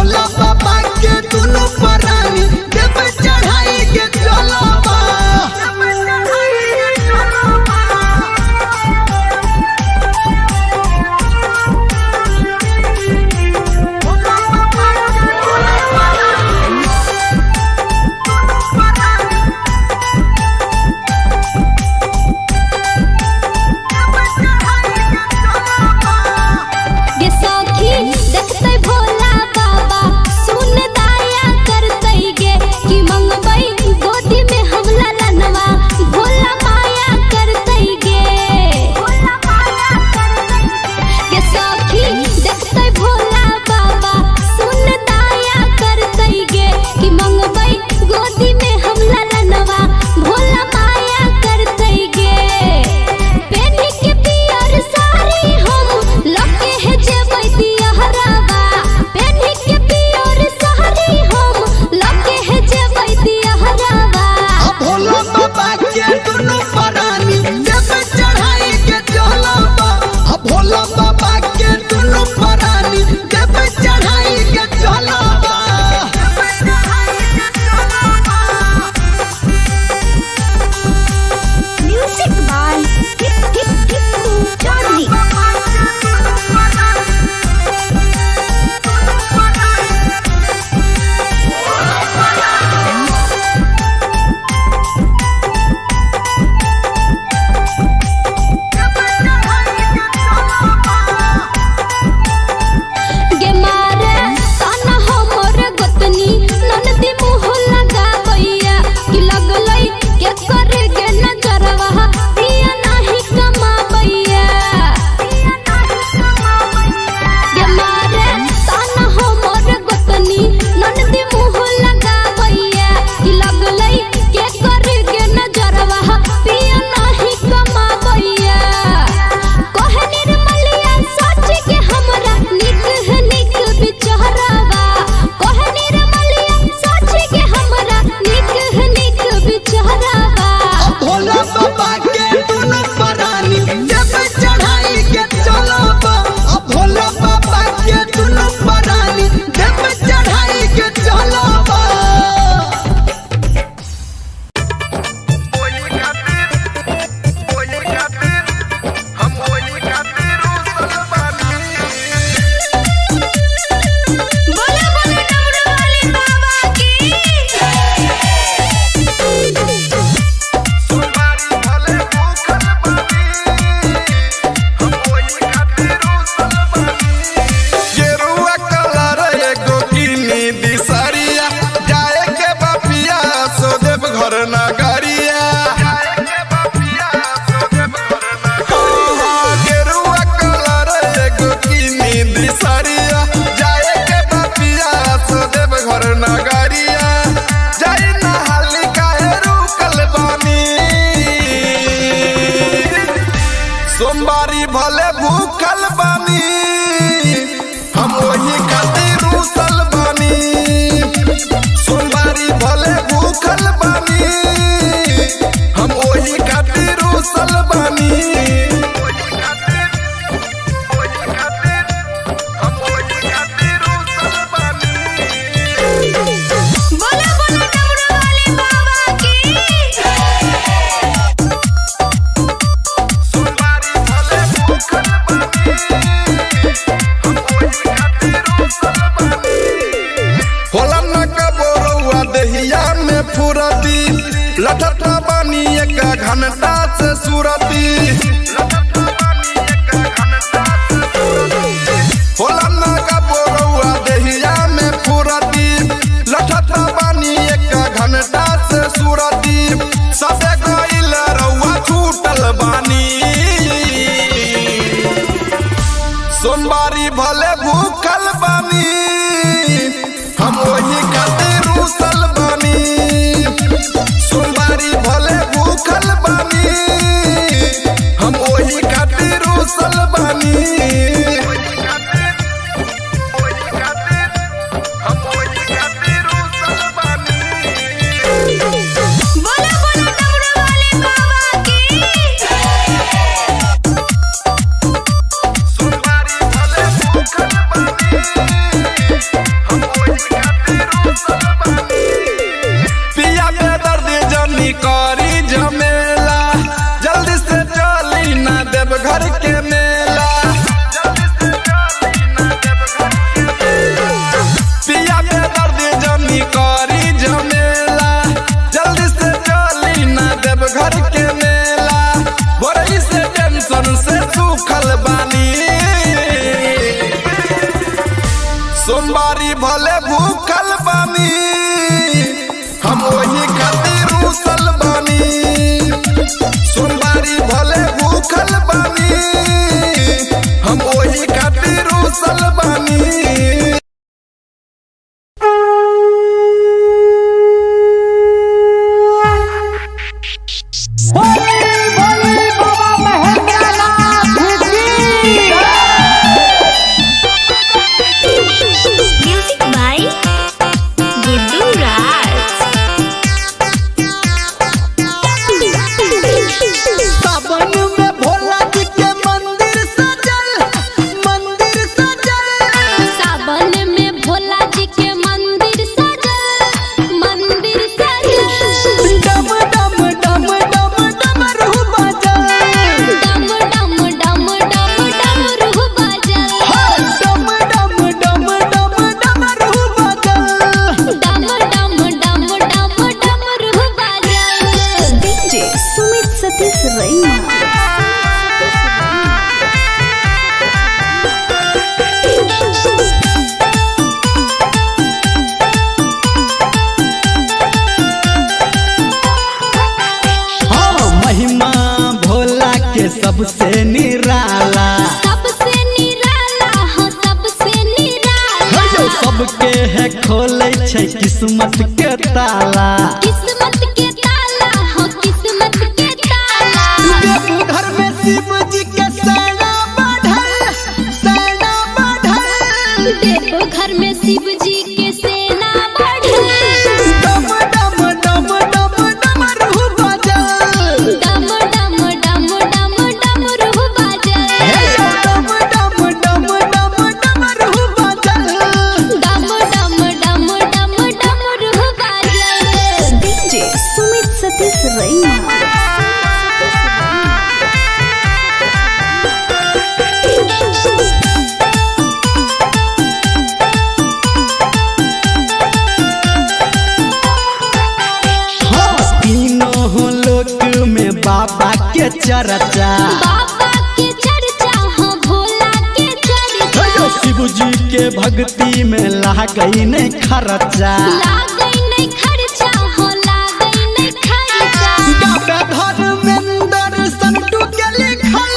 भोला बाबा के दुनु परानी देव चढ़ाई के चलबा। सोमवारी भले भूखल बानी हम वही खातिर रूसल बानी। सोमवारी भले भूखल बानी हम वही खातिर रूसल बानी। फुरती लठठा बानी एक घंटा से सुरती होला ना का बोरौआ देहिया में फुरती लठठा बानी एक घंटा से सुरती सबे गइल रउआ छूटल बानी। सोमवारी भले भूखल बानी हम वही खातिर रूसल बानी। सोमवारी भले भूखल बानी हम वही सोमवारी भले भूखल बानी हम वही खातिर रूसल बानी सोमवारी भले भूखल बानी हम वही खातिर रूसल बानी सबसे निराला हाँ सबसे निराला सबके है खोले छै किस्मत के ताला किस्मत के ताला हाँ किस्मत के ताला घर में शिव जी के सेना बढ़ल देव घर में शिव जी के सेना बढ़ल डम डम डम डम डम रूह बजल डम डम डम डम डम रूह बजल डम डम डम डम डम रूह बजल डम डम डम डम डम रूह बजल डीजे सुमित सतीश रैना बाबा के चर्चा बाबा के चर्चा हाँ भोला के चर्चा शिव जी के भक्ति में लागई नहीं खर्चा लागई नहीं खर्चा हाँ लागई नहीं खर्चा धर्मेंद्र संतु के लिखल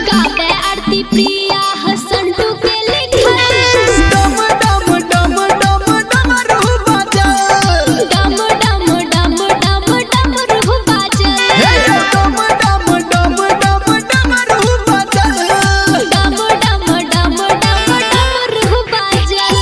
गावे आरती प्रिया संतु के लिखल डम डम डम डम डम रूह बजल डम डम डम डम डम रूह बजल डम डम डम डम डम रूह बजल डम डम डम डम डम रूह बजल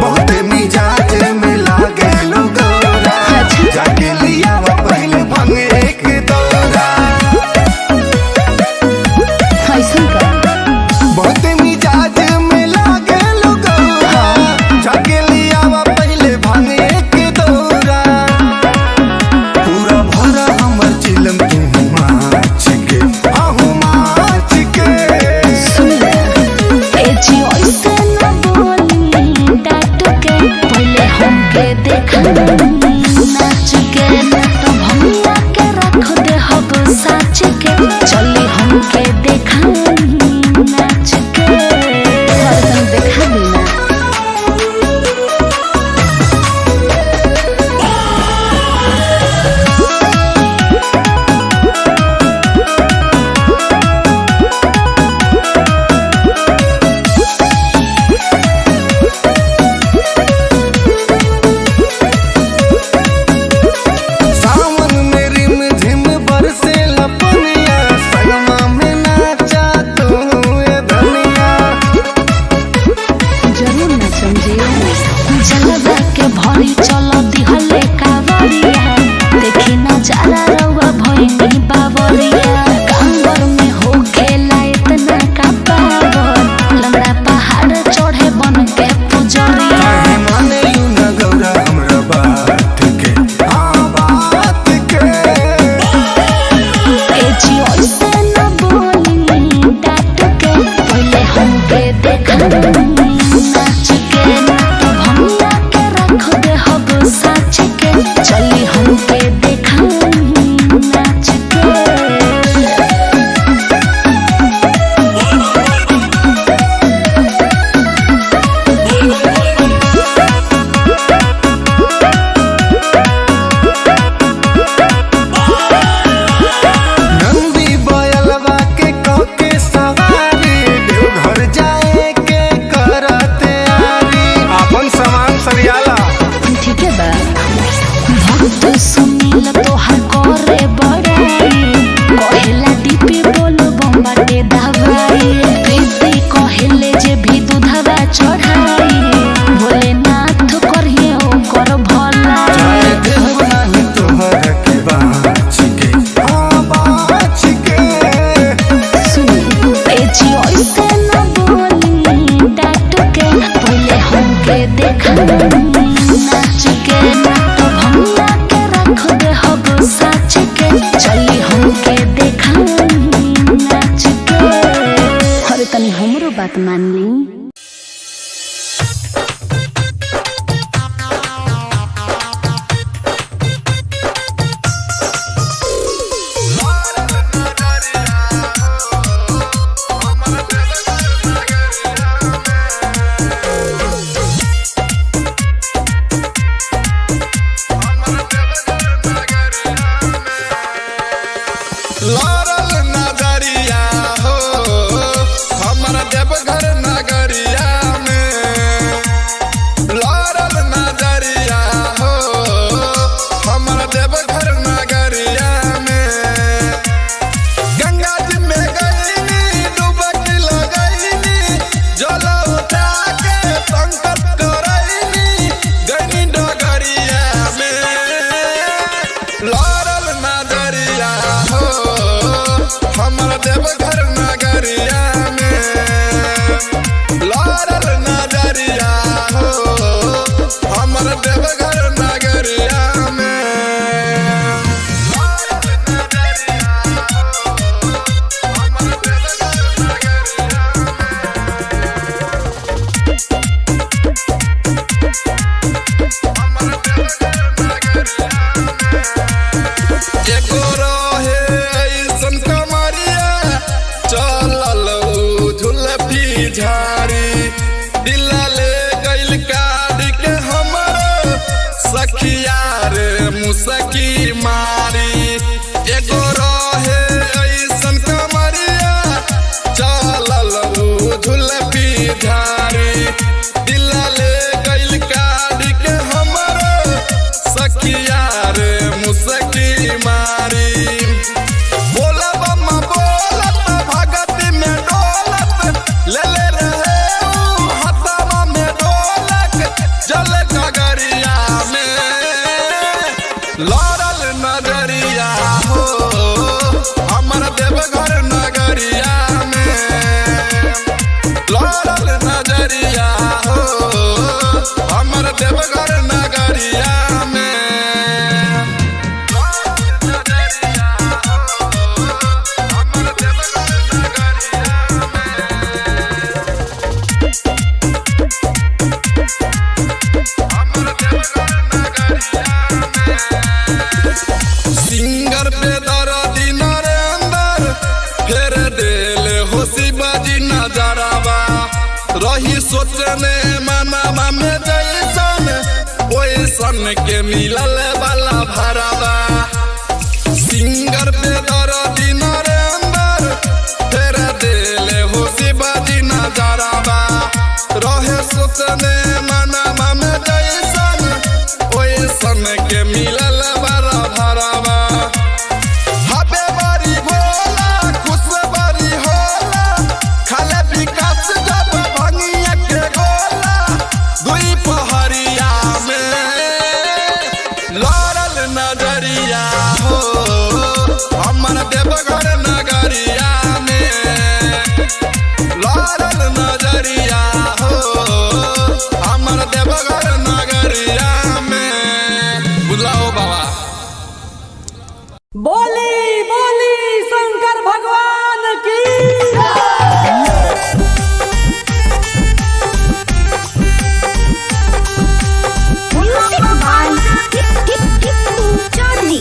बहुते मिजाज में लागे लोगोरा जाके लिया वो पहले भंग एक दौरा कैसन का बहुते मिजाज में लागे लोगोरा जाके लिया वो पहले भंग एक दौरा पूरा भरा हमर चिलम तू माच के आहू माच के सुन ए जी ऐसे न बोली डाट के पहले हमके देखा नाच के तो भैया के रख दे हब साच के चली हमके देखा नाच के हरदम देखा बिना जीत सुनील तोहर करे बड़ाई कहेला दीपी बोलो बम्बाटे दवाई प्रीति कहेले जे भी दूधवा चढ़ाई भोलेनाथ करिए ओकर भला देखा नाच के तो भैया के रख दे हब साच के चली हमके देखा नाच के अरे तनी हमरो बात मान ली लारल नजरिया हो हमर देवघर नगरिया में लारल नजरिया हो हमर देवघर नगरिया में गंगा जी में गईनी डुबकी लगईनी जल उठा के संकट करईनी गईनी डगरिया में लारल नजरिया हो हमर देवघर नगरिया में लारल नजरिया हो हमर देवघर नगरिया में लारल नजरिया हो हमर देवघर नगरिया हमर देवघर नगरिया एगो रहे ऐसन कमरिया चलल झुलफी झाड़ी दिल ले गइल काढ़ के हमर सखिया रे मुसकी मारी एगो रहे ऐसन कमरिया चलल झुलफी झाड़ी दिल ले गइल काढ़ के हमर सखिया रे मुसकी मारी बोला बम्मा बोलत भगती में डोलत ले ले रहे हथवा में ढोलक जल गगरिया में लारल नजरिया हो हमर देवघर नगरिया में लारल नजरिया हो हमर देवघर नगरिया में सिंगर पे दर्दी नरेंदर फेर देल होशी बाजी नजरावा रही सोचने मनवा में जैसन ओइसन के मिलल वाला भरावा सिंगर पे दर्दी नरेंदर फेर देल होशी बाजी नजरावा रहे सोचने मनवा में जैसन ओइसन के मिलल वाला भरावा हबे बारी भोला खुश बारी होला खाले विकास जब भंगिया के गोला दुई पहरिया में लारल नजरिया हो हमर देवघर नगरिया में लारल नजरिया हो हमर देवघर नगरिया में बुलाओ बाबा बोली बोली शंकर भगवान की म्यूजिक बाय चौधरी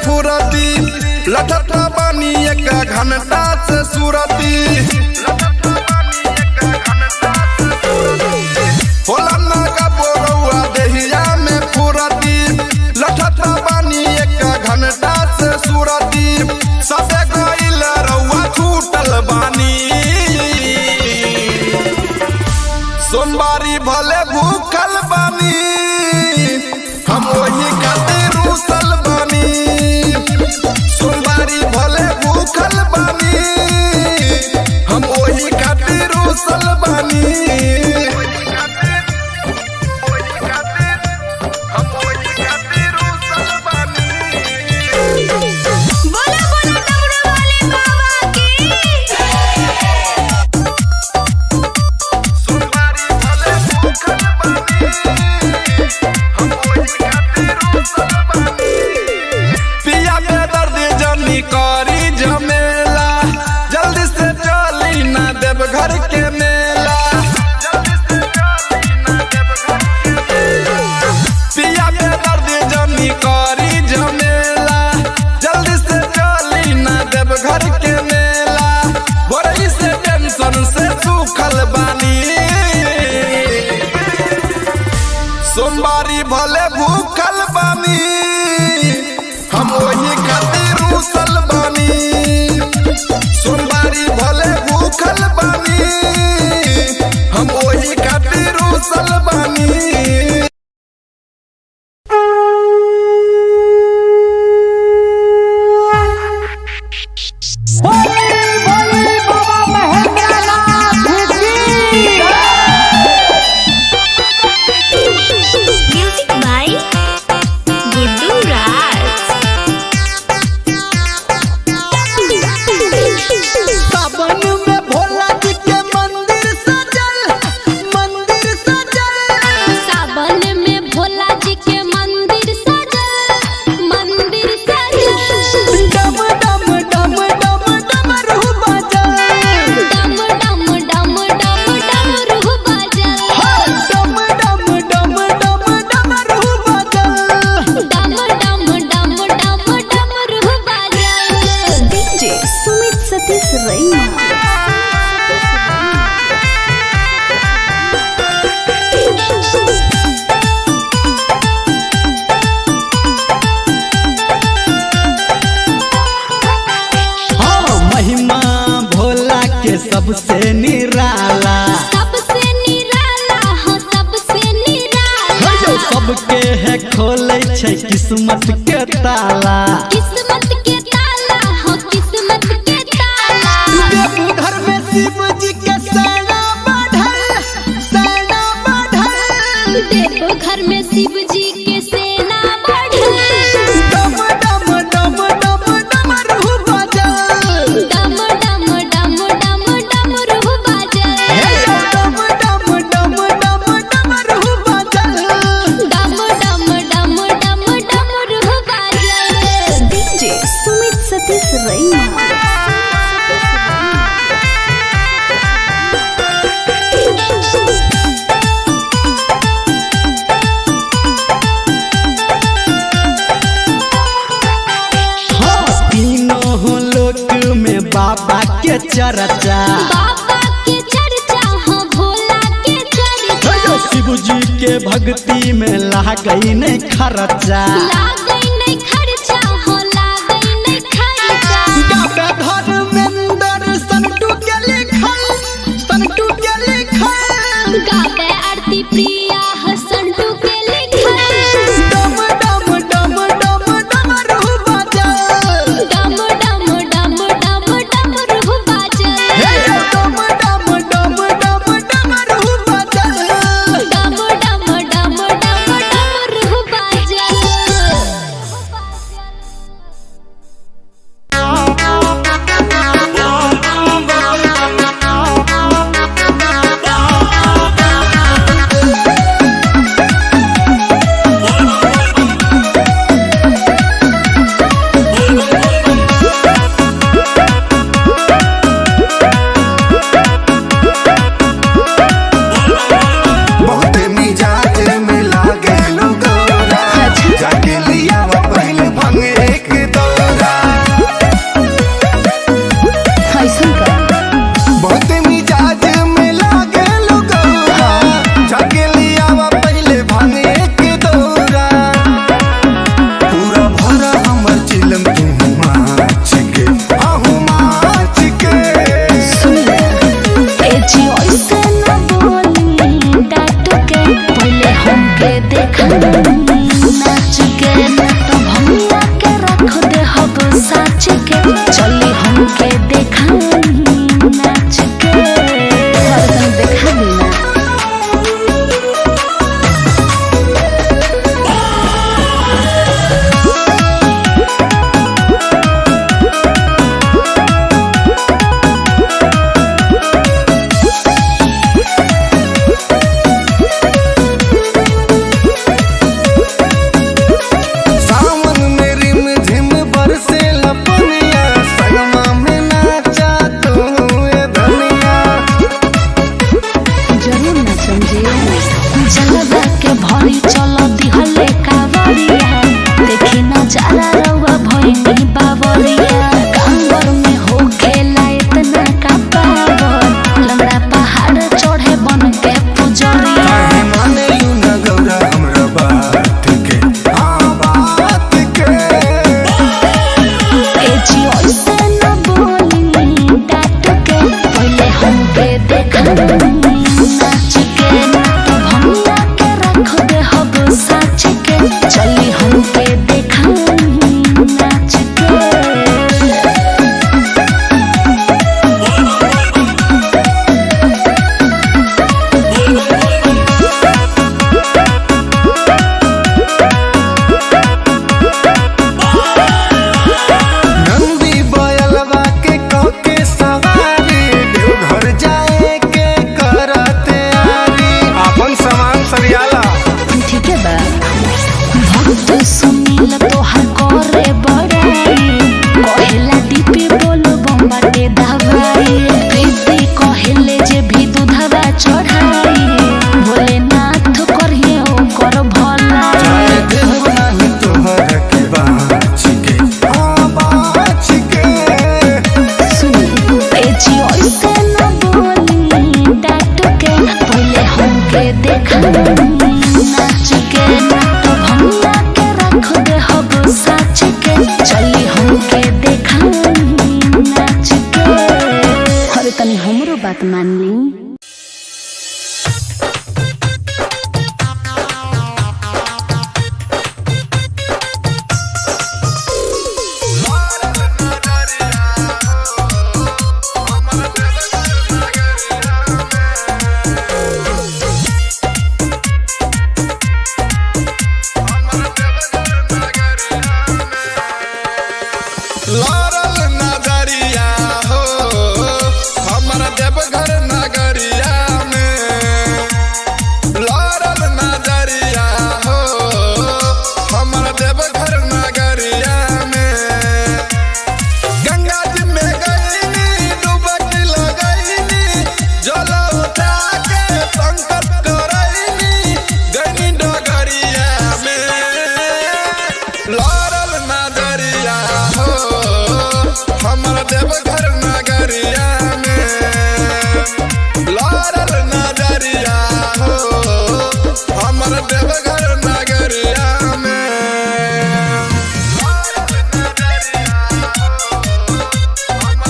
फुरती लठत बानी एक घंटा से सुरती होला नागा बोरौआ देहिया में फुरती लठत बानी एक घंटा से सुरती सबे गइल रउआ छूटल बानी सोमवारी भले भूखल बानी हम वही खातिर रूसल बानी सोमवारी भले भूखल बानी हम वही खातिर रूसल बानी बोला बोला डमरू वाले बाबा की सोमवारी भले भूखल बानी हम वही खातिर रूसल बानी पिया में दर्द जमी करी जमेला जल्दी से चली ना देव घर के मेला पिया में दर्द जमी करी जमेला जल्दी से चली ना देव घर के मेला बड़ी से टेंशन से सूखल बानी सोमवारी भले भूखल बानी हम वही खातिर रूसल बानी सोमवारी भले भूखल बानी हम वही खातिर रूसल बानी बोली बोली बाबा महेंद्रनाथ की म्यूजिक बाय गुड्डू राज सावन में भोला जी के मंदिर सजल सावन में भोला जी के मंदिर सजल डम डम डम डम डमरू बजल डम डम डम डम डमरू बजल डम डम डम डम डमरू बजल डम डम डम डम डमरू बजल डीजे सुमित सतीश रैना हाँ महिमा भोला के सबसे निराला सबसे निराला हो सबसे निराला सबके है खोले छै किस्मत के ताला किस्मत के ताला हो किस्मत के ताला घर में शिव जी के सेना बढ़ल देव घर में शिव जी के सेना बढ़ल डम डम डम डम डमरू बजल डम डम डम डम डमरू बजल डम डम डम डम डमरू बजल डम डम डम डम डमरू बजल डीजे सुमित सतीश रैना हाँ तीनों लोक में बाबा के चर्चा बाबा के चर्चा हो भोला के चर्चा शिव जी के भक्ति में लागई नहीं खर्चा लागई नहीं खर्चा हो लागई नहीं खर्चा धर्मेंद्र संटू के लिखल गावे आरती प्रिया हसंटू के लिखल डम डम डम डम डमरू बजल डम डम डम डम डमरू बजल डम डम डम डम डमरू बजल डम डम डम डम डमरू बजल संत सुनील तोहर करे बड़ाई कहेला दीपी बोलो बम्बाटे दवाई प्रीति कहेले जे भी दूधवा चढ़ाई भोलेनाथ करिए ओकर भला सुनी एजी ऐसे न बोली डाट के पहले हमके देखा नाच के ना तो भैया के रख दे हब साच के चली हमके देखा नाच के अरे तनी हमरो बात मान ली लारल नजरिया हो हमर देवघर नगरिया में लारल नजरिया हो हमर देवघर नगरिया में गंगा जी में गईनी डुबकी लगईनी जल उठा के संकट करईनी गईनी डगरिया में लारल नजरिया हो हमर देवघर नगरिया में लारल नजरिया हो हमर देवघर नगरिया में लारल नजरिया हो हमर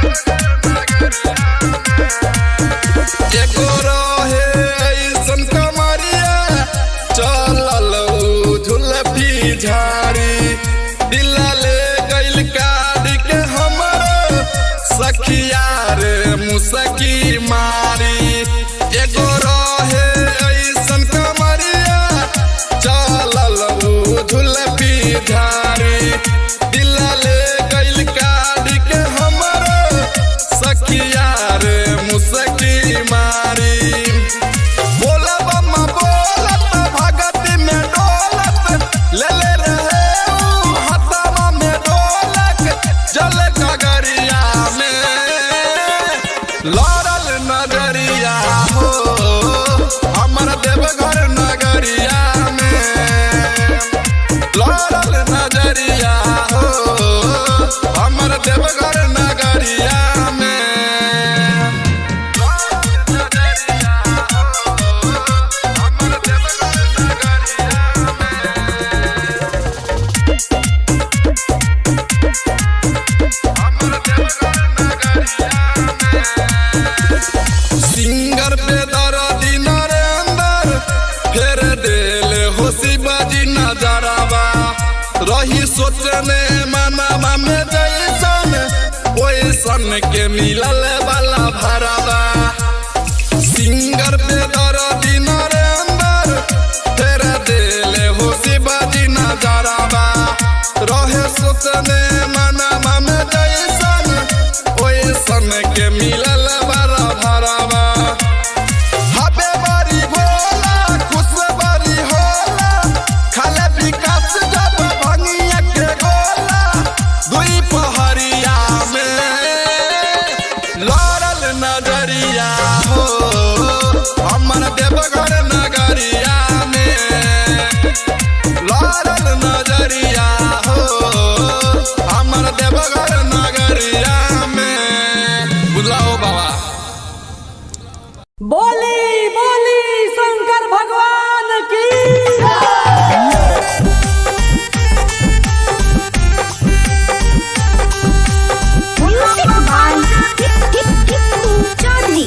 देवघर एगो रहे ऐसन कमरिया चलल झुलफी झाड़ी दिल ले गइल काढ़ के हमर सखिया रे मुसकी मारी एगो रहे ऐसन कमरिया चलल झुलफी झाड़ी दिल ले गइल काढ़ के हमर सखिया रे मुसकी मारी बोला बम्मा बोलत भगती में डोलत ले ले रहे ऊ हथवा में ढोलक जल गगरिया में लारल नजरिया हो हमर देवघर नगरिया में लारल नजरिया हो हमर देवघर नगरिया में सिंगर पे दर्दी नरेंदर फेर देल होशी बाजी नजरावा रही सोचने मनवा में जैसन ओइसन के मिलल वाला भरावा सिंगर पे दर्दी नरेंदर फेर देल होशी बाजी नजरावा रहे सोचने मनवा में जैसन ओइसन के मिलल वाला भरावा हबे बारी भोला खुश बारी होला खाले विकास जब भंगिया के गोला दुई पहरिया में लारल नजरिया हो हमर देवघर नगरिया में लारल नजरिया हो हमर देवघर नगरिया में बुलाओ बाबा बोली बोली शंकर भगवान की म्यूजिक बाय चौधरी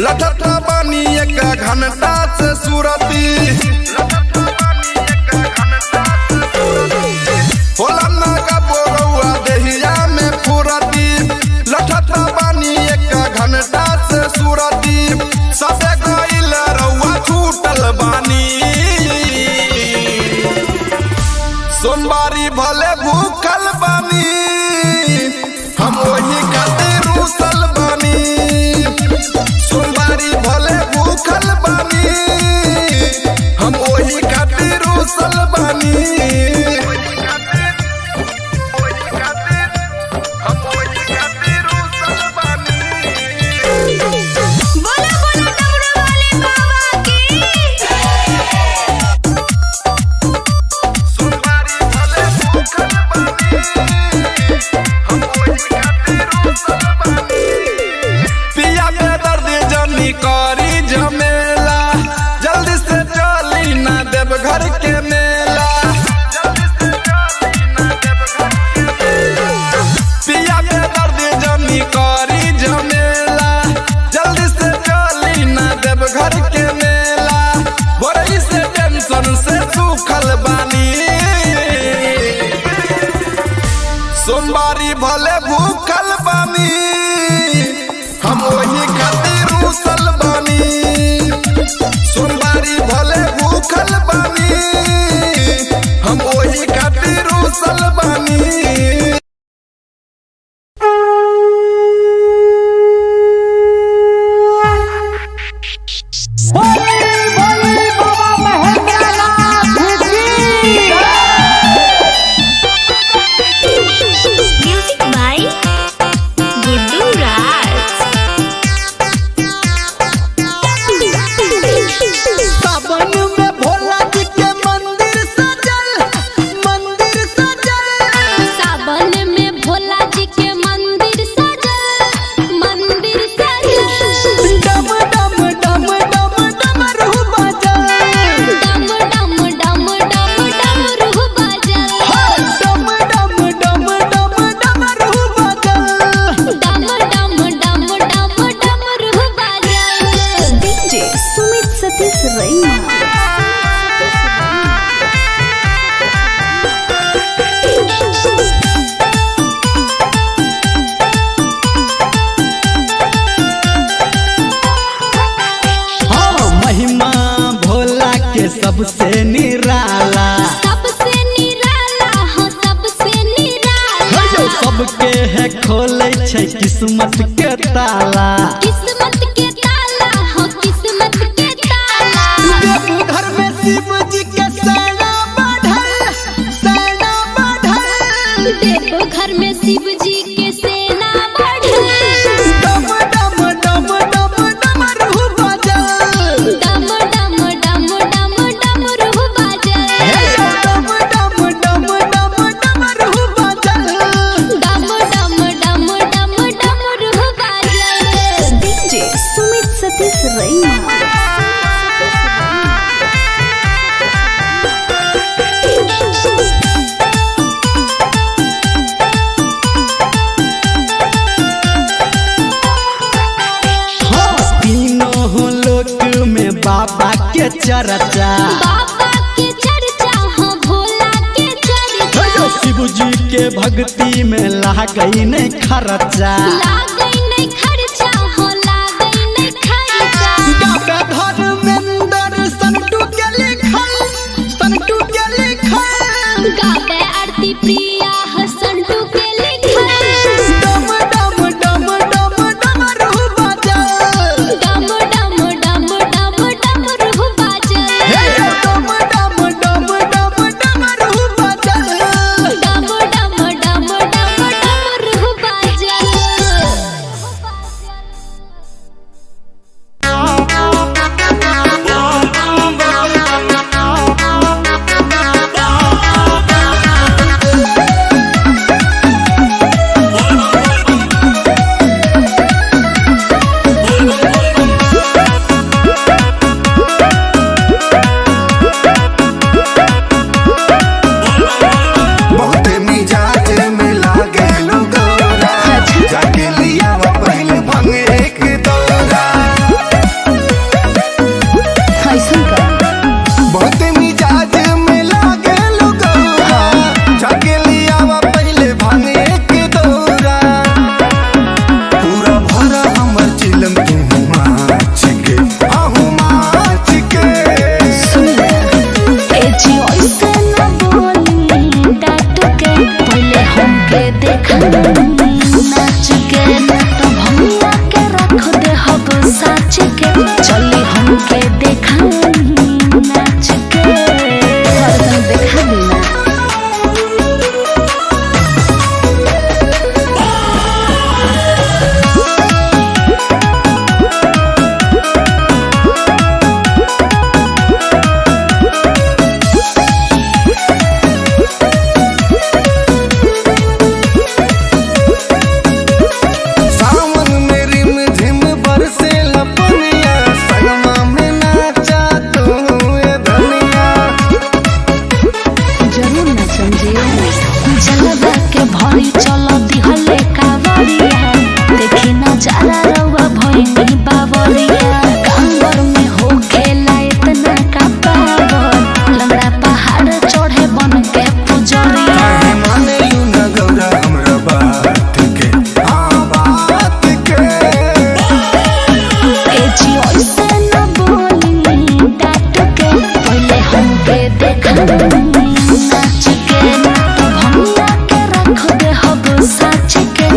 लठत बानी एक घंटा से सूरती होला ना का बोरौआ देहिया में फुरती लठत बानी एक घंटा से सूरती सबे गइल रउआ छूटल बानी सोमवारी भले भूखल बानी हम वही खातिर रूसल बानी सोमवारी भले भूखल बानी हम वही खातिर रूसल बानी बोला बोला डमरू वाले बाबा की सोमवारी भले भूखल बानी हम वही खातिर रूसल बानी पिया में दर्द जनी करी झमेला जल्दी से चली ना देव घर के मेला पिया में दर्द जनी करी झमेला जल्दी से चली ना देव घर के मेला बड़ी से टेंशन से सूखल बानी सोमवारी भले भूखल बानी हम वही खातिर रूसल बानी सोमवारी भले भूखल बानी हम वही खातिर रूसल बानी बोली बोली बाबा महेंद्रनाथ की म्यूजिक बाय गुड्डू राज सावन में भोला जी के मंदिर सजल सावन में भोला जी के मंदिर सजल डम डम डम डम डमरू बजल डम डम डम डम डमरू बजल डम डम डम डम डमरू बजल डम डम डम डम डमरू बजल डीजे सुमित सतीश रैना हाँ महिमा भोला के सबसे निराला सबसे निराला हो सबसे निराला सबके है खोले छै किस्मत के ताला किस्मत के ताला हो किस्मत के ताला घर में शिव जी के सेना बढ़ल देव घर में शिव जी के सेना बढ़ल डम डम डम डम डमरू बजल डम डम डम डम डमरू बजल डम डम डम डम डमरू बजल डम डम डम डम डमरू बजल डीजे सुमित सतीश रैना हाँ तीनों लोक में बाबा के चर्चा बाबा के चर्चा हो भोला के चर्चा शिव जी के भक्ति में लागई नहीं खर्चा लागई नहीं खर्चा हो लागई नहीं खर्चा धर्मेंद्र संटू के लिखल गावे आरती प्रिया हसंटू के लिखल डम डम डम डम डमरू बजल डम डम डम डम डमरू बजल डम डम डम डम डमरू बजल डम डम डम डम डमरू बजल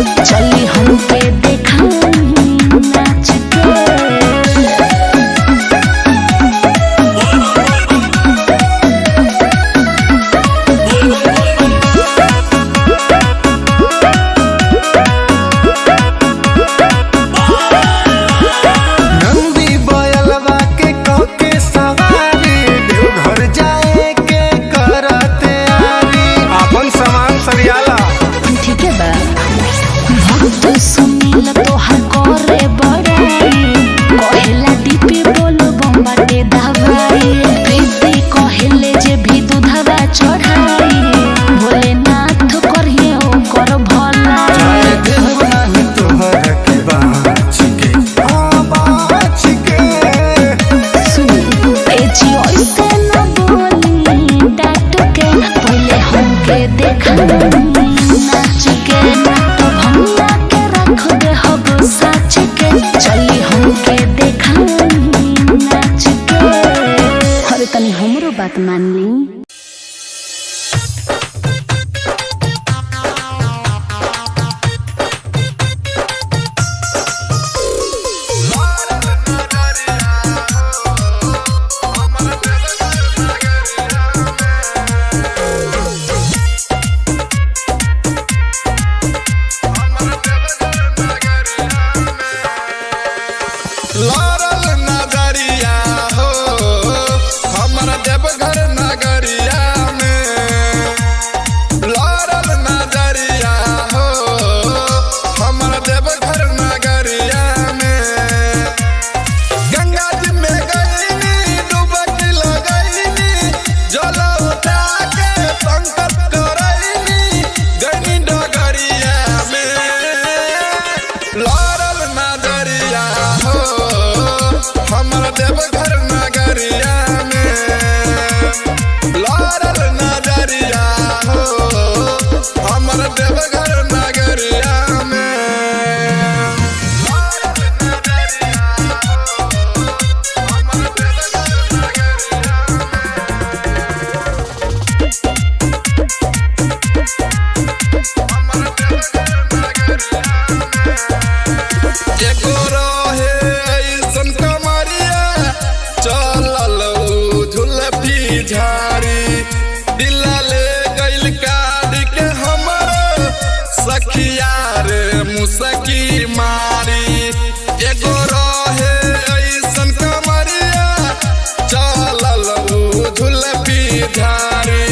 चली हमके देखाई नाच के। नंदी बयलवा के कके सवारी देवघर जाए के करते आरी अपन सामान सरियाला ठीक है बा भक्त सुनील तोहार करे बड़ाई कहेला दीपी बोलो बम्बाटे दवाई प्रीति कहेले जे भी दूधवा चढ़ाई भोलेनाथ करिए ओकर भला देव नाही तोहर के बाँच के सुनी ए जी ऐसे न बोली डांट के पहले हमके देखाई नाच के तो भैया के रख दे हब साच के चली हमके देखाई नाच के। अरे तनी हमरो बात मान ली। लारल नगरिया हो हमारा देवघर नगरिया में। लारल नगरिया हो हमारा देवघर नगरिया में। गंगा जी में गईनी डुबकी लगईनी जल उठा के संकट करईनी गईनी डगरिया में। लारल नगरिया हो हमारा देवघर नगरिया में। लारल नगरिया हो हमारा देवघर नगरिया में। लारल नगरिया हो हमारा देवघर एको रहे ऐसन कमरिया चलल झुलफी झाड़ी दिला ले गइल काट के हमर सखिया रे मुसकी मारी। एगो रहे ऐसन कमरिया चलल झुलफी झाड़ी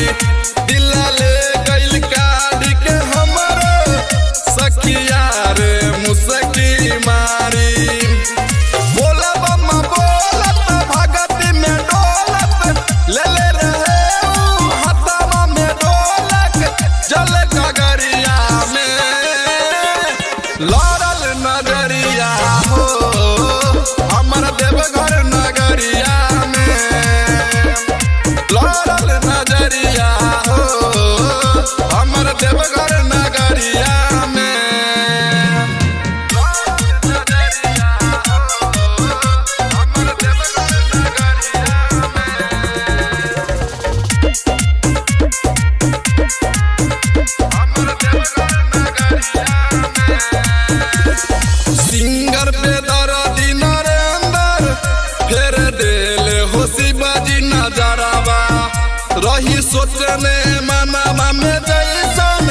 दिला ले गइल काट के हमर सखिया रे मुसकी मारी। बोला बम्मा बोलत भगती में डोलत ले ले रहे ऊ हथवा में ढोलक जल गगरिया में। लारल नगरिया हो हमारा देवघर नगरिया में। लारल नगरिया हो हमारा देवघर नगरिया में। सिंगर पे दर्दी नरेंद्र फेर देले हो शिवाजी नजरवा रही सोचने मनावा में जैसन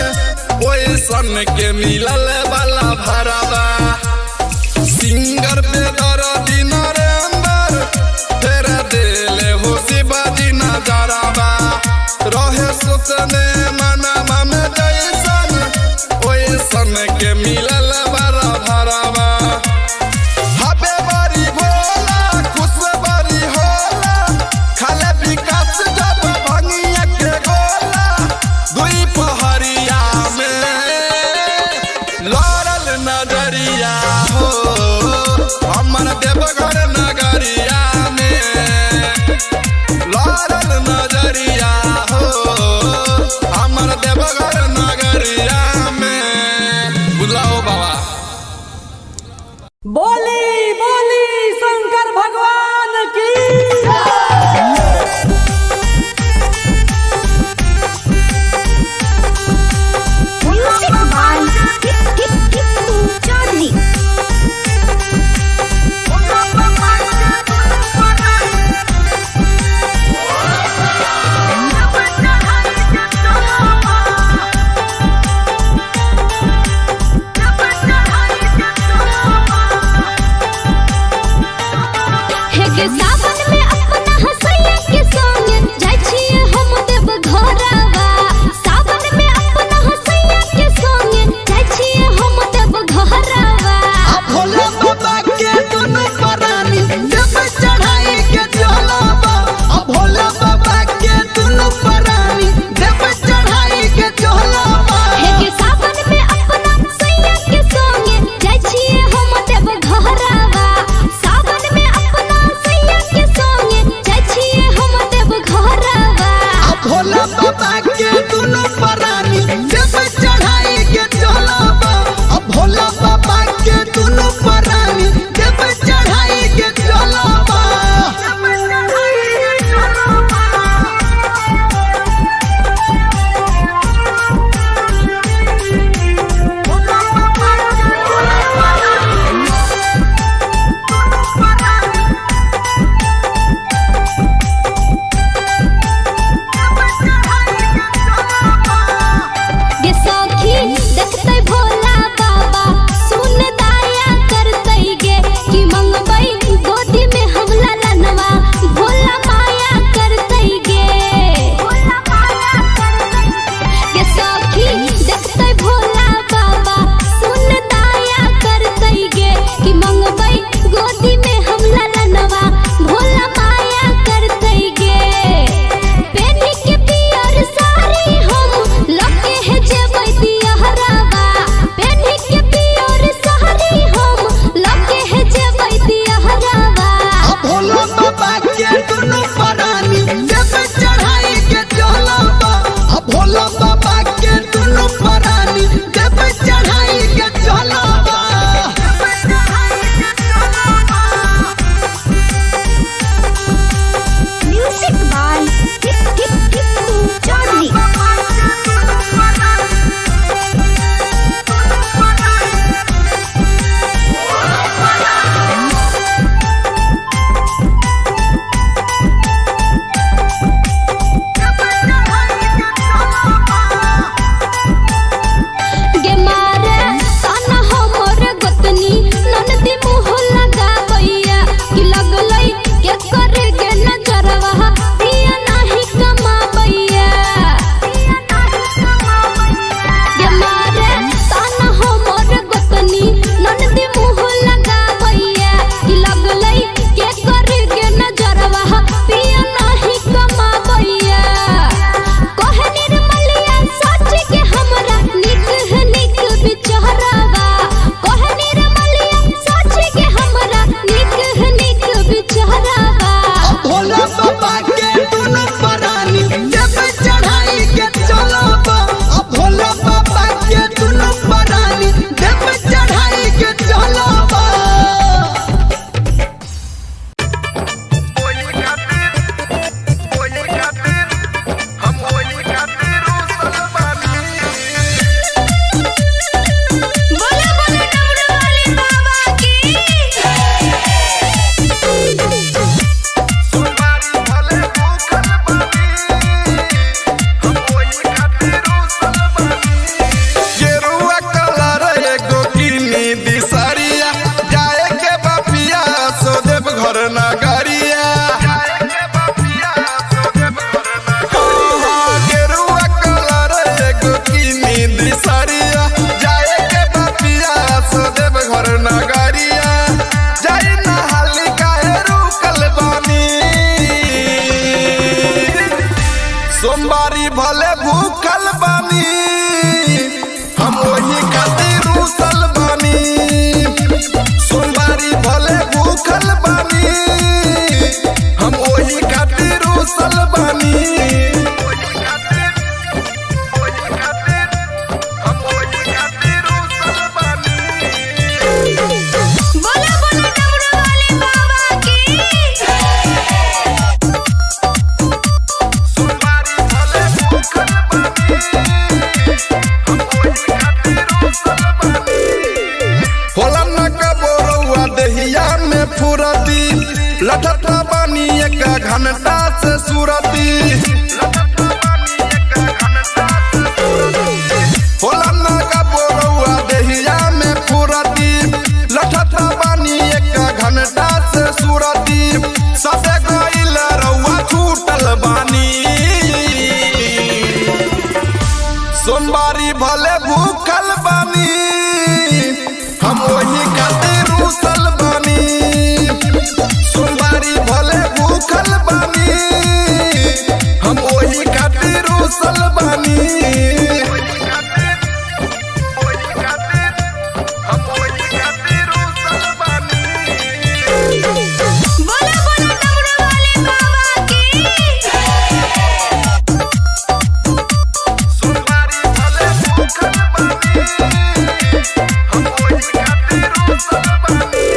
ओइसन के मिलल वाला भरवा। सिंगर पे दर्दी नरेंद्र फेर देले हो शिवाजी नजरवा रहे सोचने मनावा में जैसन ओइसन के मिलल वाला भरवा। हबे बड़ी भोला खुश बड़ी होला खाले विकास जब भंगिया के गोला दुई पहरिया में। लारल नगरिया हो हमारा देवघर नगरिया में। लारल नगरिया हो हमारा देवघर नगरिया में। बुलाओ बाबा। बोली बोली शंकर भगवान की। Music by लठत बानी एक घंटा से सूरती होला ना का बोरौआ देहिया में फुरती लठत बानी एक घंटा से सूरती सबे गइल रउआ छूटल बानी सोमवारी भले भूखल बानी हम वही खातिर रुसल बानी सोमवारी भले भूखल बानी हम वही खातिर रुसल बानी बोला बोला डमरू वाले बाबा की सोमवारी भले भूखल बानी हम वही खातिर रुसल बानी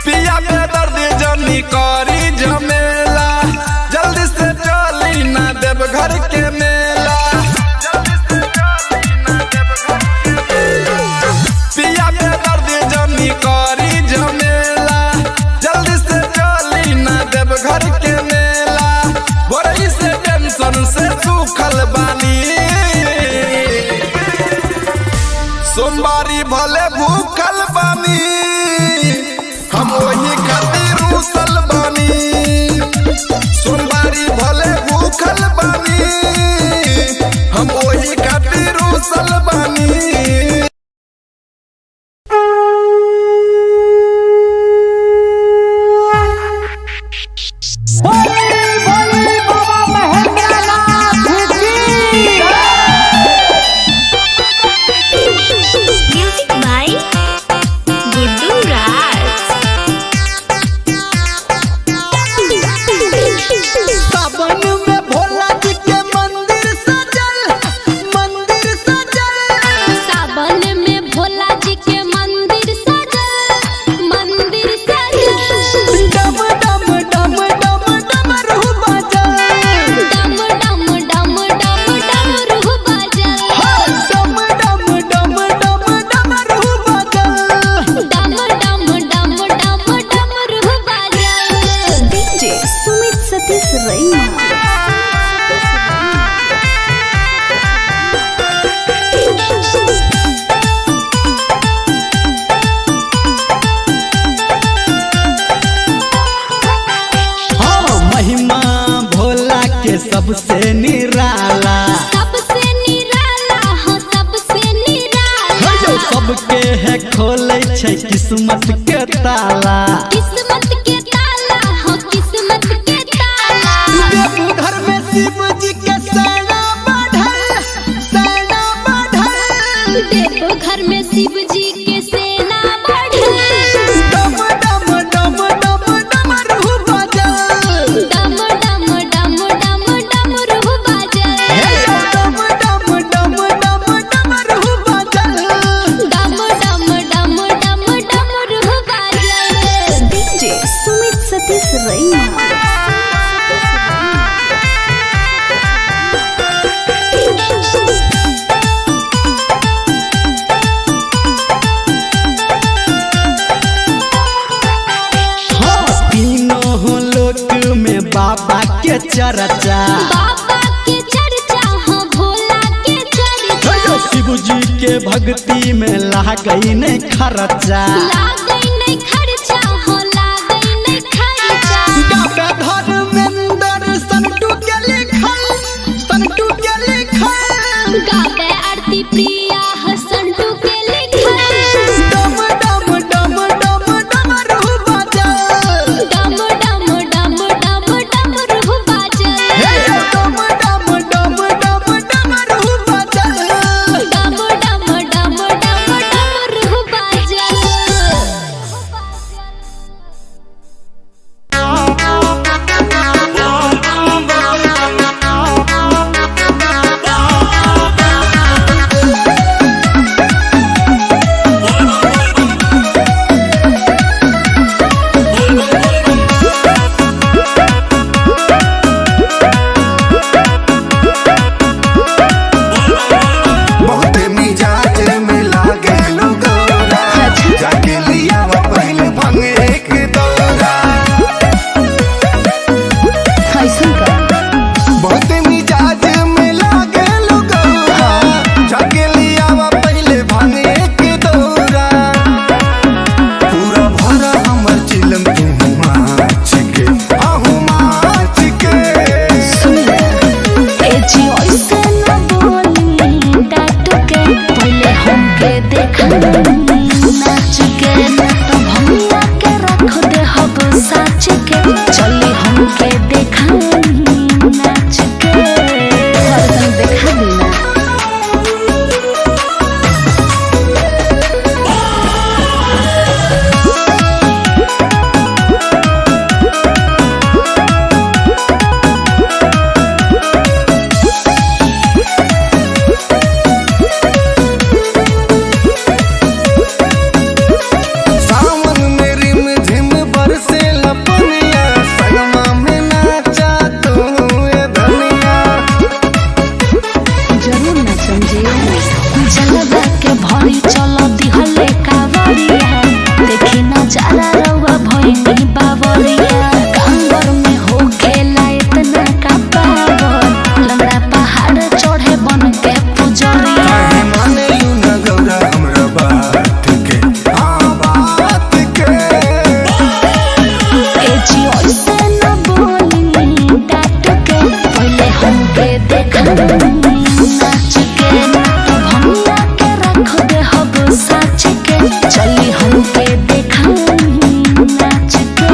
पिया के दर्द जनी करी झमेला जल्दी से चली ना देव घर के मेला पिया के दर्द जनी करी झमेला जल्दी से चली ना देव घर के मेला बोरई से टेंशन से सूखल बानी सोमवारी भले भूखल बानी हम वही खातिर रुसल बानी सोमवारी भले भूखल बानी हम वही खातिर रुसल बानी बोली बाबा महेंद्रनाथ की म्यूजिक बाय गुड्डू राज सावन में भोला जी के मंदिर सजल सावन में भोला जी के मंदिर सजल डम डम डम डम डमरू बजल डम डम डम डम डमरू बजल डम डम डम डम डमरू बजल डम डम डम डम डमरू बजल डीजे सुमित सतीश रैना हाँ महिमा भोला के सबसे निराला सबसे निराला हो सबसे निराला जो सबके है खोले छै किस्मत के ताला किस्मत के ताला हो किस्मत के ताला देवघर में शिव जी के सेना बढ़ल देवघर में शिव जी के सेना बढ़ल डम डम डम डम डमरू बजल डम डम डम डम डमरू बजल डम डम डम डम डमरू बजल डम डम डम डम डमरू बजल डीजे सुमित सतीश रैना हाँ तीनों लोक में बाबा के चर्चा बाबा के चर्चा हो भोला के चर्चा शिव जी के भक्ति में लागई नहीं खर्चा लागई नहीं खर्चा हो लागई नहीं खर्चा गावे धर्मेंद्र संटू के लिखल गावे आरती प्रिया हसंटू के लिखल डम डम डम डम डमरू बजल डम डम डम डम डमरू बजल डम डम डम डम डमरू बजल डम डम डम डम डमरू बजल नाच के ना तो भमिया के रख दे हब साच के चली हमके देखा नाच के हरदम देखा देना सावन में रिम झिम बरसे लपनिया सनमा में नाचा तू ए धनिया जरूर ना समझिए जलवा के भरी चलो दिहले कावरिया देखी ना जाला रउआ भइनी बावरिया कांवर में हो खेला इतना का पावर लंगड़ा पहाड़ चढ़े बन के पुजरिया काहे माने यू न गौरा हमरा बात के बात के एजी ओइसे न बोली डाट के पहले हमके देखा नाच के ना तो भमिया के रख दे हब साच के चली हमके देखा नाच के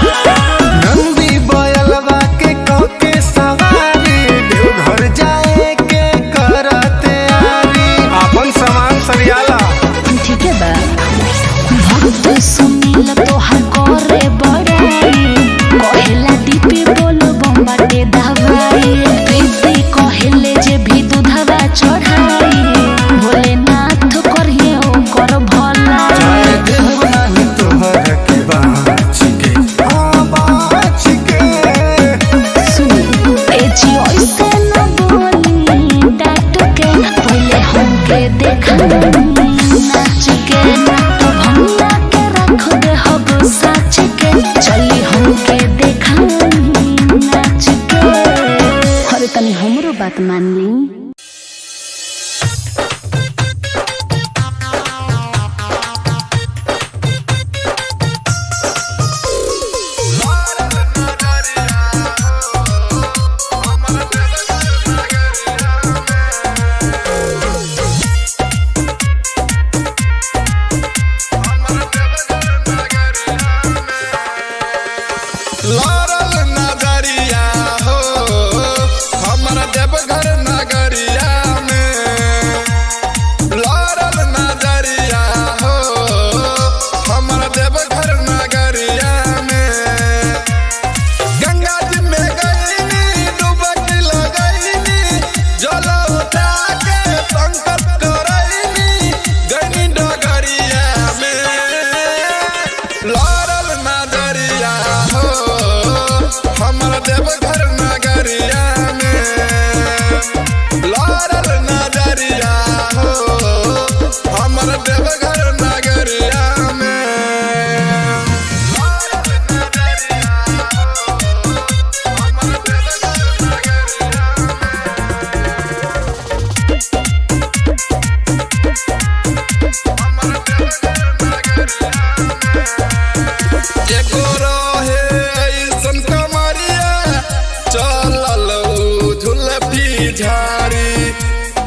नंदी बयलवा के कके सवारी देवघर जाए के करते आरी अपन सामान सरियाला ठीक है बा भक्त सुनील तोहर करे बड़ाई कहेला दीपी बोलो बम्बाटे दवाई प्रीति कहेले जे भी दूधवा चढ़ाई भोलेनाथ करिए ओकर भला चाहे देह नाही तोहर के बाच के सुनी एजी ओइसे न बोली डाट के पहले हमके देखा नाच के ना तो भमिया के रख दे हब साच के चली हमके देखा नाच के अरे तनी हमरो बात मान ली लारल नगरिया हो हमरा देवघर नगरिया में लारल नगरिया हो हमरा देवघर नगरिया में गंगा जी में गईनी डुबकी लगईनी जल उठा के संकट करईनी गईनी डगरिया में लारल नगरिया हो हमरा देवघर नगरिया में लारल नगरिया हो हमरा देवघर नगरिया में लारल नगरिया हो हमरा देवघर एगो रहे ऐसन कमरिया चलल झुलफी झाड़ी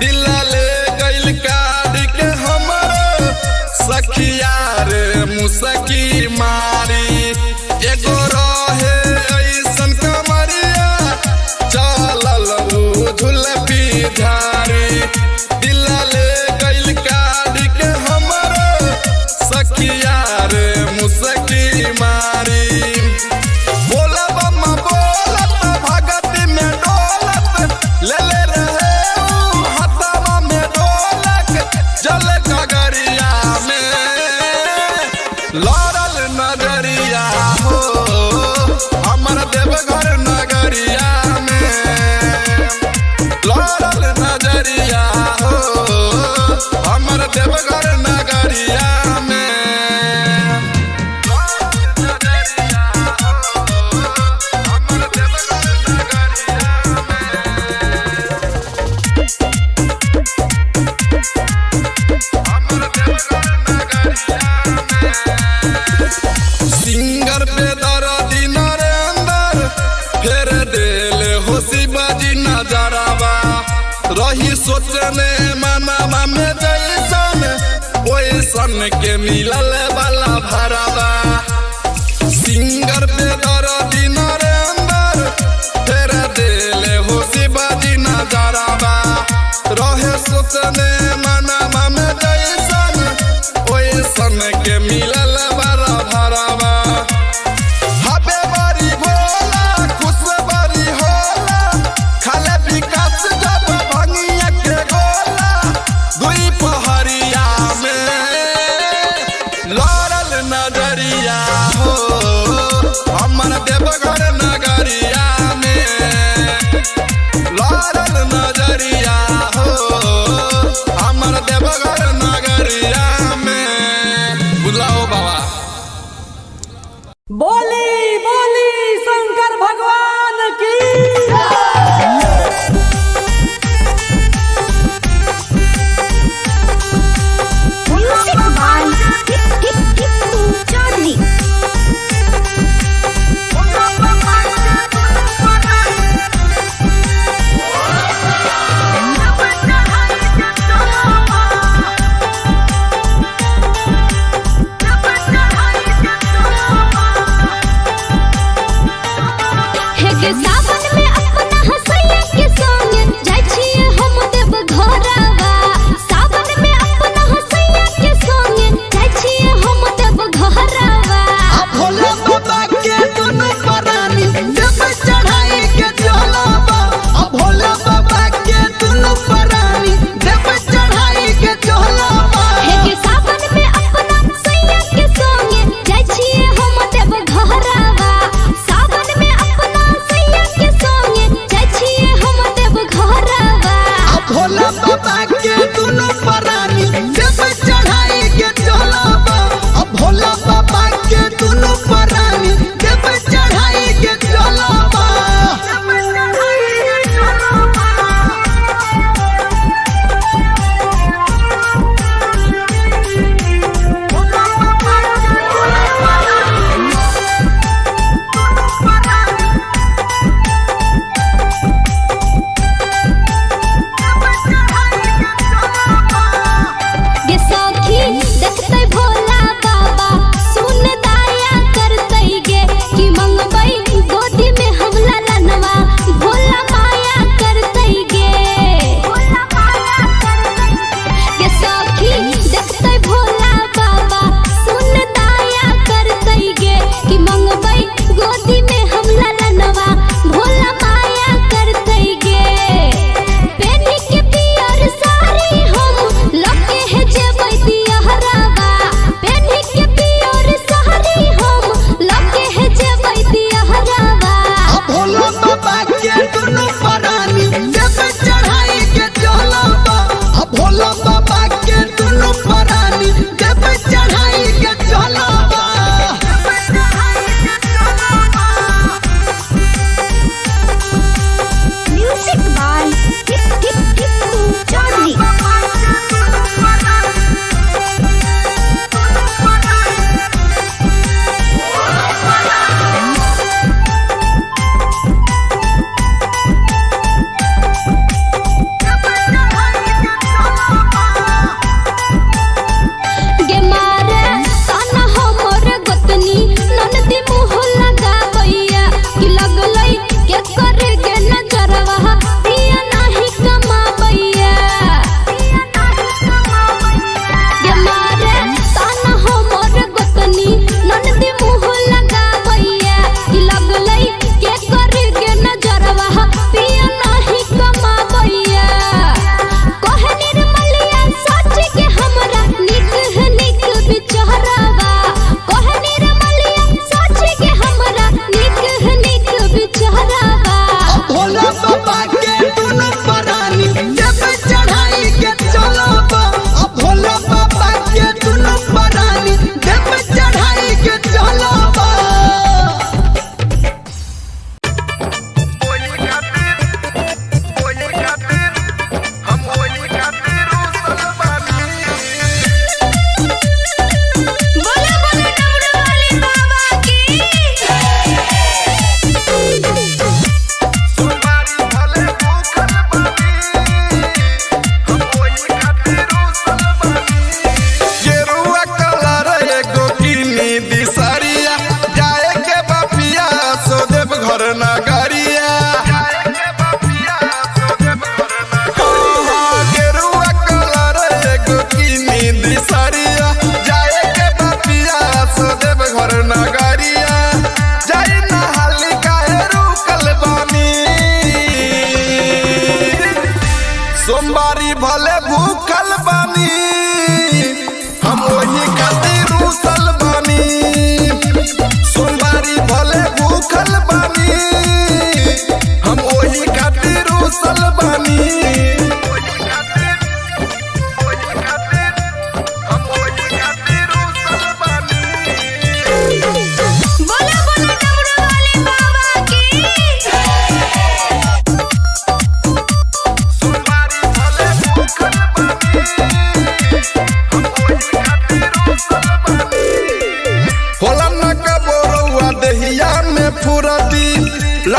दिला ले गइल काढ़ के हमर सखिया रे मुसकी मारी एगो रहे ऐसन कमरिया चलल झुलफी झाड़ी दिला ले गइल काढ़ के हमर सखिया रे मुसकी मारी बोला बम्मा बोलत भगती में डोलत ले ले रहे ऊ हाथवा में ढोलक जल गगरिया में लारल नगरिया हो हमर देवघर नगरिया में लारल नगरिया हो हमर देवघर नगरिया में सोचने मनावा में जैसन ओइसन के मिलल वाला भरावा सिंगर पे दर्दी नरेंद्र फेर दिले हो शिवाजी नजरावा रहे सोचने मनावा में जैसन ओइसन के मिलल वाला भरावा हबे बारी भोला खुश बारी होला खाले विकास जब भंगिया के गोला दुई पहरिया में लड़ल नजरिया हो हमर देवघर नगरिया में लड़ल नजरिया हो हमर देवघर नगरिया में बुलाओ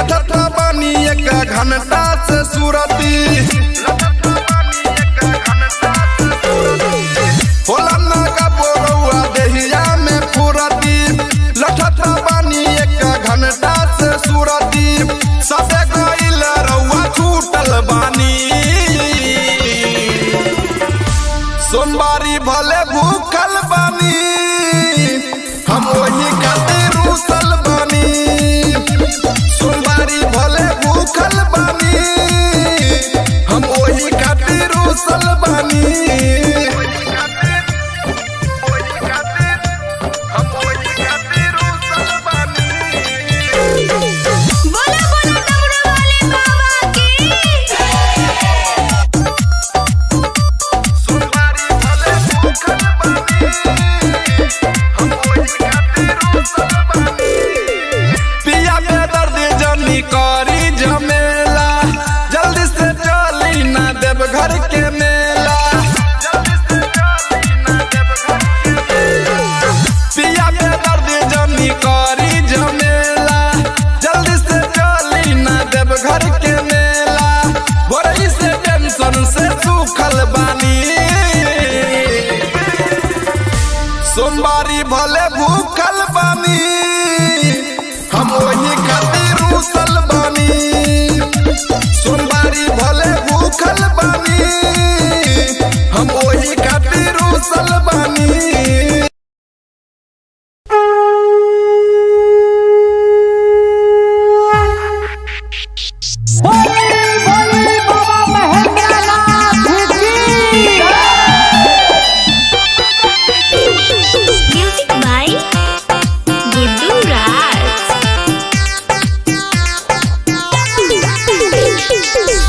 लठत बानी एक घंटा से सुरती होला ना का बोरौआ देहिया में फुरती लठत बानी एक घंटा से सुरती सबे गइल रउआ छूटल बानी सोमवारी भले भूखल बानी हम वही खातिर रुसल बानी सोमवारी भले भूखल बानी हम वही खातिर रुसल बानी बोला बोला डमरू वाले बाबा की पिया के दर्द जनी करी झमेला जल्दी से चली ना देव घर के मेला पिया के दर्द जनी करी झमेला जल्दी से चली ना देव घर के मेला भोरई से टेंशन से सूखल बानी सोमवारी भले भूखल बानी हम वही खातिर रुसल बानी सोमवारी भले भूखल बानी हम वही खातिर रुसल बानी बोली बोली बाबा महेंद्रनाथ की म्यूजिक बाय गुड्डू राज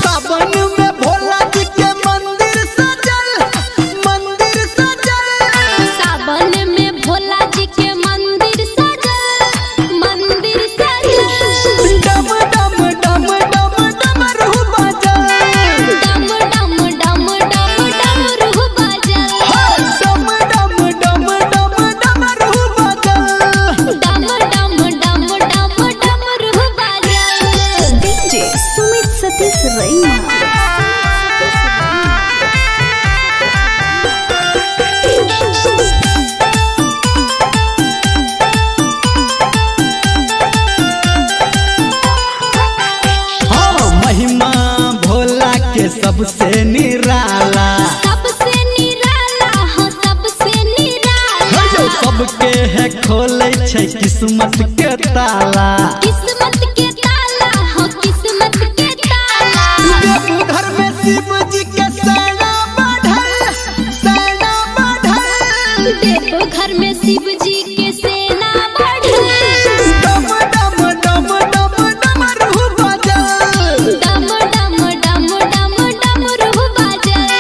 सावन में भोला जी के मंदिर सजल सावन में भोला जी के मंदिर सजल डम डम डम डम डमरू बजल डम डम डम डम डमरू बजल डम डम डम डम डमरू बजल डम डम डम डम डमरू बजल डीजे सुमित सतीश रैना हाँ महिमा भोला के सबसे निराला सबसे निराला हो सबसे निराला जो सबके है खोले छै किस्मत के ताला किस्मत के ताला हो किस्मत के ताला देवघर में शिव जी के सेना बढ़ल देव घर में शिव जी के सेना बढ़ल डम डम डम डम डमरू बजल डम डम डम डम डमरू बजल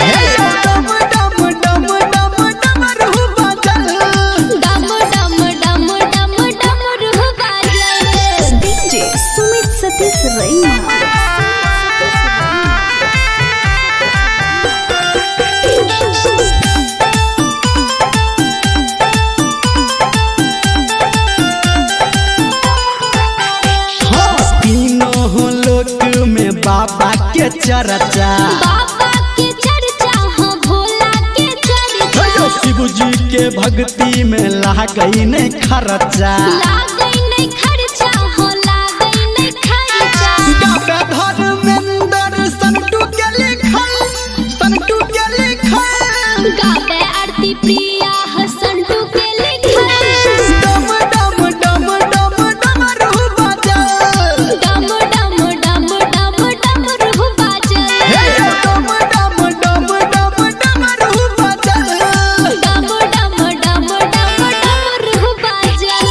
डम डम डम डम डमरू बजल डम डम डम डम डमरू बजल डीजे सुमित सतीश रैना हाँ तीनों लोक में बाबा के चर्चा बाबा के चर्चा हो भोला के चर्चा शिव जी के भक्ति में लागई नहीं खर्चा लागई नहीं खर्चा हो लागई नहीं खर्चा गावे धर्मेंद्र संटू के लिखल गावे आरती प्रिया हसंटू के लिखल डम डम डम डम डमरू बजल डम डम डम डम डमरू बजल डम डम डम डम डमरू बजल डम डम डम डम डमरू बजल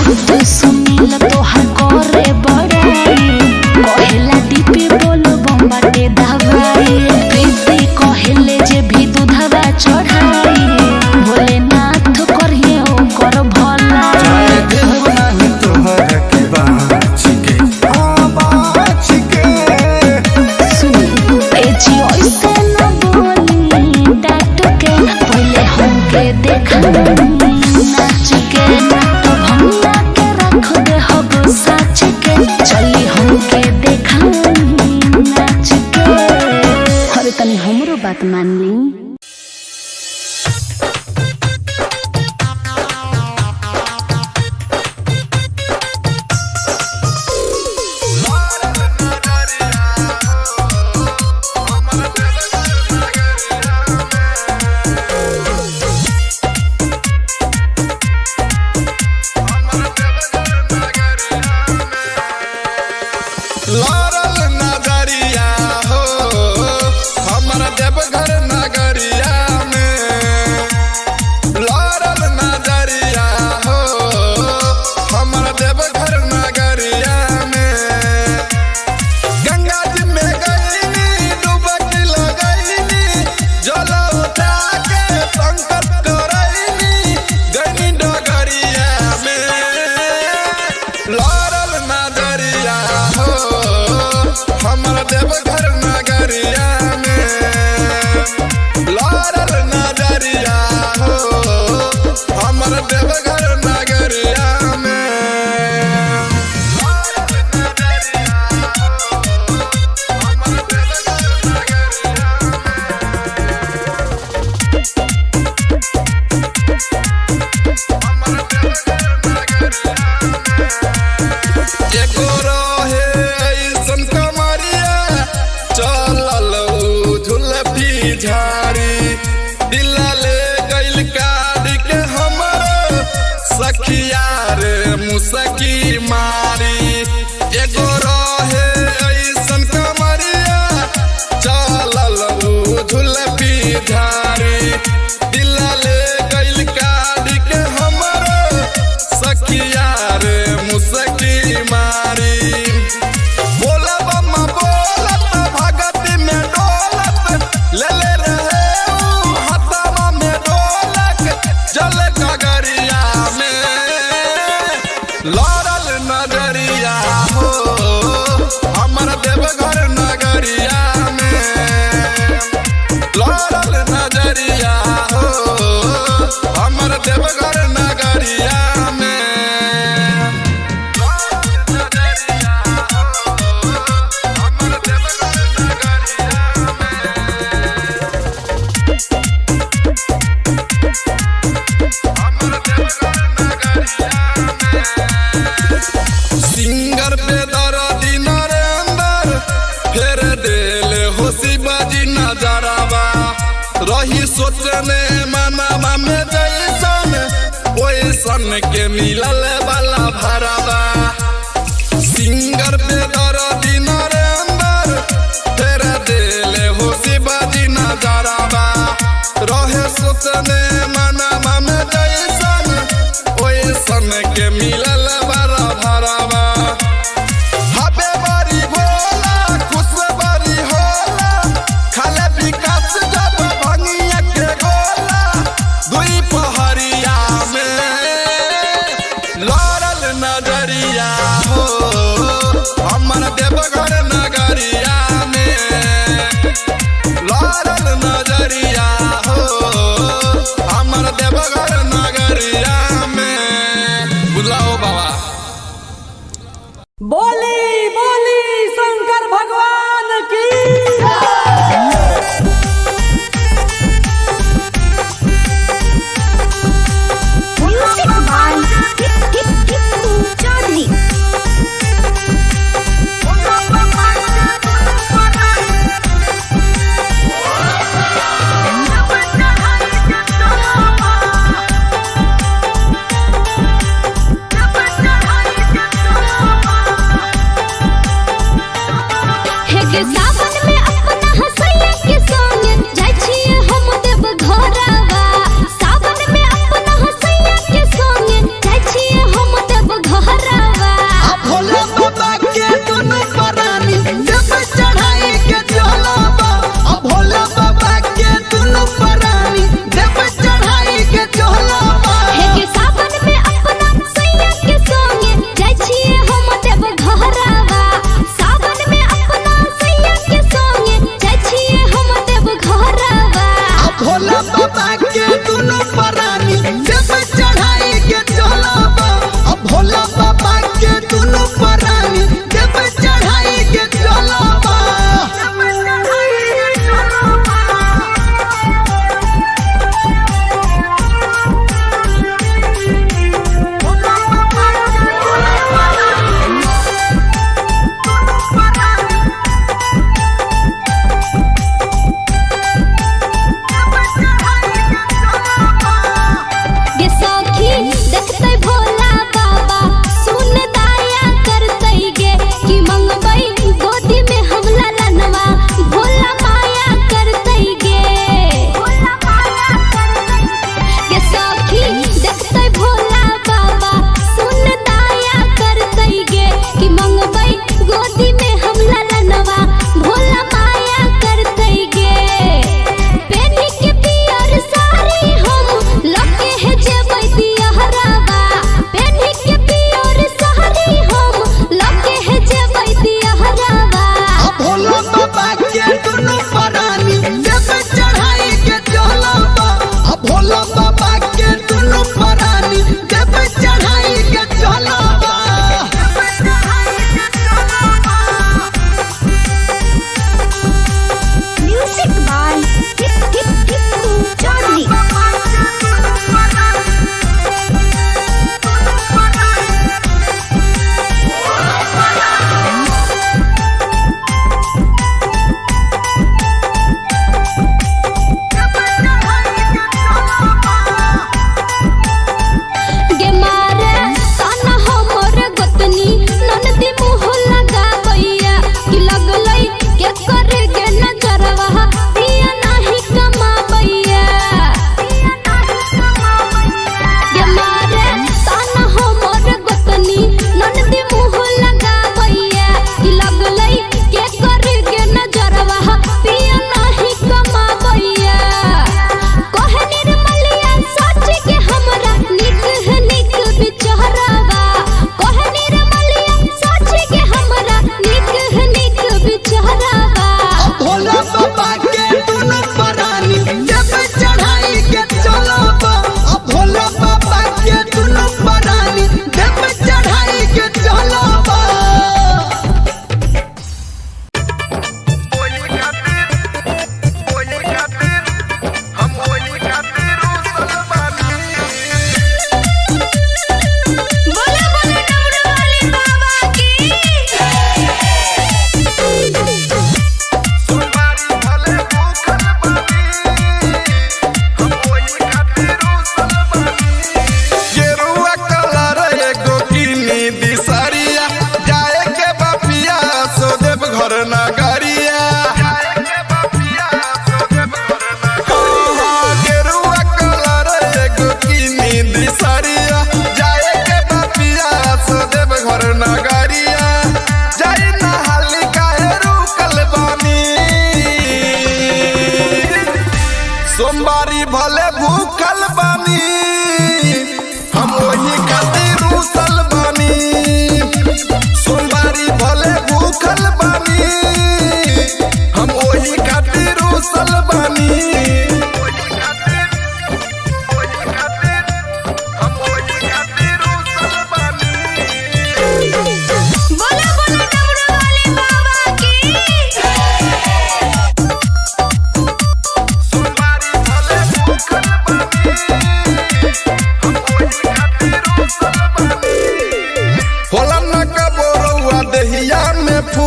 रोहित सुनील तोहर करे बड़ाई कहेला दीपी बोलो बम्बाटे दवाई प्रीति कहेले जे भी दूधवा चढ़ाई भोलेनाथ करिए ओकर भला चाहे देव नाही तोहर के बाँच के बाँच के सुनी एजी ऐसे न बोली डाट के पहले हमके देखा नाच के ना तो भंगा के रख दे हब साच के चली हमके देखा नाच के अरे तनी हमरो बात मान ली लारल नगरिया हो हमर देवघर नगरिया में लारल नगरिया हो हमर देवघर नगरिया में गंगा जी में गईनी डुबकी लगईनी जल उठा के संकट करईनी गईनी डगरिया में लारल नगरिया हो हमर देवघर नगरिया में लारल नगरिया हो हमर देवघर नगरिया में लारल नगरिया हो हमर देवघर एगो रहे ऐसन कमरिया चलल झुलफी झाड़ी दिला ले गइल काढ़ के हमर सखिया रे मुसकी मारी एगो रहे ऐसन कमरिया चलल झुलफी झाड़ी दिला ले गइल काढ़ के हमर सखिया रे मुसकी मारी बोला बम्मा बोलत भगती में डोलत ले ले रहे ऊ हथवा में ढोलक जल गगरिया में लारल नगरिया हो हमर देवघर नगरिया में लारल नगरिया हो हमर देवघर नगरिया में सिंगर पे दर्दी नरेंद्र फेर देले हो शिवाजी नजरवा रही सोचने मनवा में जैसन ओइसन के मिलल वाला भरवा सिंगर पे दर्दी नरेंद्र फेर देले हो शिवाजी नजरवा रहे सोचने मनवा में जैसन ओइसन के मिलल वाला भरवा हबे बड़ी भोला खुश बड़ी होला खाले विकास जब भंगिया के गोला दुई पहरिया में लारल नगरिया हो हमर देवघर नगरिया में लारल नगरिया हो हमर देवघर नगरिया में बुलाओ बाबा बोली बोली शंकर भगवान की म्यूजिक बाय चौधरी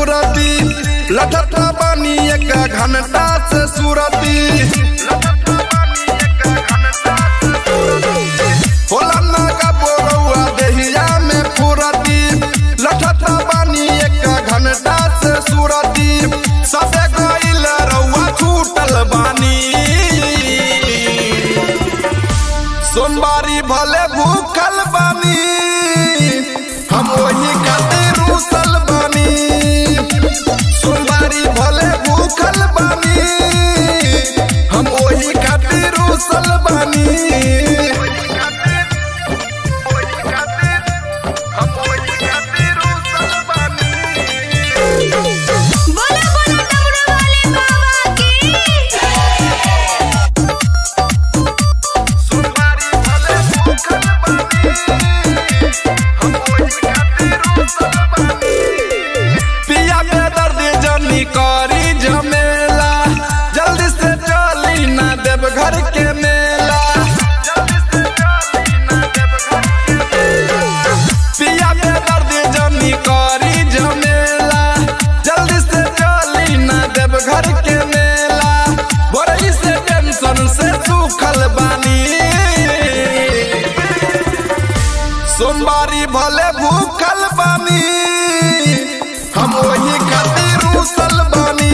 सूरती लटत बानी एक घंटा से सूरती होला ना का बोरौआ देहिया में फुरती लटत बानी एक घंटा से सूरती सबे गइल रउआ छूटल बानी सोमवारी भले भूखल बानी हम वही खातिर रुसल बानी सोमवारी भले भूखल बानी हम वही खातिर रुसल बानी बोला बोला डमरू वाले बाबा की सोमवारी भले भूखल बानी हम वही खातिर रुसल बानी पिया के दर्द जनी करी झमेला जल्दी से चली ना देव घर के मेला पिया के दर्द जनी करी झमेला जल्दी से चली ना देव घर के मेला बोरई से टेंशन से सूखल बानी सोमवारी भले भूखल बानी हम वही खातिर रुसल बानी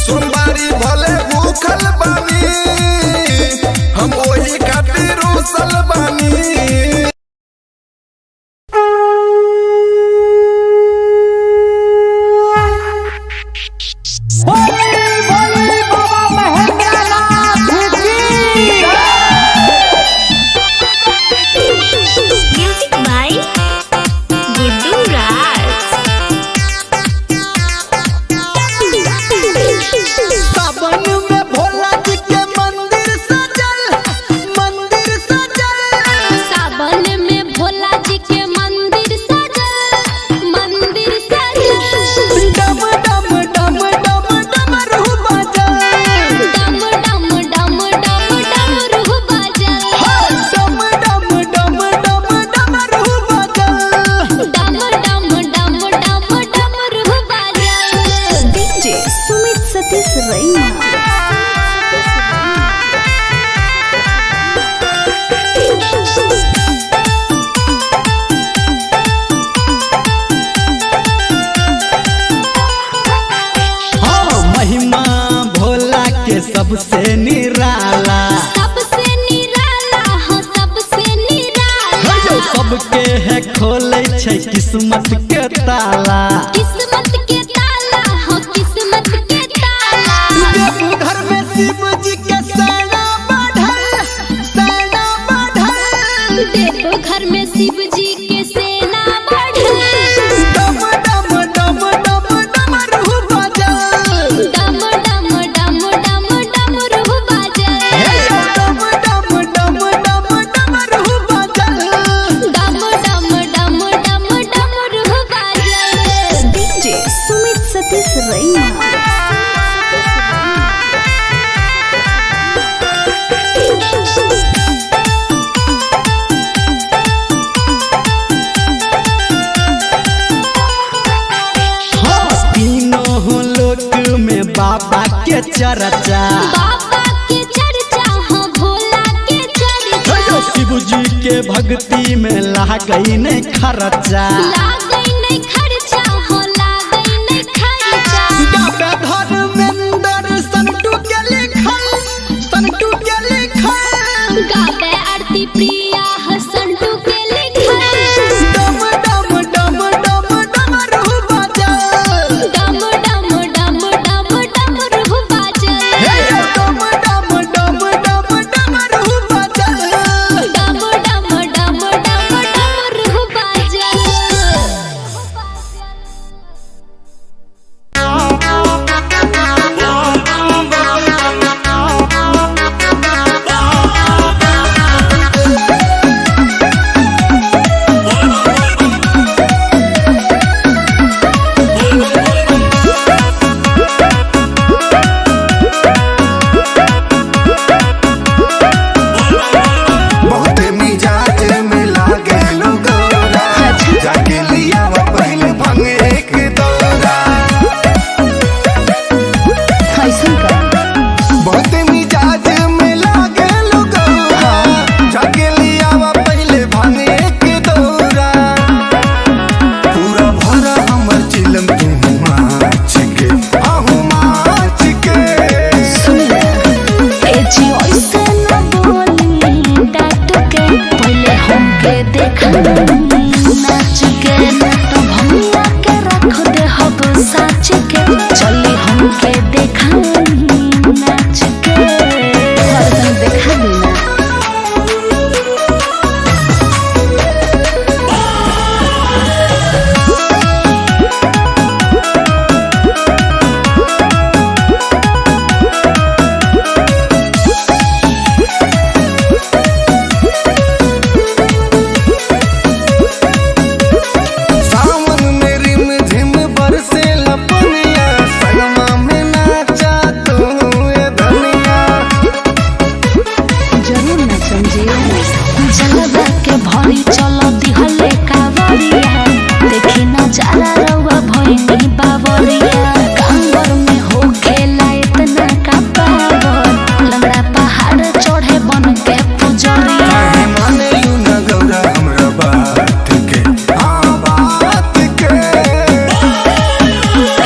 सोमवारी भले भूखल बानी हम वही खातिर रुसल बानी बोली बोली बाबा महेंद्रनाथ की म्यूजिक बाय गुड्डू राज सावन में भोला जी के मंदिर सजल सावन में भोला जी के मंदिर सजल डम डम डम डम डमरू बजल डम डम डम डम डमरू बजल डम डम डम डम डमरू बजल डम डम डम डम डमरू बजल डीजे सुमित सतीश रैना हाँ महिमा भोला के सबसे निराला सबसे निराला हो सबसे निराला जो सबके है खोले छै किस्मत के ताला किस्मत के ताला हो किस्मत के ताला देवघर में शिव जी के सेना बढ़ल देवघर में शिव जी के सेना बढ़ल डम डम डम डम डमरू बजल डम डम डम डम डमरू बजल डम डम डम डम डमरू बजल डम डम डम डम डमरू बजल डीजे सुमित सतीश रैना हाँ तीनों लोक में बाबा के चर्चा बाबा के चर्चा हो भोला के चर्चा शिव जी के भक्ति में लागई ने खर्चा लागई नहीं खर्चा हो लागई नहीं खर्चा गावे धर्मेंद्र संटू के लिखल गावे आरती प्रिया हसंटू के लिखल डम डम डम डम डमरू बजल डम डम डम डम डमरू बजल डम डम डम डम डमरू बजल डम डम डम डम डमरू बजल नाच के ना तो भमिया के रख दे हब साच के चली हमके देखाई नाच के हरदम देखा देना सावन में रिम झिम बरसे लपनिया सनमा में नाचा तू ये धनिया। जरूर न समझिए जलवा के भरी चलो दिहले कावरिया देखी न जरा रउआ भइनी बावरिया कांवर में हो खेला इतना का पावर लंगड़ा पहाड़ चढ़े बन के पुजरिया काहे माने यू न गौरा हमरा बात के बात के।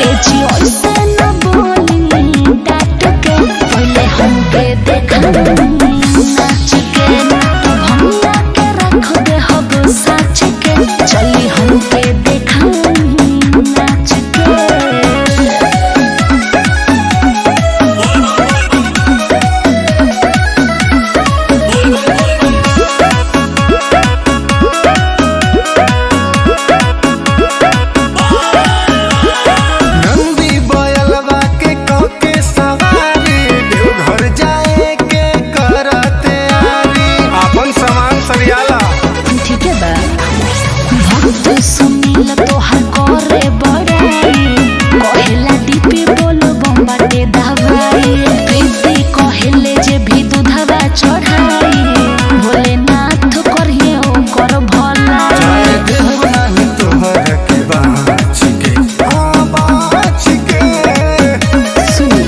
एजी ओइसे न बोली डाट के पहले हमके देखा नाच के ना तो भमिया के रख दे हब साच के चली हमके देखा नाच के नंदी बयलवा के कके सवारी देवघर जाए के करते आरी अपन सामान सरियाला। ठीक है बा भक्त सुनील तोहर करे बड़ाई कहेला दीपी बोलो बम्बाटे दवाई प्रीति कहेले जे भी दूधवा चढ़ाई भोलेनाथ करिए ओकर भला चाहे देव नाही तोहर के बाच के बाच के। सुनी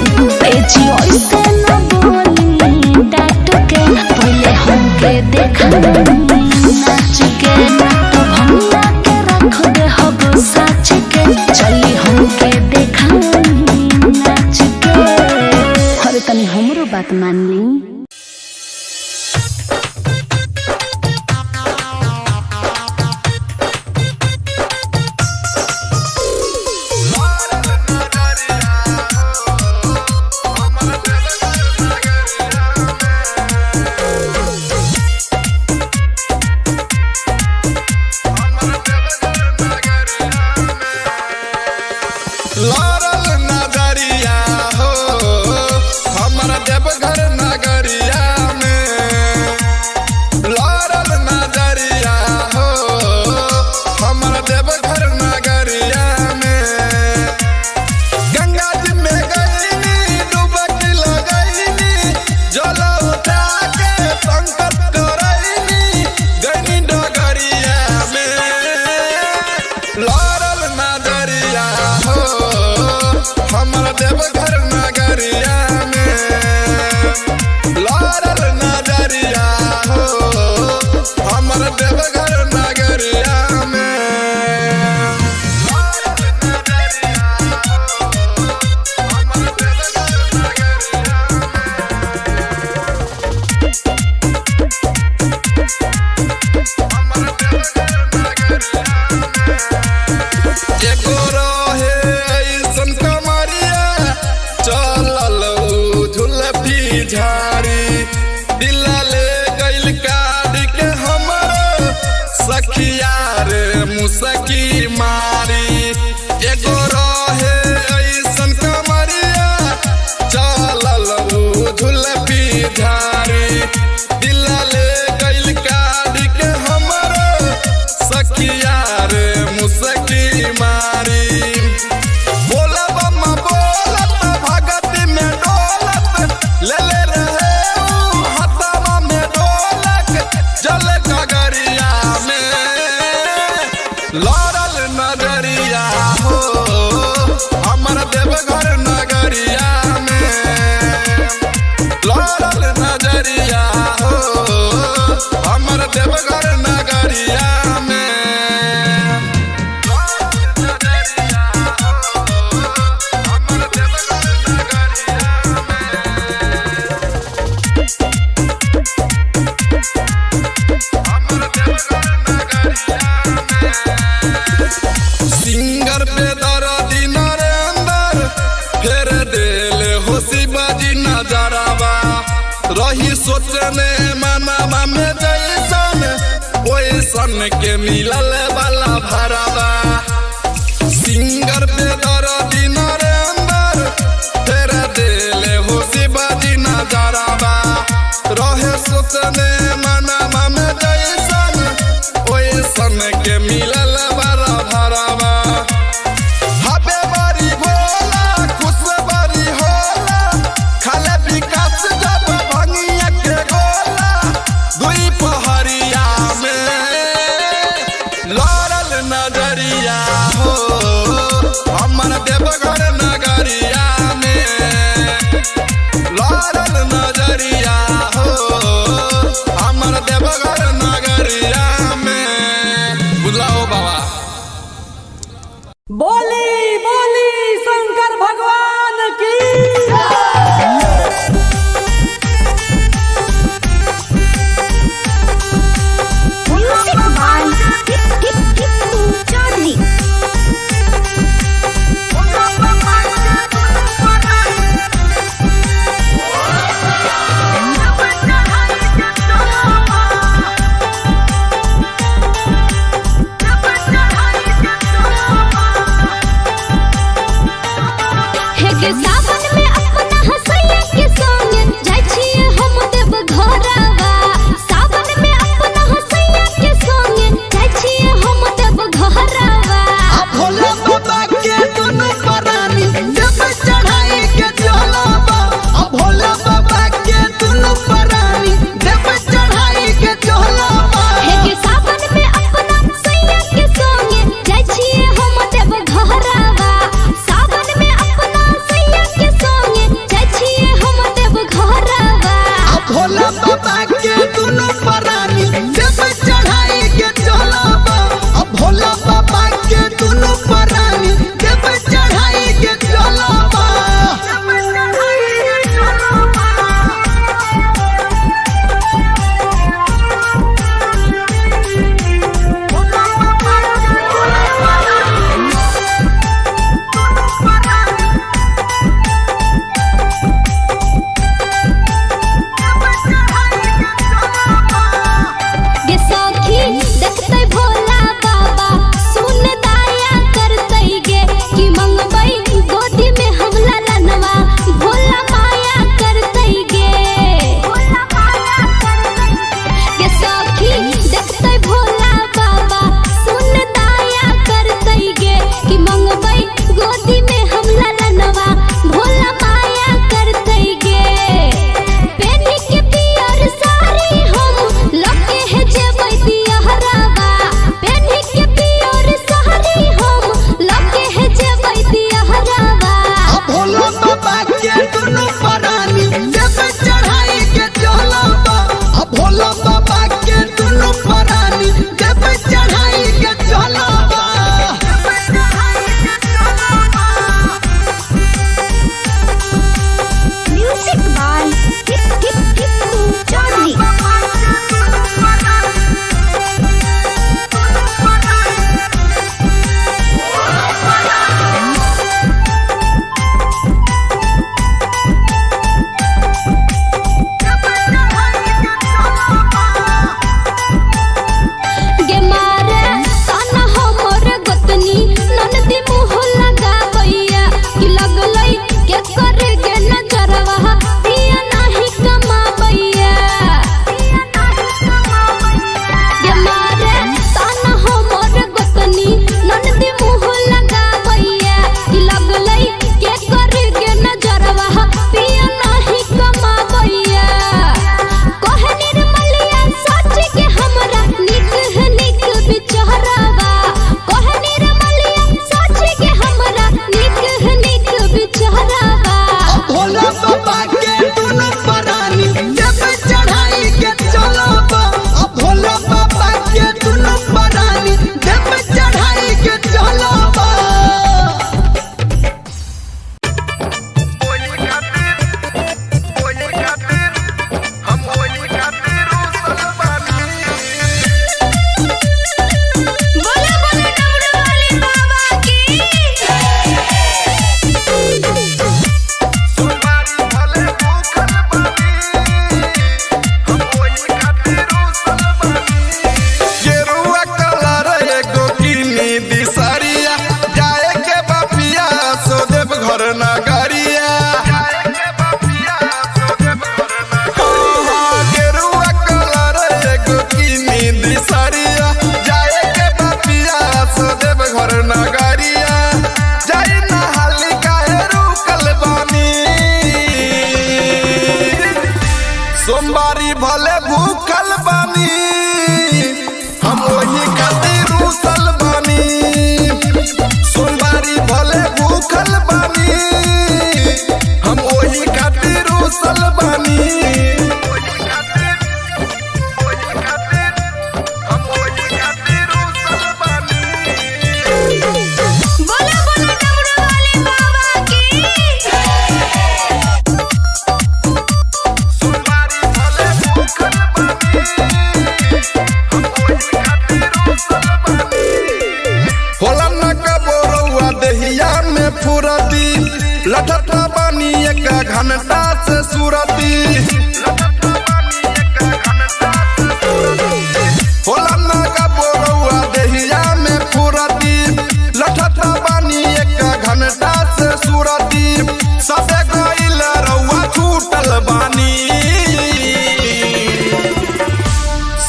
एजी ओइसे न बोली डाट के पहले हमके देखा नाच के ना तो भमिया के रख दे हब साच के चली हमके देखा नाच के अरे तनी हमरो बात मान ली लारल नगरिया हो हमर देवघर नगरिया में। लारल नगरिया हो हमर देवघर नगरिया में। गंगा जी में गईनी डुबकी लगईनी जल उठा के संकट करईनी गईनी डगरिया में। लारल नगरिया हो हमर देवघर नगरिया में। लारल नगरिया हो हमर देवघर नगरिया में। लारल नगरिया हो हमर देवघर एगो रहे ऐसन कमरिया चलल झुलफी झाड़ी दिला ले गइल काढ़ के हमर सखिया रे मुसकी मारी। एगो रहे ऐसन कमरिया चलल झुलफी झाड़ी दिला ले गइल काढ़ के हमर सखिया रे मुसकी मारी। बोला बम्मा बोलत भगती में डोलत ले ले रहे ऊ हथवा में ढोलक जल गगरिया में। लारल नगर सोचने मनावा में जैसन ओइसन के मिलल वाला भरावा सिंगर पे दर्दी नरेंद्र तेरे दिल हो शिवाजी नजरावा रहे सोचने मनावा में जैसन ओइसन के मिलल वाला भरावा हबे बारी भोला खुश बारी होला खाले विकास जब भंगिया के गोला दुई पहरिया में लड़ल नजरिया हो हमर देवघर नगरिया में लड़ल नजरिया हो हमर देवघर नगरिया में बुलाओ बाबा बोली बोली शंकर भगवान की म्यूजिक बाय चौधरी होला न कबो रउआ देहिया में फुरती लठता बानी एक घंटा से सुरती होला न कबो रउआ देहिया में फुरती लठता बानी एक घंटा से सुरती सबे गइल रउआ छूटल बानी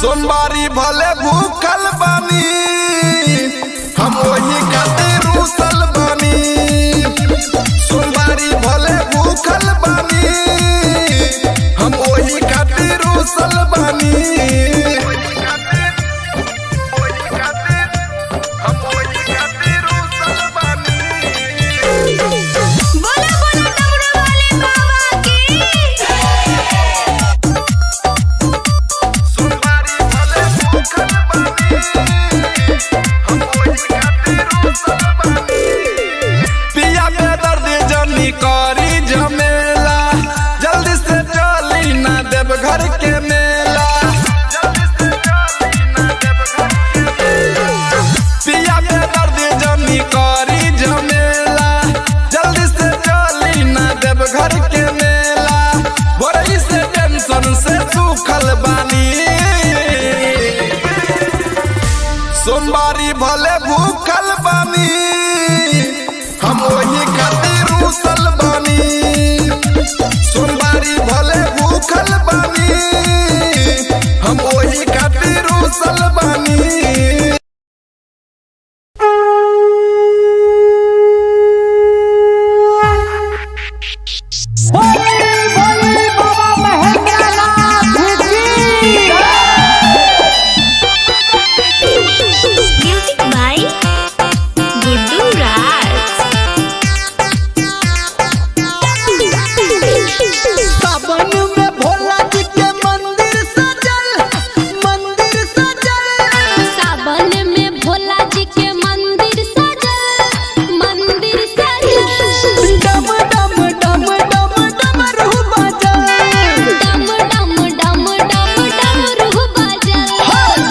सोमवारी भले भूखल बानी हम वही खातिर रुसल बानी सोमवारी भले भूखल बानी हम वही खातिर रुसल बानी बोला बोला डमरू वाले बाबा की सोमवारी भले भूखल बानी हम वही खातिर रुसल बानी पिया के दर्द जनी करी झमेला जल्दी से चली ना देव घर के मेला पिया के दर्द जनी करी झमेला जल्दी से चली ना देव घर के मेला बड़ी से टेंशन से सूखल बानी सोमवारी भले भूखल बानी हम वही खातिर रुसल बानी सोमवारी भले भूखल बानी हम वही खातिर रुसल बानी बोली बोली बाबा महेंद्रनाथ की म्यूजिक बाय गुड्डू राज सावन में भोला जी के मंदिर सजल सावन में भोला जी के मंदिर सजल डम डम डम डम डमरू बजल डम डम डम डम डमरू बजल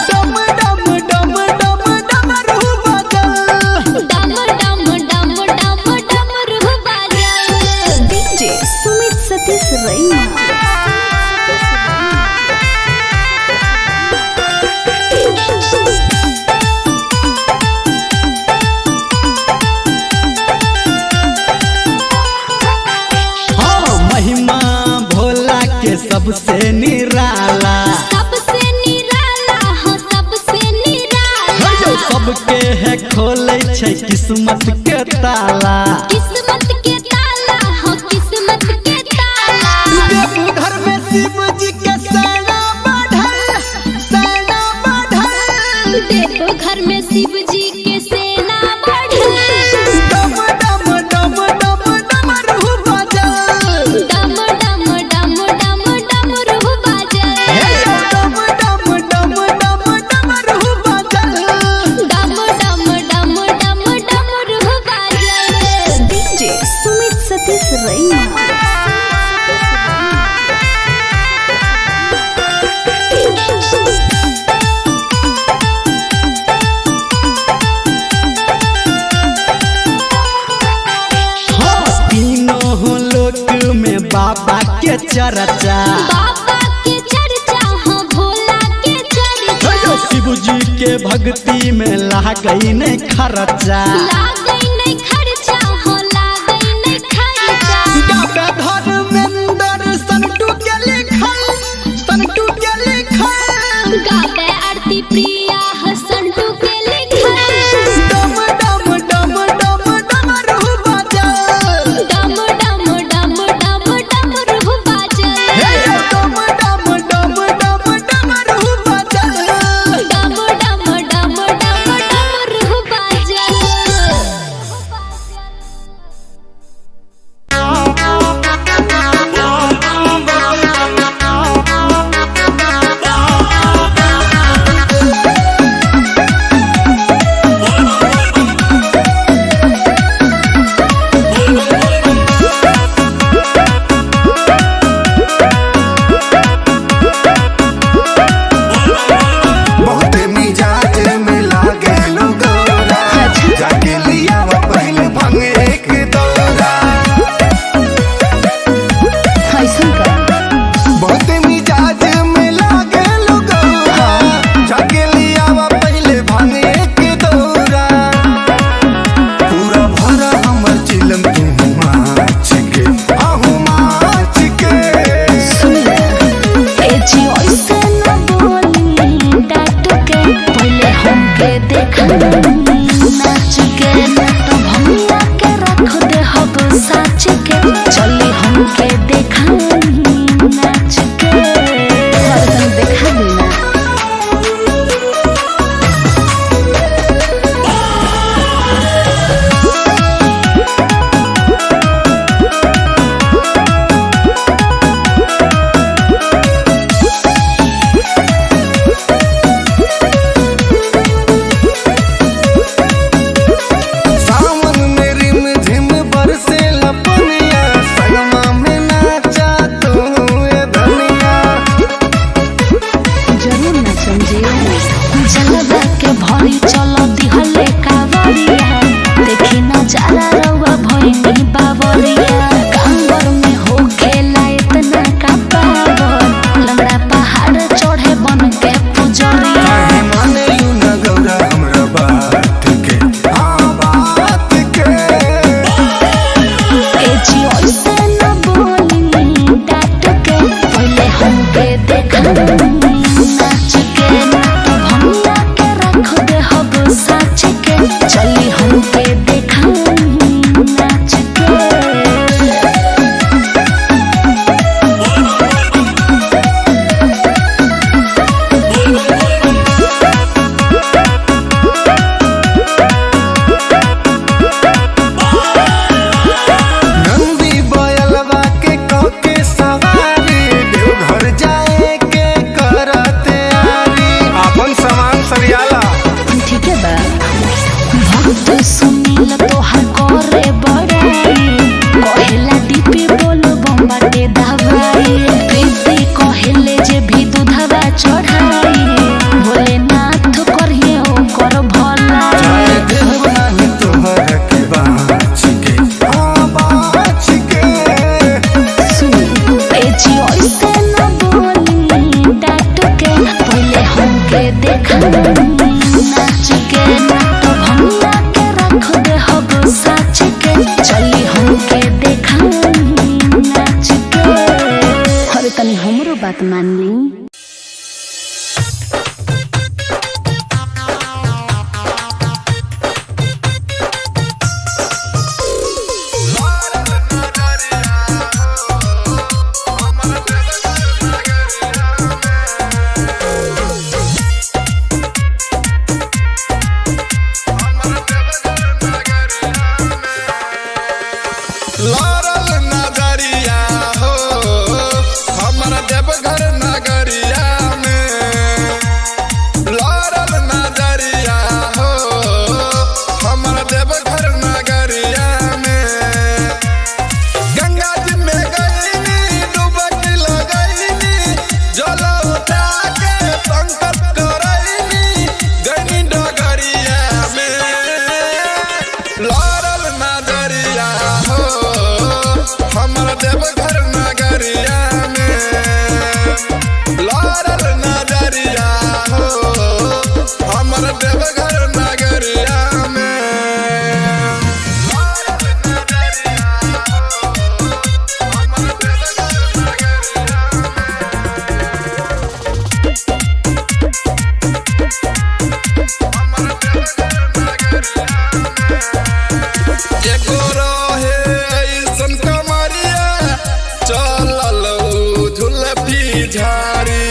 डम डम डम डम डमरू बजल डम डम डम डम डमरू बजल डीजे सुमित सतीश रैना हाँ महिमा भोला के सबसे निराला सबसे निराला हो सबसे निराला जो सबके है खोले छै किस्मत के ताला किस्मत के ताला हो किस्मत के ताला देवघर में शिव जी के सेना बढ़ल देवघर में शिव जी के सेना बढ़ल डम डम डम डम डमरू बजल डम डम डम डम डमरू बजल डम डम डम डम डमरू बजल डम डम डम डम डमरू बजल डीजे सुमित सतीश रैना हाँ तीनों लोक में बाबा के चर्चा बाबा के चर्चा हो भोला के चर्चा शिव जी के भक्ति में लागई नहीं खर्चा लागई नहीं खर्चा हो लागई नहीं खर्चा गावे धर्मेंद्र संटू के लिखल गावे आरती प्रिया हसंटू के लिखल डम डम डम डम डमरू बजल डम डम डम डम डमरू बजल डम डम डम डम डमरू बजल डम डम डम डम डमरू बजल नाच के तो भमिया के रख दे हब साच के चली हमके देखा नाच के तन देखा देना सावन में रिम झिम बरसे लपनिया सनमा में नाचा तू ए धनिया। जरूर न समझिए जलवा के भरी चलो दिहले कावरिया देखी न जरा रवा भइनी बावरिया कांवर में हो खेला इतना का पावर लंगड़ा पहाड़ चढ़े बन के पुजरिया काहे माने यू न गौरा हमरा बात के हाँ बात के। ए जी ओइसे न बोली डाट के पहले हमके देखा नाच के तो भमिया के रख दे हब साच के चली हमके देखा नाच के नंदी बयलवा के कके सवारी देवघर जाए के करते आरी अपन सामान सरियाला। ठीक है बा भक्त सुनील तोहर करे बड़ाई कहेला दीपी बोलो बम्बाटे दवाई प्रीति कहेले जे भी दूधवा चढ़ाई भोलेनाथ करिए ओकर भलाई चाहे देव नाही तोहर के बाँच के हाँ बाँच के। सुनी ए जी ओइसे न बोली डाट के पहले हमके देखा नाच के तो भमिया के रख दे हब साच के चली हमके देखा नाच के अरे तनी हमरो बात मान ली लारल नजरिया हो हमर देवघर नगरिया में लारल नजरिया हो हमर देवघर नगरिया में गंगा जी में गईनी डुबकी लगईनी जल उठा के संकट करईनी गईनी डगरिया में लारल नजरिया हो हमर देवघर नगरिया में लारल नजरिया हो हमर देवघर नगरिया में लारल नजरिया हो हमर देवघर नगरिया हमर देवघर नगरिया एगो रहे ऐसन कमरिया चलल झुलफी झाड़ी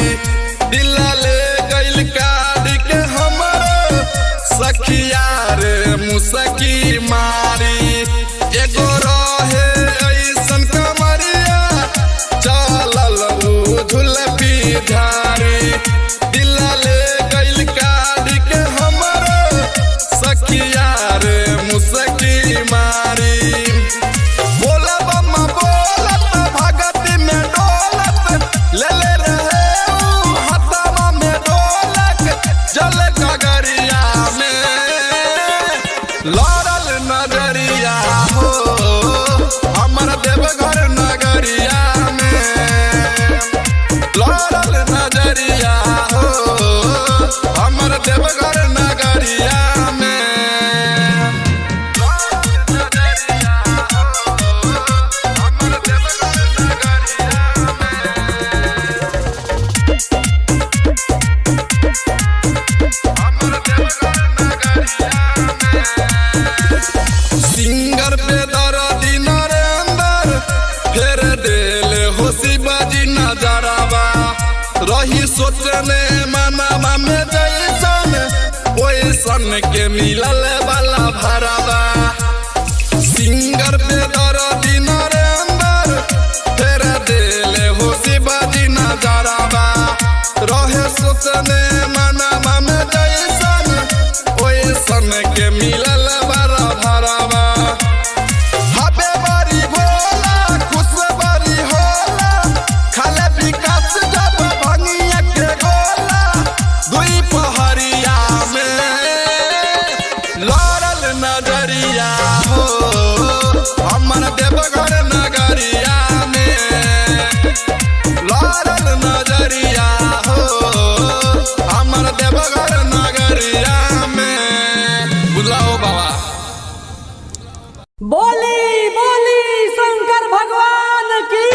दिला ले गइल काढ़ के हमर सखिया रे मुसकी मारी एगो रहे ऐसन कमरिया चलल झुलफी झाड़ी दिला ले गइल काढ़ के हमर सखिया रे मुसकी मारी बोला बम्मा बोलत भगती में डोलत ले ले रहे ऊ हथवा में ढोलक जल गगरिया में लारल नजरिया हो हमर देवघर नगरिया में लारल नजरिया हो हमर देवघर नगरिया में लारल नजरिया सोचने मनावा में जैसन ओइसन के मिलल वाला भरावा सिंगर पे दर्दी नरेंद्र फेर देले हो शिवाजी नजरावा रहे सोचने मनावा में जैसन ओइसन के मिलल वाला भरावा हबे बड़ी भोला खुश बड़ी होला खाले विकास जब भंगिया के गोला दुई पहरिया में लड़ल नजरिया हो हमर देवघर नगरिया में लड़ल नजरिया हो हमर देवघर नगरिया में बुलाओ बाबा बोली बोली शंकर भगवान की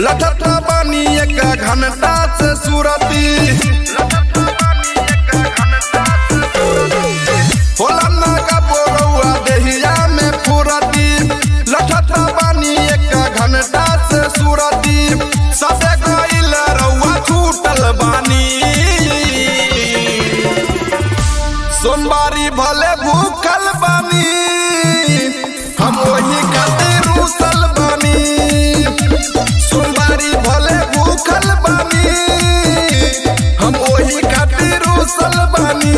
लठत बानी एक घंटा से सूरती होला ना का बोरौआ देहिया में फुरती लठत बानी एक घंटा से सूरती सबे गइल रउआ छूटल बानी सोमवारी भले भूखल बानी हम वही खातिर रूसल बानी सोमवारी भले भूखल बानी हम वही खातिर रूसल बानी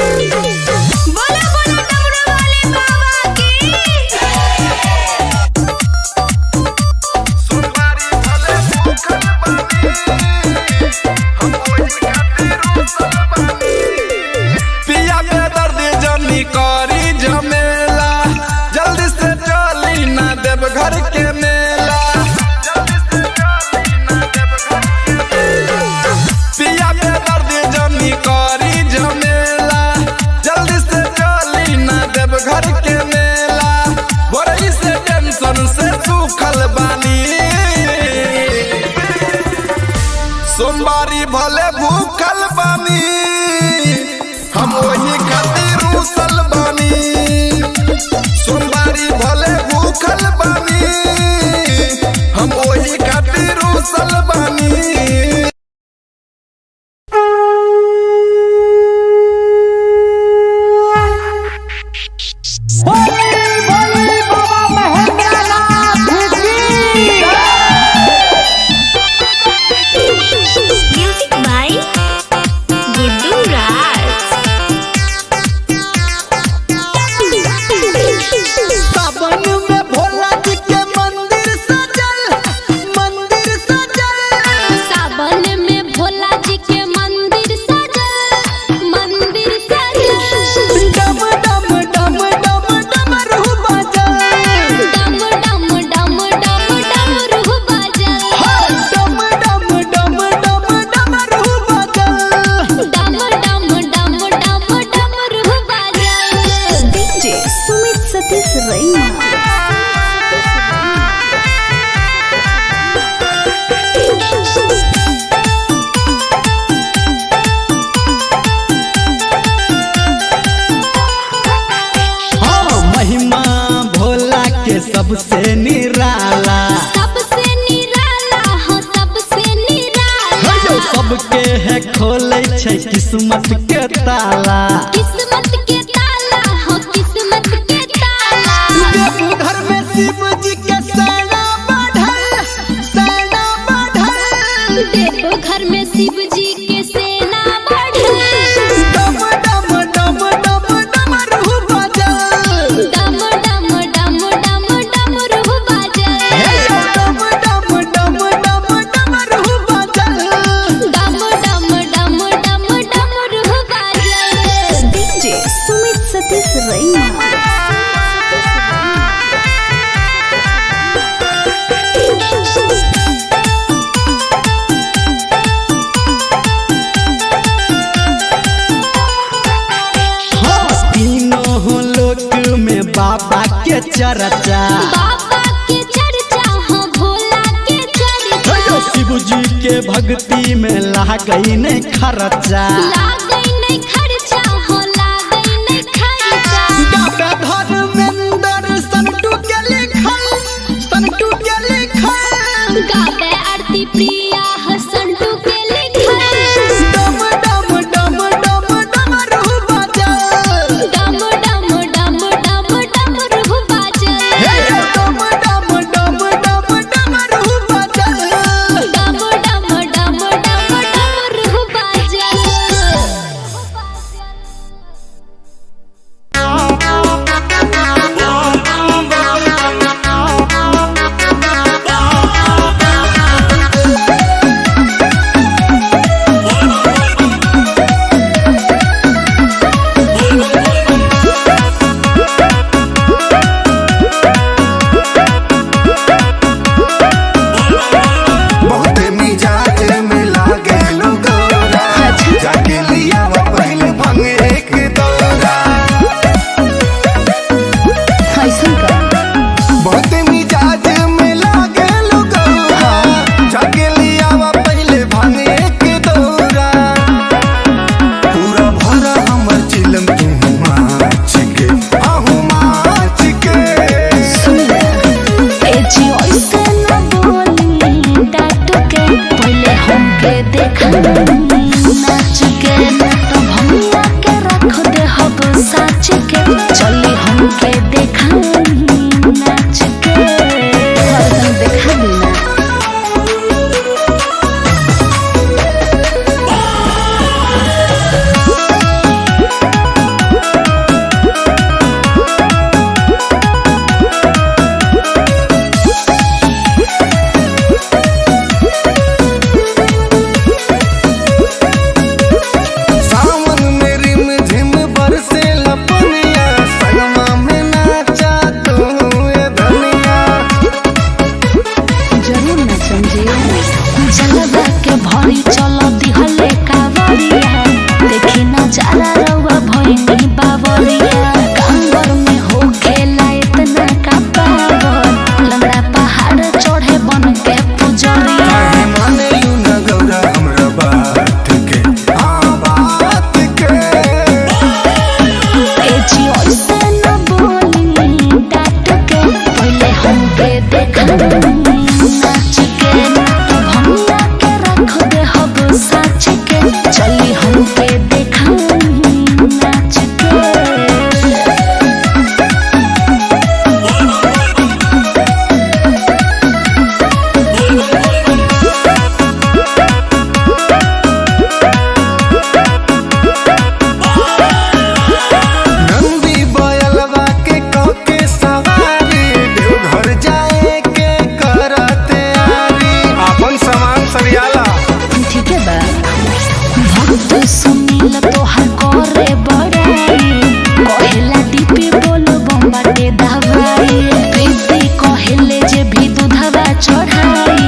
बोला बोला डमरू वाले बाबा की सोमवारी भले भूखल बानी हम वही खातिर रूसल बानी पिया पे दर्द जमी करी झमेला जल्दी से चली ना देव घर के मेला पिया पे दर्द जमी करी झमेला जल्दी से चली ना देव घर के मेला बोरई से टेंशन से सूखल बानी सोमवारी भले भूखल बानी हम वही खातिर रूसल बानी सोमवारी भले भूखल बानी हम वही खातिर रूसल बानी म्यूजिक बाय गुड्डू राज सावन में भोला जी के मंदिर सजल सावन में भोला जी के मंदिर सजल डम डम डम डम डमरू बजल डम डम डम डम डमरू बजल डम डम डम डम डमरू बजल डम डम डम डम डमरू बजल डीजे सुमित सतीश रैना हाँ महिमा भोला के सबसे निराला सबसे निराला हो सबसे निराला जो सबके है खोले छै किस्मत के ताला किस्मत के ताला हो किस्मत के ताला देवघर में शिव जी के सेना बढ़ल देव घर में शिव जी के सेना बढ़ल डम डम डम डम डमरू बजल डम डम डम डम डमरू बजल डम डम डम डम डमरू बजल डम डम डम डम डमरू बजल डीजे सुमित सतीश रैना हाँ तीनों लोक में बाबा के चर्चा बाबा के चर्चा हो भोला के चर्चा शिव जी के भक्ति में लागई नहीं खर्चा लागई नहीं खर्चा हो लागई नहीं खर्चा गावे धर्मेंद्र संटू के लिखल गावे आरती प्रिया हो संटू के लिखल डम डम डम डम डमरू बजल डम डम डम डम डमरू बजल डम डम डम डम डमरू बजल डम डम डम डम डमरू बजल देखा नाच के ना तो भैया के रख दे हब साच के चली हमके देखा नाच के हरदम देखा बिना सावन में रिम झिम बरसे लपनिया संगमा में नाचा तू ए धनिया। जरूर ना समझिए जलवा के भरी चलो दिहले कावरिया देखी ना जाला रउआ भइनी बावरिया कांवर में हो खेला इतना का पावर लंगड़ा पहाड़ चढ़े बन के पुजरिया काहे मानेलू न गौरा हमरा बात के बात के। एजी ओइसे न बोली डाट के पहले हमके देखा नाच के ना तो भैया के रख दे हब साच के चली हमके देखा नाच के नंदी बयलवा के कके सवारी देवघर जाए के करते आरी। अपन सामान सरियाला ठीक है बा भक्त सुनील तोहर करे बड़ाई कहेला दीपी बोलो बम्बाटे दवाई प्रीति कहेले जे भी दूधवा चढ़ाई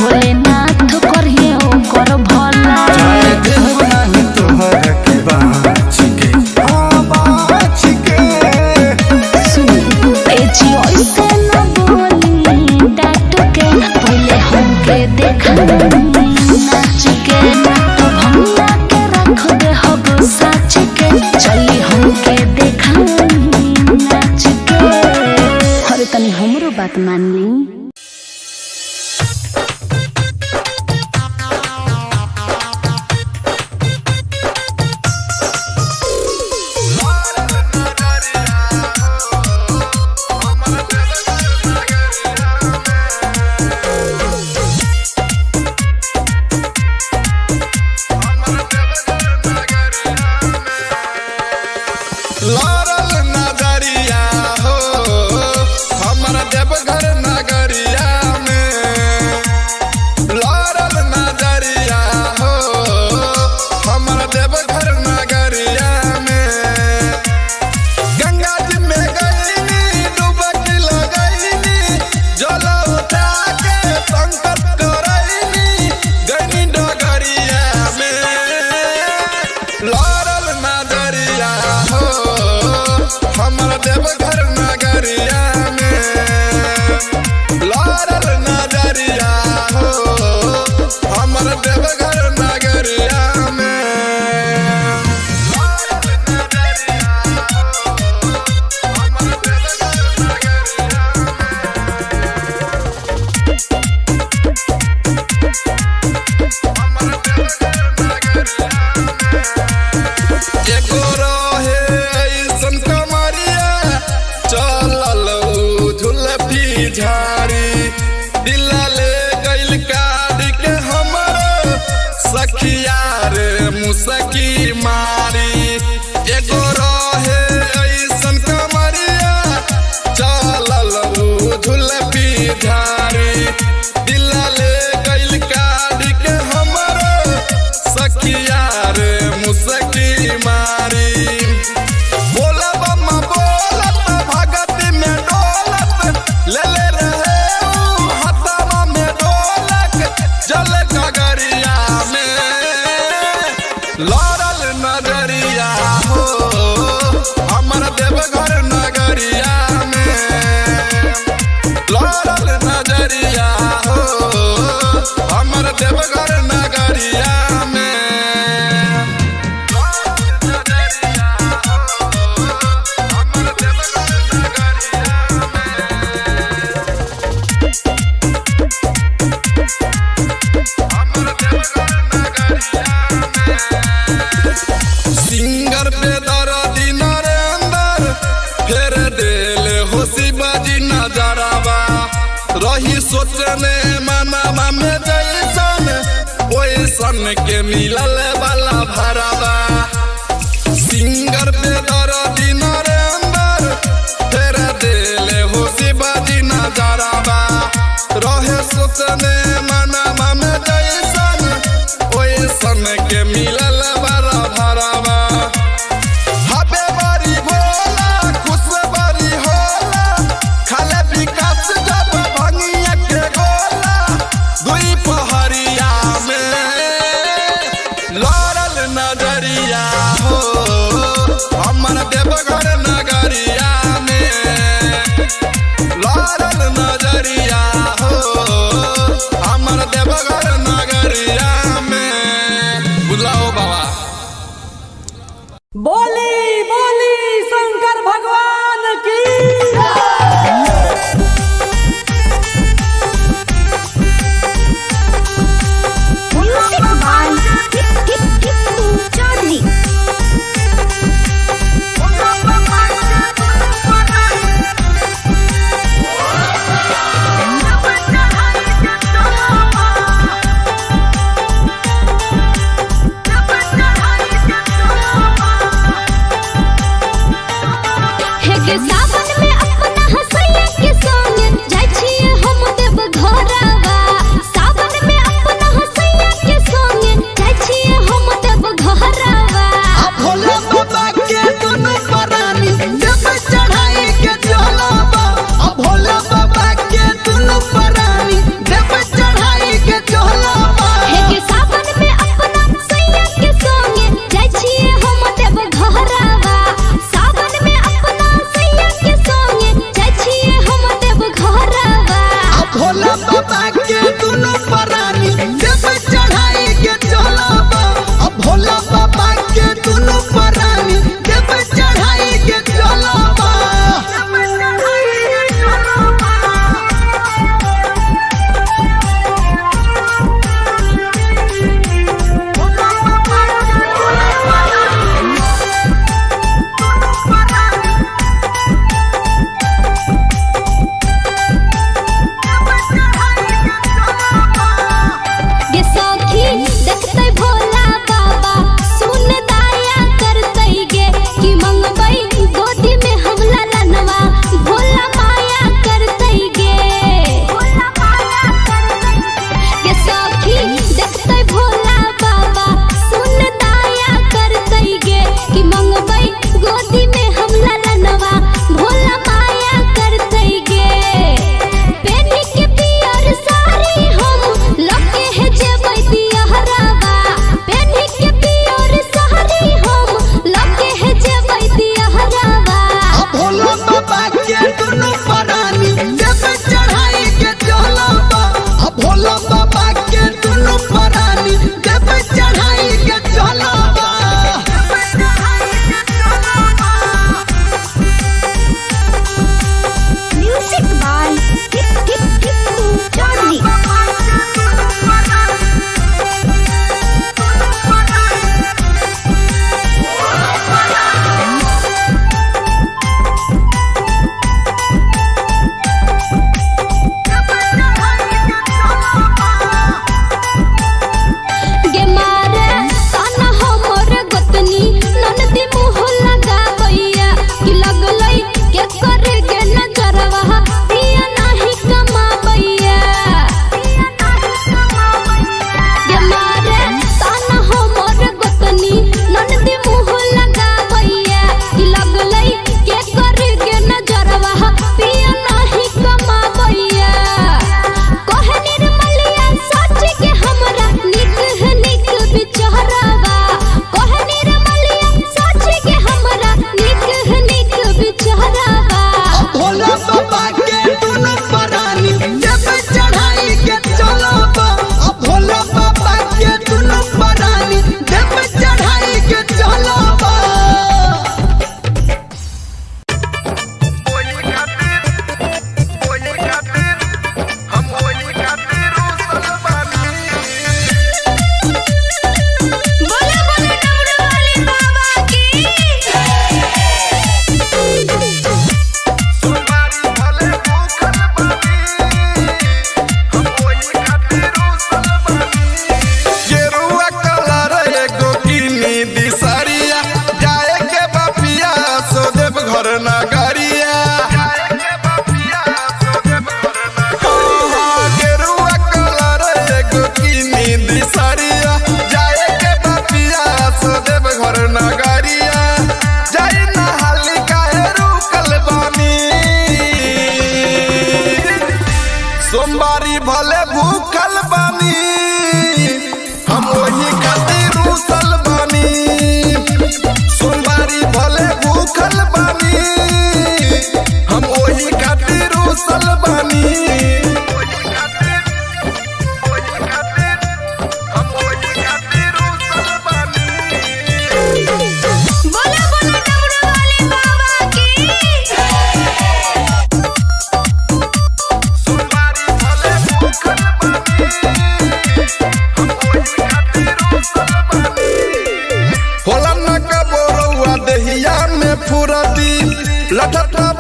भोलेनाथ करिए ओकर भला चाहे देव नाही तोहर के बाच के बाच के। एजी ओइसे न बोली डाट के पहले हमके देखा नाच के ना तो भैया के रख दे हब साच के चली हमके देखा नाच के अरे तनी हमरो बात मान ली लारल नजरिया हो हमर देवघर नगरिया में। लारल नजरिया हो हमर देवघर नगरिया में। गंगा जी में गईनी डुबकी लगईनी जल उठा के संकट करईनी गईनी डगरिया में। लारल नजरिया हो हमर देवघर नगरिया में। लारल नजरिया हो हमर देवघर नगरिया में। लारल नजरिया हो हमर देवघर एगो रहे ऐसन कमरिया चलल झुलफी झाड़ी दिला ले गइल काढ़ के हमर सखिया रे मुसकी मारी। एगो रहे ऐसन कमरिया चलल झुलफी झाड़ी दिला ले गइल काढ़ के हमर सखिया रे मुसकी मारी। बोला बम्मा बोलत भगत में डोलत ले ले रहे ऊ हथवा में ढोलक जल गगरिया में। लारल नजरिया हो हमर देवघर नगरिया में। लारल नजरिया हो हमर देवघर नगरिया में। सोचने मनावा में जैसन ओइसन के मिलल वाला भरावा सिंगर पे दर्दी नरेंद्र फेर देले हो शिवाजी नजरावा रहे सोचने मनावा में जैसन ओइसन के मिलल वाला भरावा हबे बड़ी भोला खुश बड़ी होला खाले विकास जब भंगिया के गोला दुई पहरिया में लड़ल नजरिया हो हमर देवघर नगरिया में लड़ल नजरिया हो हमर देवघर नगरिया में बुलाओ बाबा बोल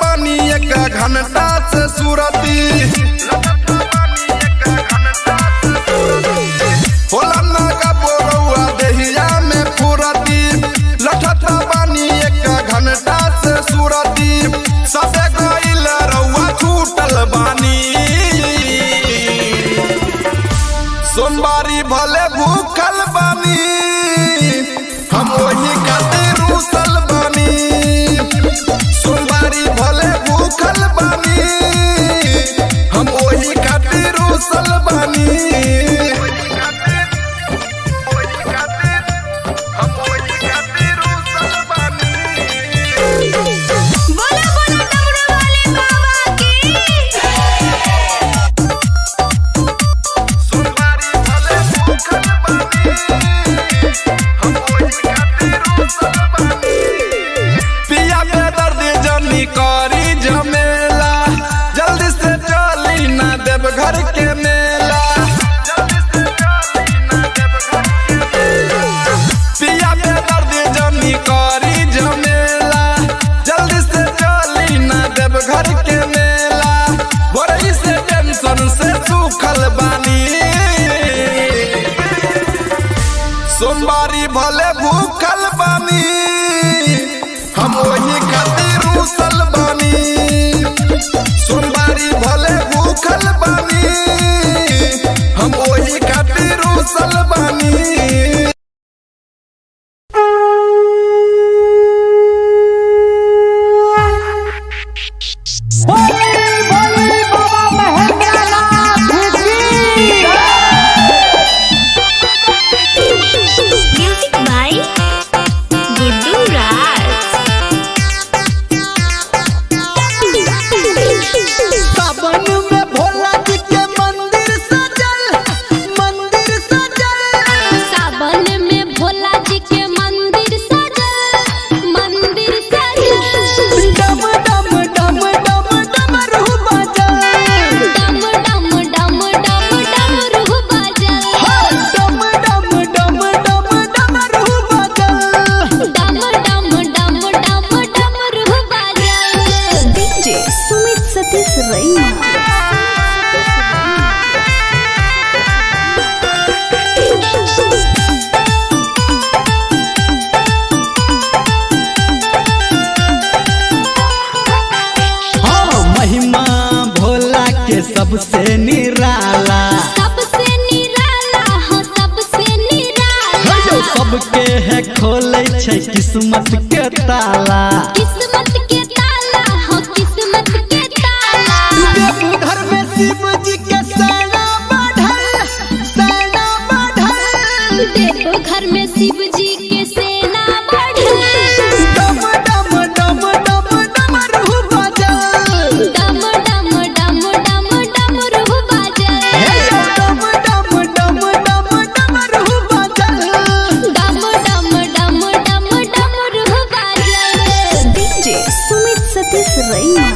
बानी एक घंटा से सूरती होला ना का बोरौआ देहिया में फुरती लठत बानी एक घंटा से सूरती सबे गइल रउआ छूटल बानी सोमवारी भले भूखल बानी हम वही खातिर रूसल बानी सोमवारी भले भूखल बानी हम वही खातिर रूसल बानी बोला बोला डमरू वाले बाबा की सोमवारी भले भूखल बानी हम वही खातिर रूसल बानी पिया पे दर्द जमी करी झमेला जल्दी से चली ना देव घर के मेला पिया पे दर्द जमी करी झमेला जल्दी से चली ना देव घर के मेला बड़ी से टेंशन से सूखल बानी सोमवारी भले भूखल बानी हम वही खातिर रूसल बानी सोमवारी भले भूखल बानी हम वही खातिर रूसल बानी म्यूजिक बाय गुड्डू राज सावन में भोला जी के मंदिर सजल सावन में भोला जी के मंदिर सजल डम डम डम डम डमरू बजल डम डम डम डम डमरू बजल डम डम डम डम डमरू बजल डम डम डम डम डमरू बजल डीजे सुमित सतीश रैना हाँ महिमा भोला के सबसे निराला सबसे निराला हो सबसे निराला जो सबके है खोले छै किस्मत के ताला किस्मत के ताला हो किस्मत के ताला देवघर में शिव जी के सेना बढ़ल देव घर में शिव जी के सेना बढ़ल डम डम डम डम डमरू बजल डम डम डम डम डमरू बजल डम डम डम डम डमरू बजल डम डम डम डम डमरू बजल डीजे सुमित सतीश रैना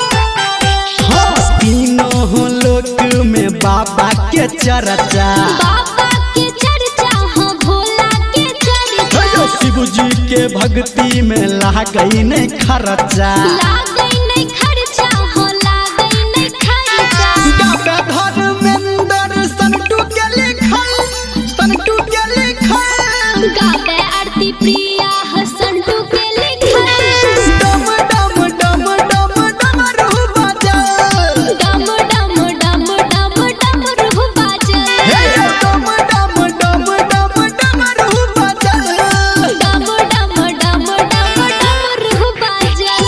हाँ तीनों लोक में बाबा के चर्चा बाबा के चर्चा हो भोला के चर्चा शिव जी के भक्ति में लागई नहीं खर्चा लागई नहीं खर्चा हो लागई नहीं खर्चा गावे धर्मेंद्र संटू के लिखल गावे आरती प्रिया हसंटू के लिखल डम डम डम डम डमरू बजल डम डम डम डम डमरू बजल डम डम डम डम डमरू बजल डम डम डम डम डमरू बजल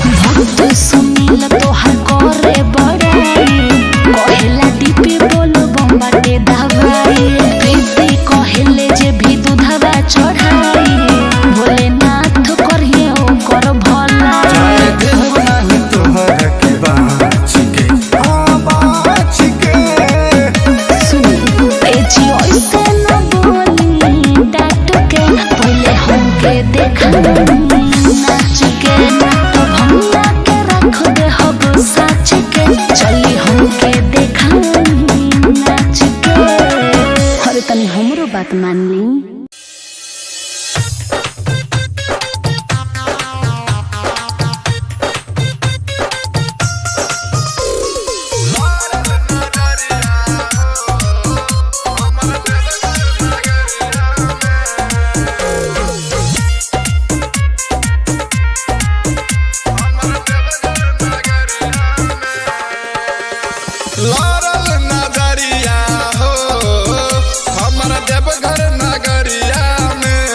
भक्त सुनील तोहर करे बड़ाई कहेला दीपी बोलो बम्बाटे दवाई प्रीति कहेले जे भी दूधवा चढ़ाई भोलेनाथ करिए ओकर भला चाहे देव नाही तोहर के बाँच के बाँच के सुनी एजी ऐसे न बोली डाट के पहले हमके देखा नाच के तो भंगा के रख दे हब साच के चली हमके देखा नाच के अरे तनी हमरो बात मान ली लारल नजरिया हो हमर देवघर नगरिया में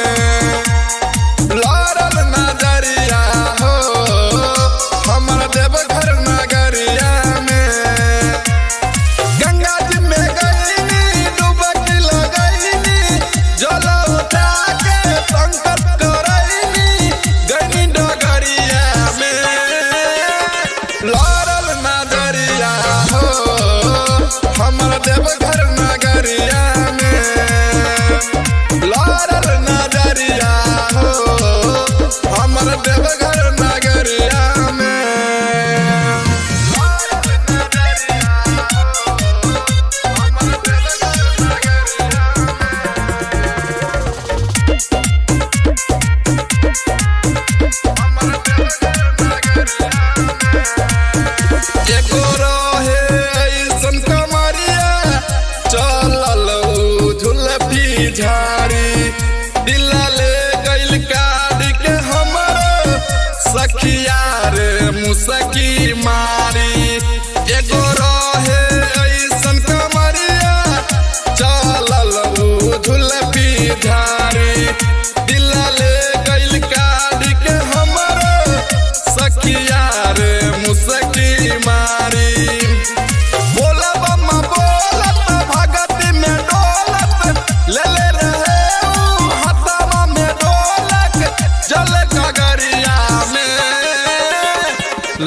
लारल नजरिया हो हमर देवघर नगरिया में गंगा जी में गईनी डुबकी लगईनी जल उठा के संकट करईनी गईनी डगरिया में लारल नजरिया हो हमर देवघर नगरिया में लारल नजरिया हो हमर देवघर नगरिया में लारल नजरिया हो हमर देवघर एगो रहे ऐसन कमरिया चलल झुलफी झाड़ी दिला ले गइल काट के हमर सखिया रे मुसकी मारी एगो रहे ऐसन कमरिया चलल झुलफी झाड़ी दिला ले गइल काट के हमर सखिया रे मुसकी मारी बोला बम्मा बोलत भगत में डोलत ले ले रहे ऊ हथवा में ढोलक जल गगरिया में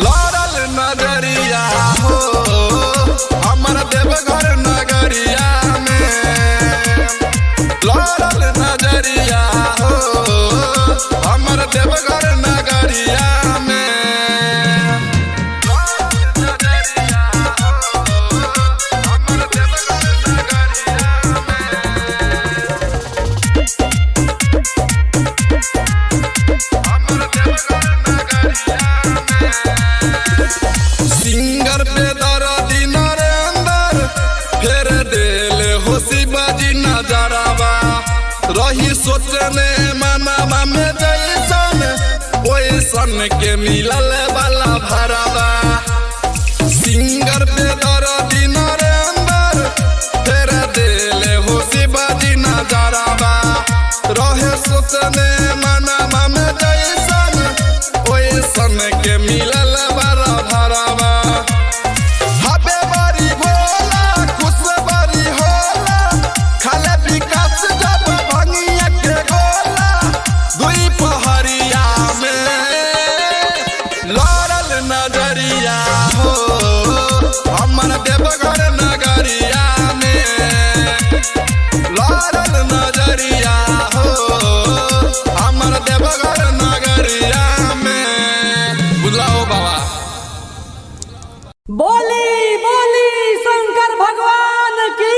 लारल नजरिया हो हमर देवघर नगरिया में लारल नजरिया हो हमर देवघर नगरिया में सिंगर पे दर्दी नरेंद्र फेर देले हो शिवाजी नजरावा रही सोचने मनवा में जैसन ओइसन के मिलल वाला भरावा सिंगर पे दर्दी नरेंद्र फेर देले हो शिवाजी नजरावा रहे सोचने मनवा में जैसन ओइसन के मिलल वाला भरावा हबे बड़ी भोला खुश बड़ी होला खाले विकास जब भंगिया के गोला दुई पहरिया में लारल नजरिया हो हमर देवघर नगरिया में लारल नजरिया हो हमर देवघर नगरिया में बुलाओ बाबा बोली बोली शंकर भगवान की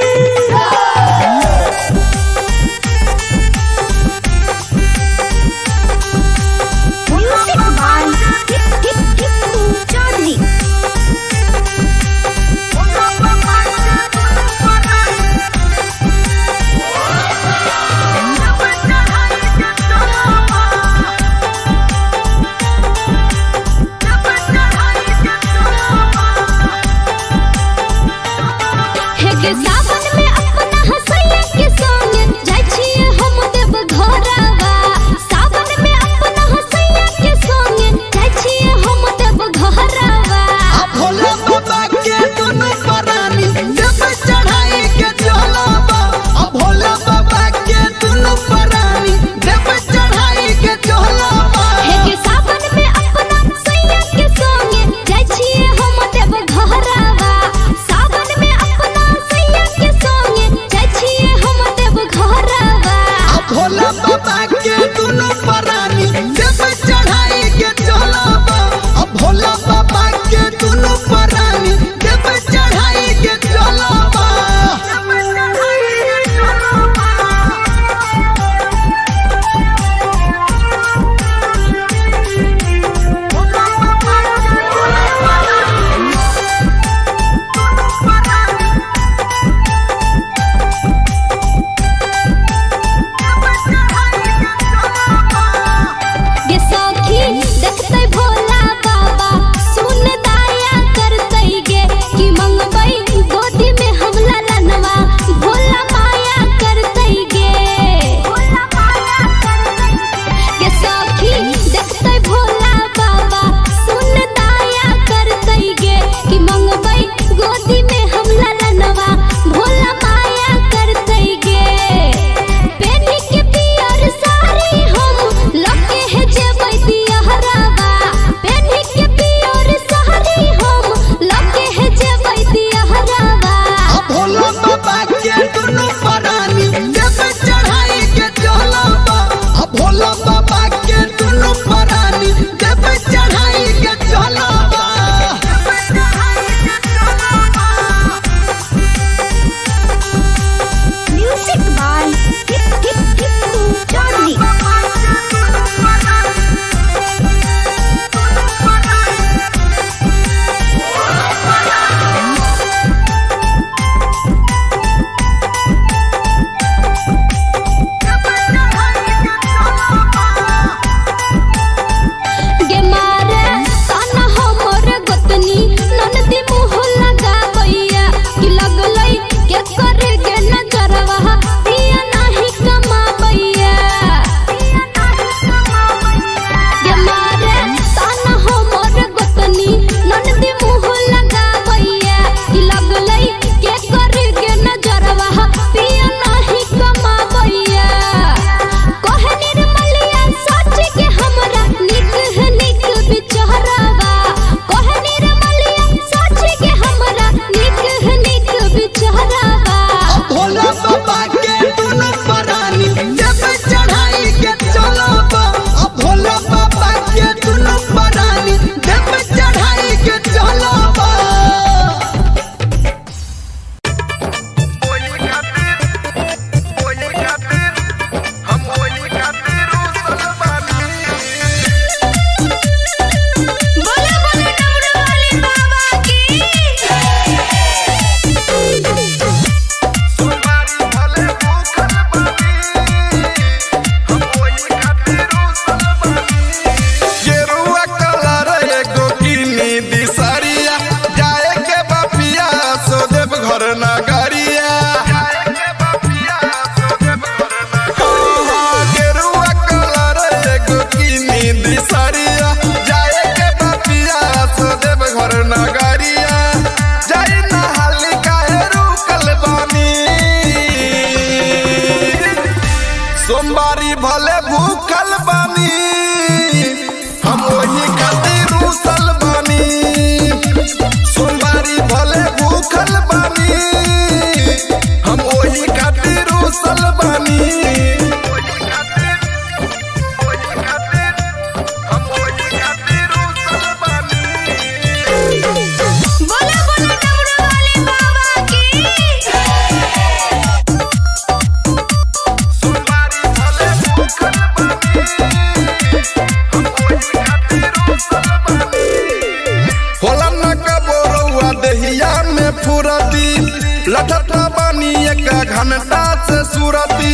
सूरती लठत बानी एक घंटा से सूरती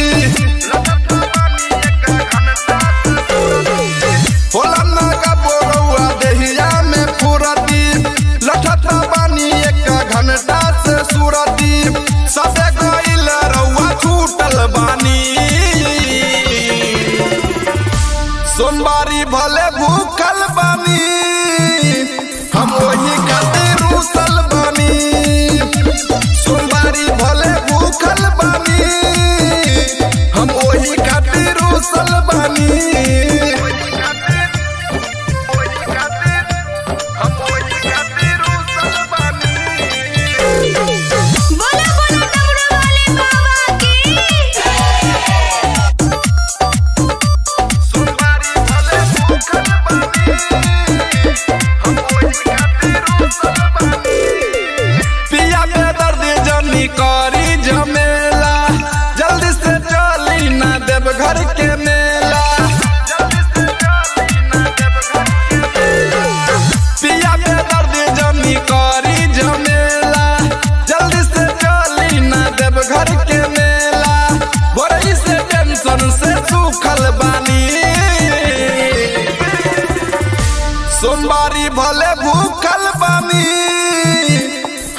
होला ना का बोरौआ देहिया में फुरती लठत बानी एक घंटा से सूरती सबे गइल रउआ छूटल बानी सोमवारी भले भूखल बानी हम वही खातिर रुसल बानी सोमवारी भले भूखल बानी हम वही खातिर रुसल बानी बोला बोला डमरू वाले बाबा की सोमवारी भले भूखल बानी हम वही खातिर रुसल बानी पिया के दर्द जमी करी झमेला जल्दी से चली ना देव घर के मेला पिया के दर्द जमी करी झमेला जल्दी से चली ना देव घर के मेला बड़ी से टेंशन से सूखल बानी सोमवारी भले भूखल बानी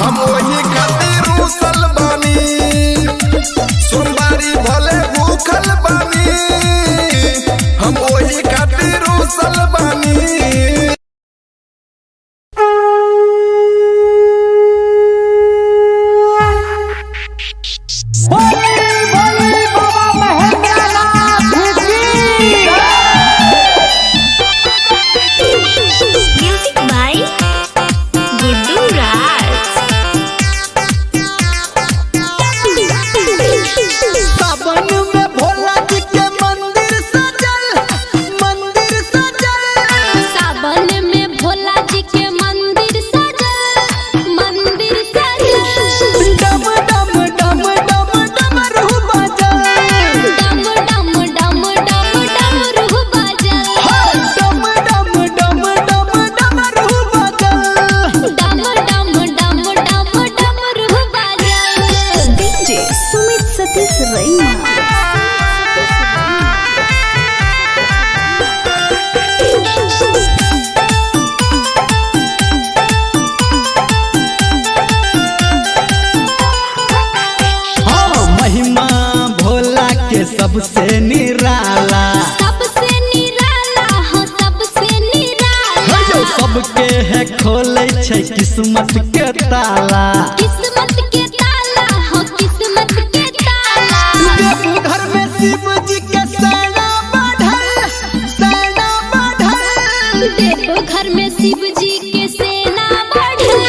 हम वही खातिर रुसल बानी सोमवारी भले भूखल बानी हम वही खातिर रुसल बानी म्यूजिक बाय गुड्डू राज सावन में भोला जी के मंदिर सजल सावन में भोला जी के मंदिर सजल डम डम डम डम डमरू बजल डम डम डम डम डमरू बजल डम डम डम डम डमरू बजल डम डम डम डम डमरू बजल डीजे सुमित सतीश रैना हाँ महिमा भोला के सबसे निराला सबसे निराला हो सबसे निराला जो सबके है खोले छै किस्मत के ताला किस्मत के ताला हो किस्मत के ताला घर में शिव जी के सेना बढ़ल देव घर में शिव जी के सेना बढ़ल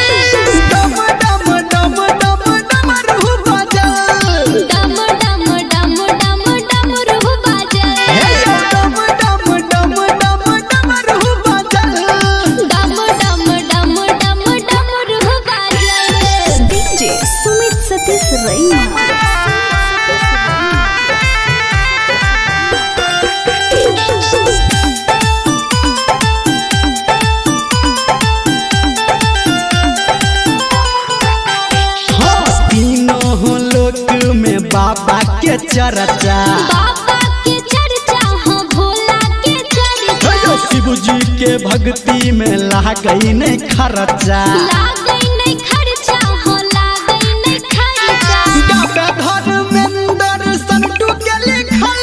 डम डम डम डम डमरू बजल डम डम डम डम डमरू बजल डम डम डम डम डमरू बजल डम डम डम डम डमरू बजल डीजे सुमित सतीश रैना हाँ तीनों लोक में बाबा के चर्चा बाबा के चर्चा हो भोला के चर्चा शिव जी के भक्ति में लागई नहीं खर्चा लागई नहीं खर्चा हो लागई नहीं खर्चा गावे धर्मेंद्र संटू के लिखल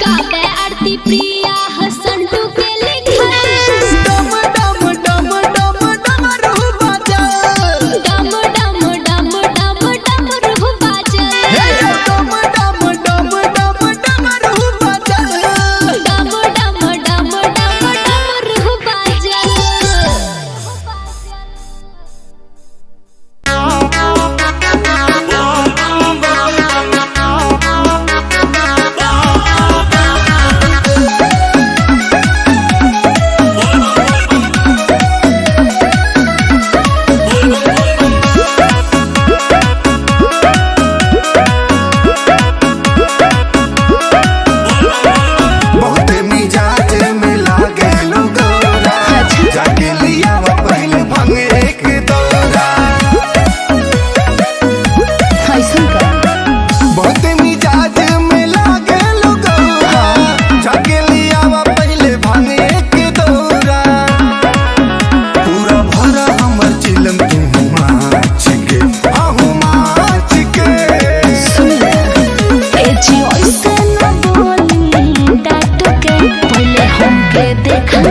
गावे आरती प्रिया हो संटू के लिखल डम डम डम डम डमरू बजल डम डम डम डम डमरू बजल डम डम डम डम डमरू बजल डम डम डम डम डमरू बजल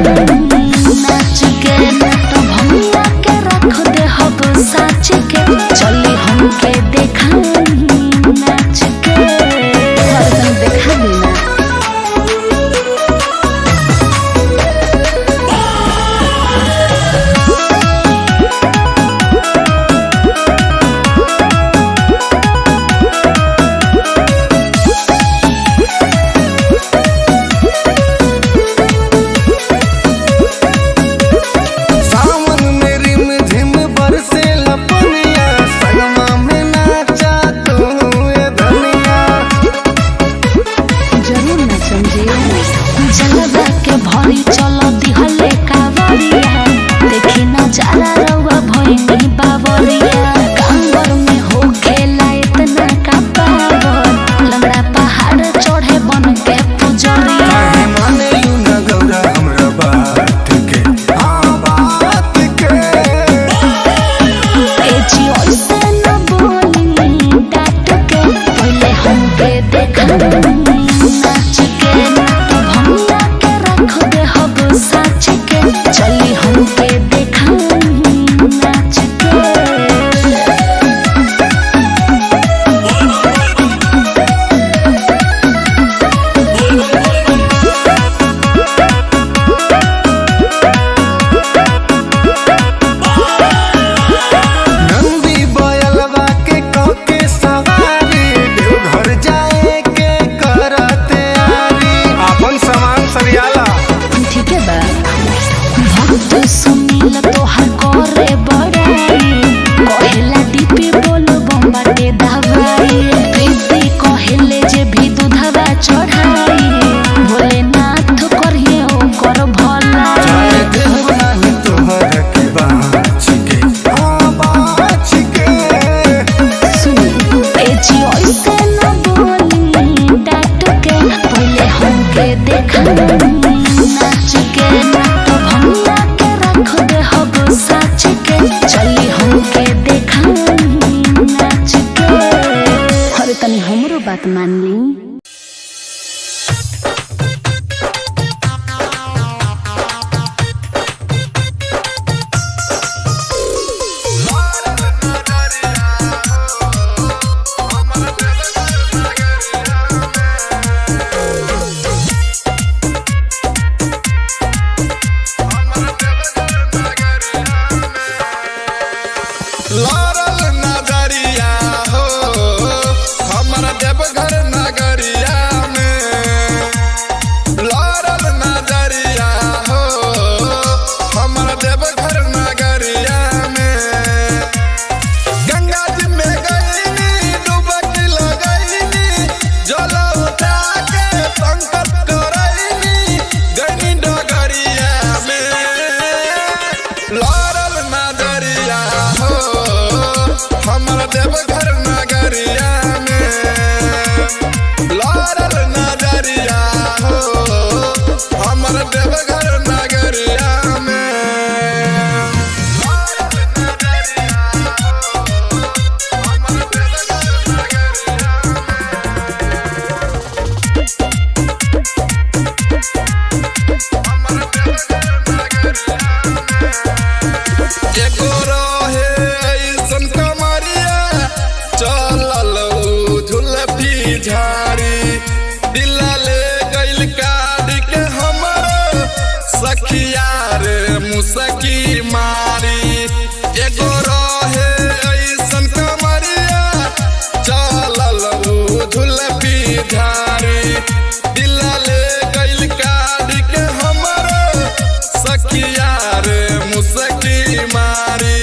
नाच के ना तो भमिया के रख दे हब साच के चली हमके देखा नाच के हरदम देखा बिना सावन में रिम झिम बरसे लपनिया संगमा में नाचा तू ए धनिया। जरूर ना समझिए जलदा के भरी चलो दिहले कावरिया देखी ना जाला रउआ भइनी बाबरिया कांवर में हो खेला इतना का पावर लंगड़ा पहाड़ चढ़े बन के पुजरिया काहे मानेलू न गौरा हमरा बात के हाँ बात के। एजी ओइसे न बोली डाट के पहले हमके देखा नाच के ना तो भमिया के रख दे हब साच के चली हमके देखा नाच के नंदी बयलवा के कके सवारी देवघर जाए के करते आरी अपन सामान सरियाला। ठीक है बा भक्त सुनील तोहर करे बड़ाई कहेला दीपी बोलो बम्बाटे दवाई प्रीति कहेले जे भी दूधवा चढ़ाई भोलेनाथ करिए ओकर भला चाहे देव नाही तोहर के बाँच के हाँ बाँच के। सुनी एजी ओइसे न बोली डाट के पहले हमके देखा नाच के ना तो भमिया के रख दे हब साच के चली हमके देखा नाच के अरे तनी हमरो बात मान ली लारल नजरिया हो हमर देवघर नगरिया में। लारल नजरिया हो हमर देवघर नगरिया में। गंगा जी में गईनी डुबकी लगईनी जल उठा के संकट करईनी गईनी डगरिया में। लारल नजरिया हो हमर देवघर नगरिया में। लारल नजरिया हो हमर देवघर नगरिया में। लारल नजरिया हो हमर देवघर नगरिया हमर देवघर नगरिया एगो रहे ऐसन कमरिया चलल झुलफी झाड़ी दिला ले गइल काट के हमर सखिया रे मुसकी मारी। एगो रहे ऐसन कमरिया चलल झुलफी झाड़ी दिला ले गइल काट के हमर सखिया रे मुसकी मारी।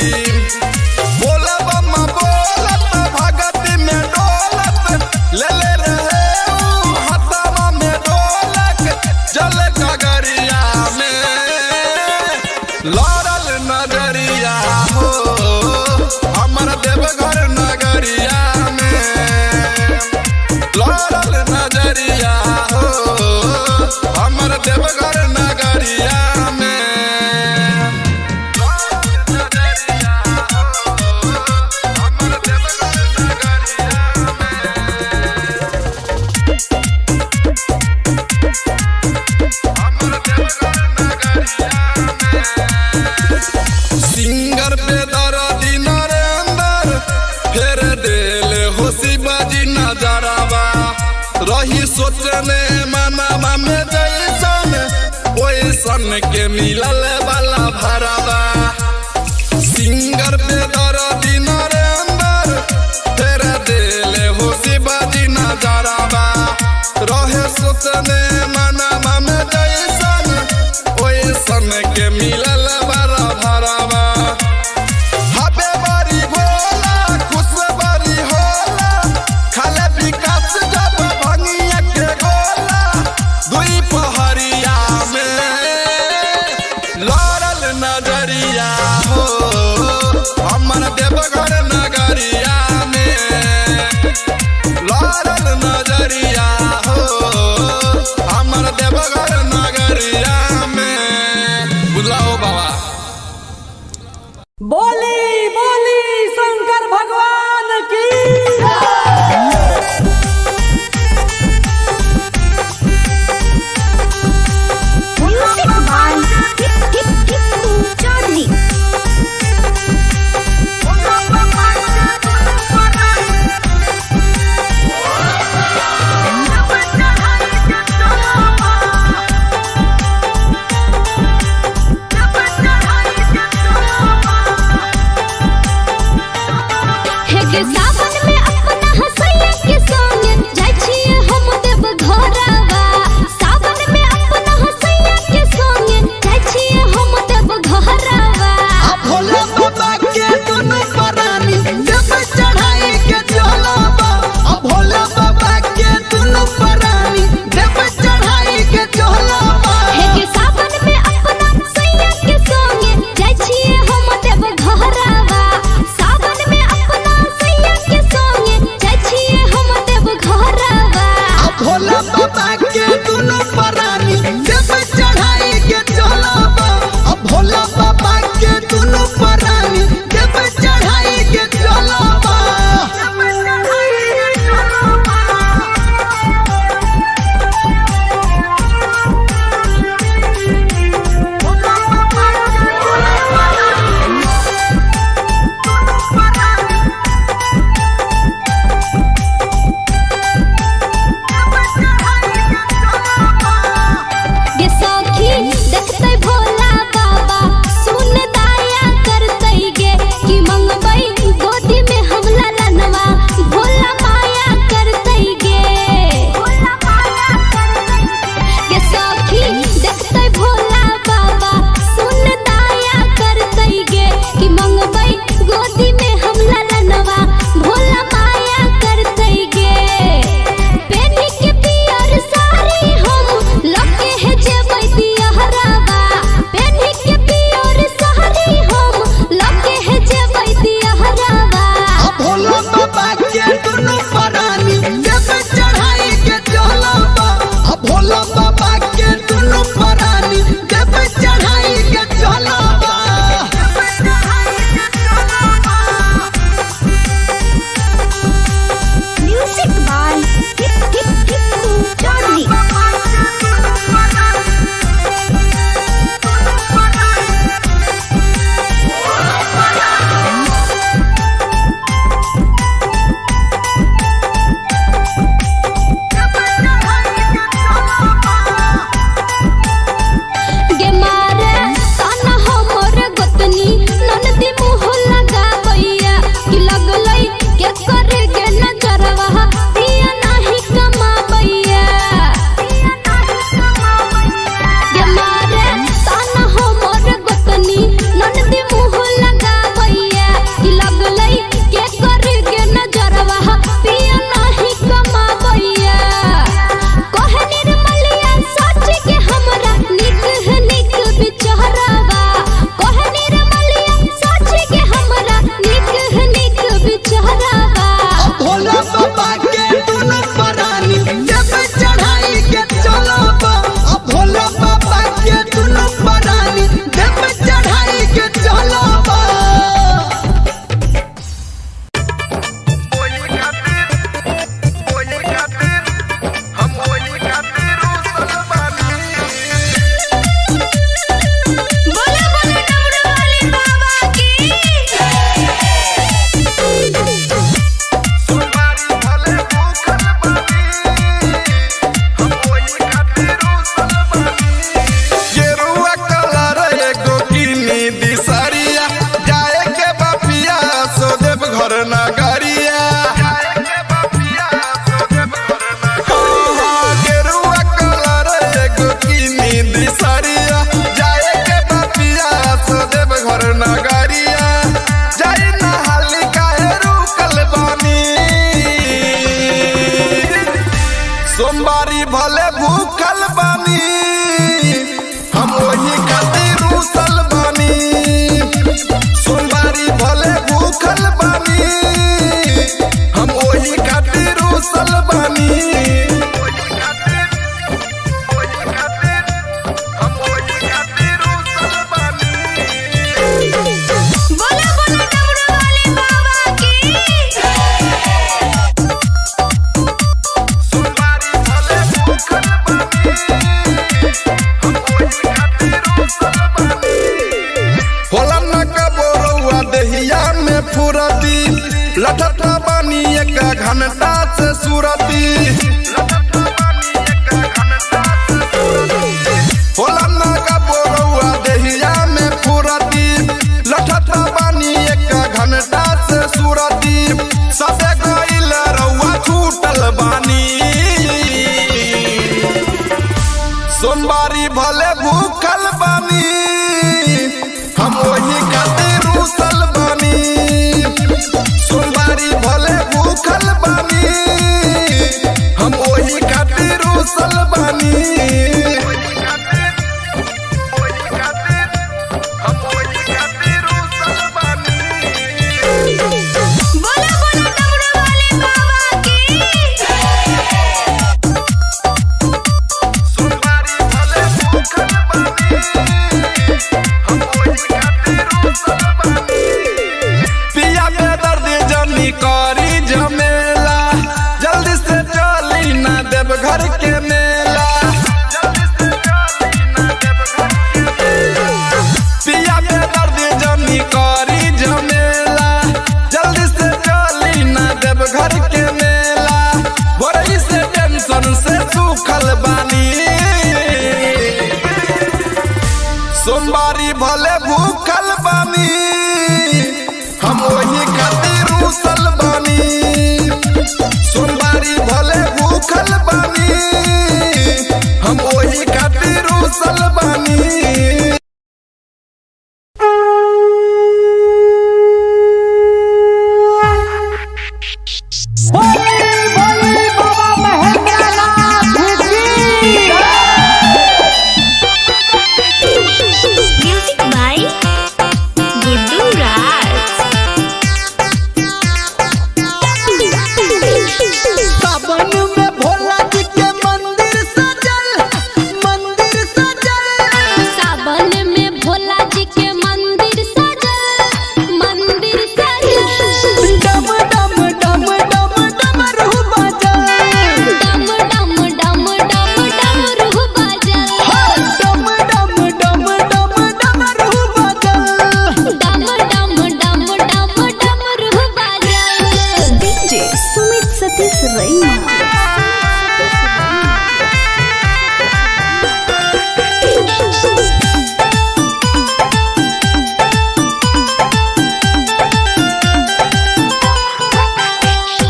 बोला बम्मा बोलत भगत में डोलत ले ले रहे ऊ हथवा में ढोलक जल गगरिया में। लारल सोचने मनवा में जैसन ओइसन के मिलल वाला भरावा सिंगर पे दर्दी नरेंद्र फेर दिले हो शिवाजी नजरावा रहे सोचने मनवा में जैसन ओइसन के मिलल वाला भरावा हबे बड़ी भोला खुश बड़ी होला खाले विकास जब भंगिया के गोला दुई पहरिया में लड़ल नजरिया हो हमर देवघर नगरिया में लड़ल नजरिया हो हमर देवघर नगरिया में बुलाओ बाबा बोली बोली शंकर भगवान की म्यूजिक बाय टिप्पू चौधरी। लठत बानी एक घंटा से सूरती होला ना का बोरौआ देहिया में फुरती लठत बानी एक घंटा से सूरती सबे गइल रउआ छूटल बानी सोमवारी भले भूखल बानी हम वही खातिर रूसल बानी सोमवारी भले भूखल बानी हम वही खातिर रूसल बानी बोला बोला डमरू वाले बाबा की सोमवारी भले भूखल बानी हम वही खातिर रूसल बानी पिया के दर्द जमी करी झमेला जल्दी से चली ना देव घर के मेला पिया के दर्द जमी करी झमेला जल्दी से चली ना देव घर के मेला बड़ी से टेंशन से सूखल बानी सोमवारी भले भूखल बानी हम वही खातिर रूसल बानी सोमवारी भले भूखल बानी हम वही खातिर रूसल बानी म्यूजिक बाय गुड्डू राज सावन में भोला जी के मंदिर सजल सावन में भोला जी के मंदिर सजल डम डम डम डम डमरू बजल डम डम डम डम डमरू बजल डम डम डम डम डमरू बजल डम डम डम डम डमरू बजल डीजे सुमित सतीश रैना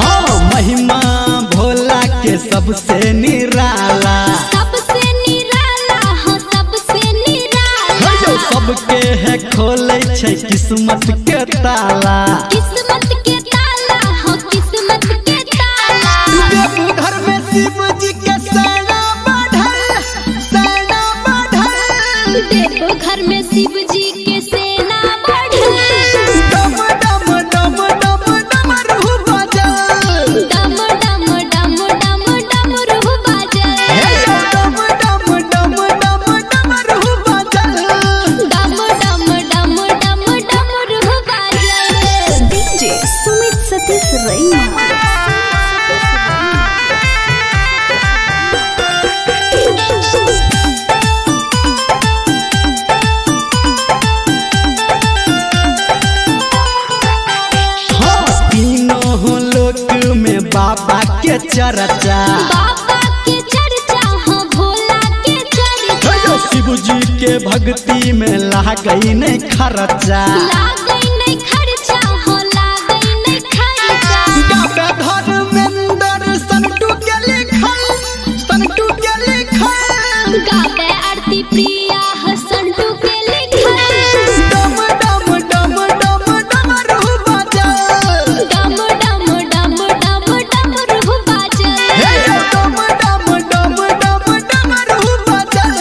हाँ महिमा भोला के सबसे निराला सबसे निराला हो सबसे निराला जो सबके है खोले छै किस्मत के ताला किस्मत के ताला हो किस्मत के ताला देवघर में शिव जी के सेना बढ़ल देव घर में शिव जी के सेना बढ़ल डम डम डम डम डमरू बजल डम डम डम डम डमरू बजल डम डम डम डम डमरू बजल डम डम डम डम डमरू बजल डीजे सुमित सतीश रैना हाँ तीनों लोक में बाबा के चर्चा बाबा के चर्चा हो भोला के चर्चा शिव जी के भक्ति में लागई नहीं खर्चा लागई नहीं खर्चा हो लागई नहीं खर्चा गावे धर्मेंद्र संटू के लिखल गावे आरती प्रिया हो संटू के लिखल डम डम डम डम डमरू बजल डम डम डम डम डमरू बजल डम डम डम डम डमरू बजल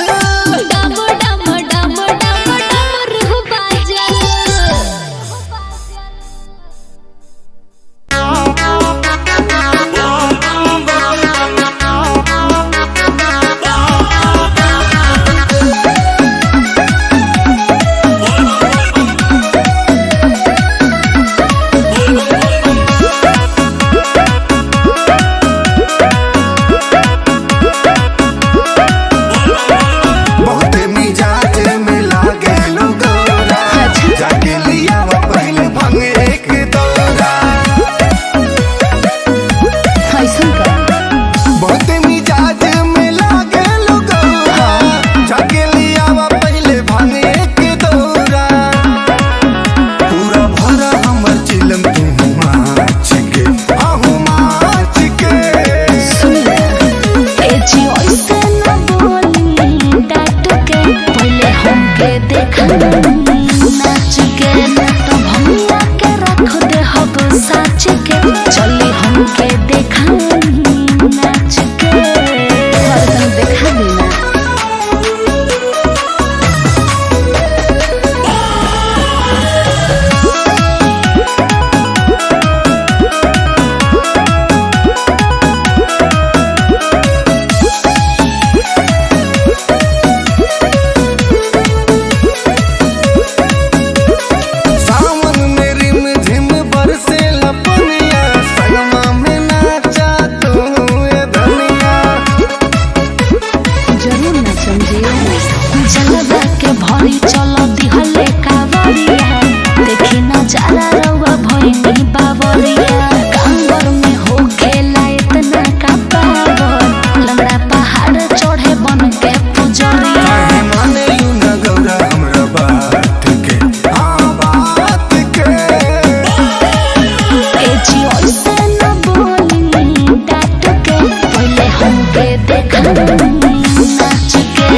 डम डम डम डम डमरू बजल कहनी चलो दिहले कावरिया देखी नजारा रउआ भइनी बावरिया कांगर में हो खेला इतना का पावर लंगड़ा पहाड़ चढ़े बन के पुजरिया काहे मानेलू न गौरा हमरा बात के हाँ बात के एजी ओइसे न बोली डाट के पहले हमके देखा नाच के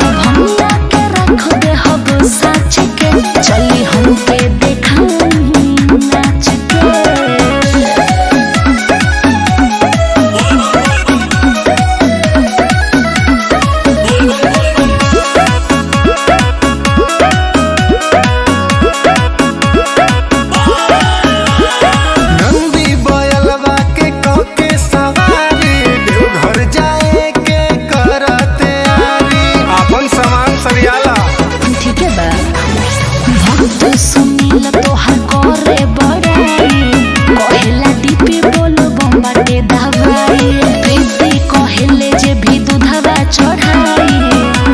तो भमिया के रख दे हब साच के चली हमके देखा नाच के नंदी बयलवा के कके सवारी देवघर जाए के करते आरी अपन सामान सरियाला ठीक है बा भक्त सुनील तोहर करे बड़ाई कहेला दीपी बोलो बम्बाटे दवाई प्रीति कहेले जे भी दूधवा चढ़ाई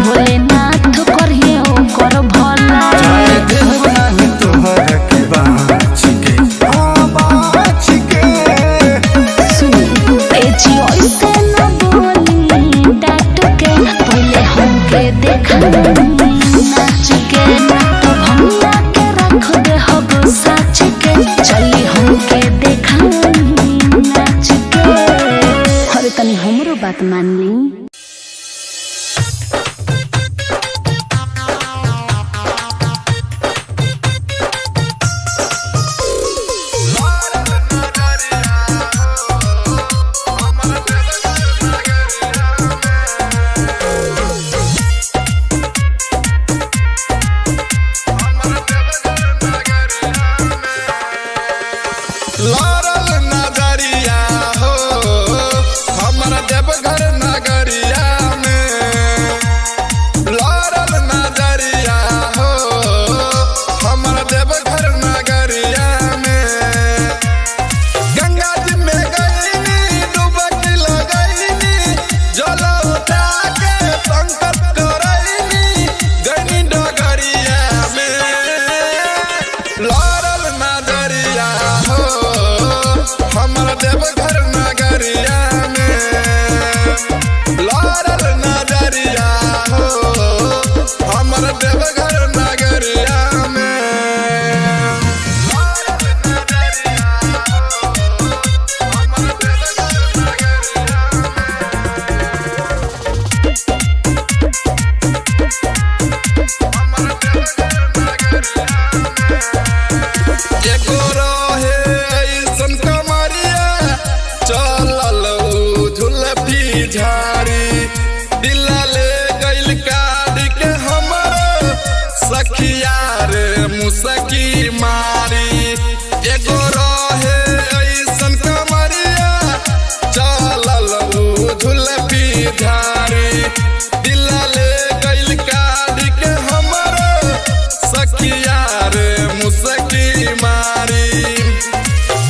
भोलेनाथ करिए ओकर भलाई चाहे देव नाही तोहर के बाँच के हाँ बाँच के सुनी एजी ओइसे न बोली डाट के पहले हमके देखा नाच के तो भमिया के रख दे हब साच के चली हमके देखा नाच के अरे तनी हमरो बात मान ली लारल नगरिया हो हमरा देवघर नगरिया में लारल नगरिया हो हमरा देवघर नगरिया में गंगा जी में गईनी डुबकी लगईनी जल उठा के संकट करईनी गईनी डगरिया में लारल नगरिया हो हमर देवघर नगरिया में लारल नगरिया हो हमर देवघर नगरिया में लारल नगरिया हो हमर देवघर नगरिया हमर देवघर नगरिया एगो रहे ऐसन कमरिया चलल झुलफी झाड़ी दिला ले गइल काढ़ के हमर सखिया रे मुसकी मारी एगो रहे ऐसन कमरिया चलल झुलफी झाड़ी दिला ले गइल काढ़ के हमर सखिया रे मुसकी मारी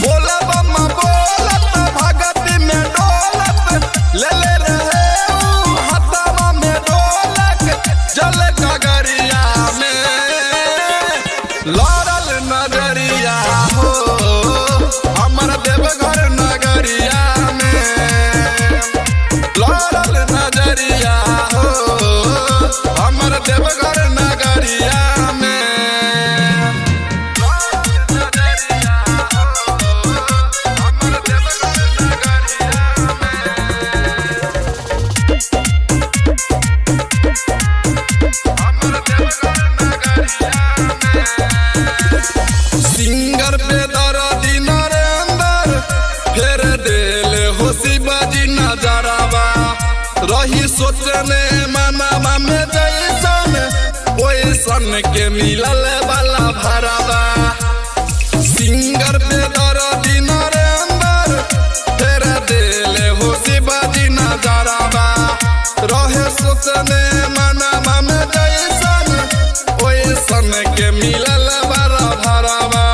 बोला बम्मा बोलत भगत में डोलत ले ले रहे ऊ हथवा में ढोलक जल गगरिया में लारल नगरिया हो हमर देवघर नगरिया में लारल नगरिया हो हमर देवघर नगरिया में सिंगर पे दर्दी नरेंदर फेर देले होशी बाजी नजरावा रही सोचने मनावा में जैसन ओइसन के मिलल वाला भरावा सिंगर पे दर्दी नरेंदर फेर देले होशी बाजी नजरावा रहे सोचने मनावा में जैसन ओइसन के मिलल वाला भरावा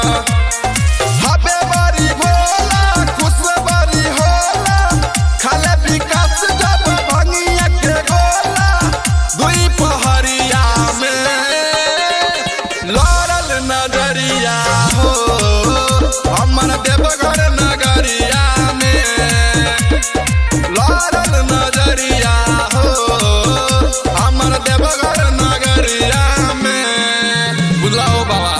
हबे बारी भोला खुश बारी होला खाले विकास जब भंगिया के गोला दुई पहरिया में नजरिया हो हमर देवघर नगरिया में लाल नजरिया हो हमर देवघर नगरिया में बुलाओ बाबा।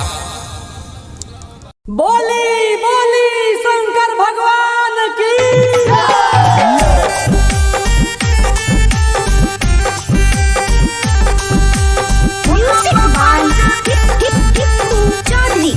बोली बोली शंकर भगवान की म्यूजिक बाय टिप्पू चौधरी।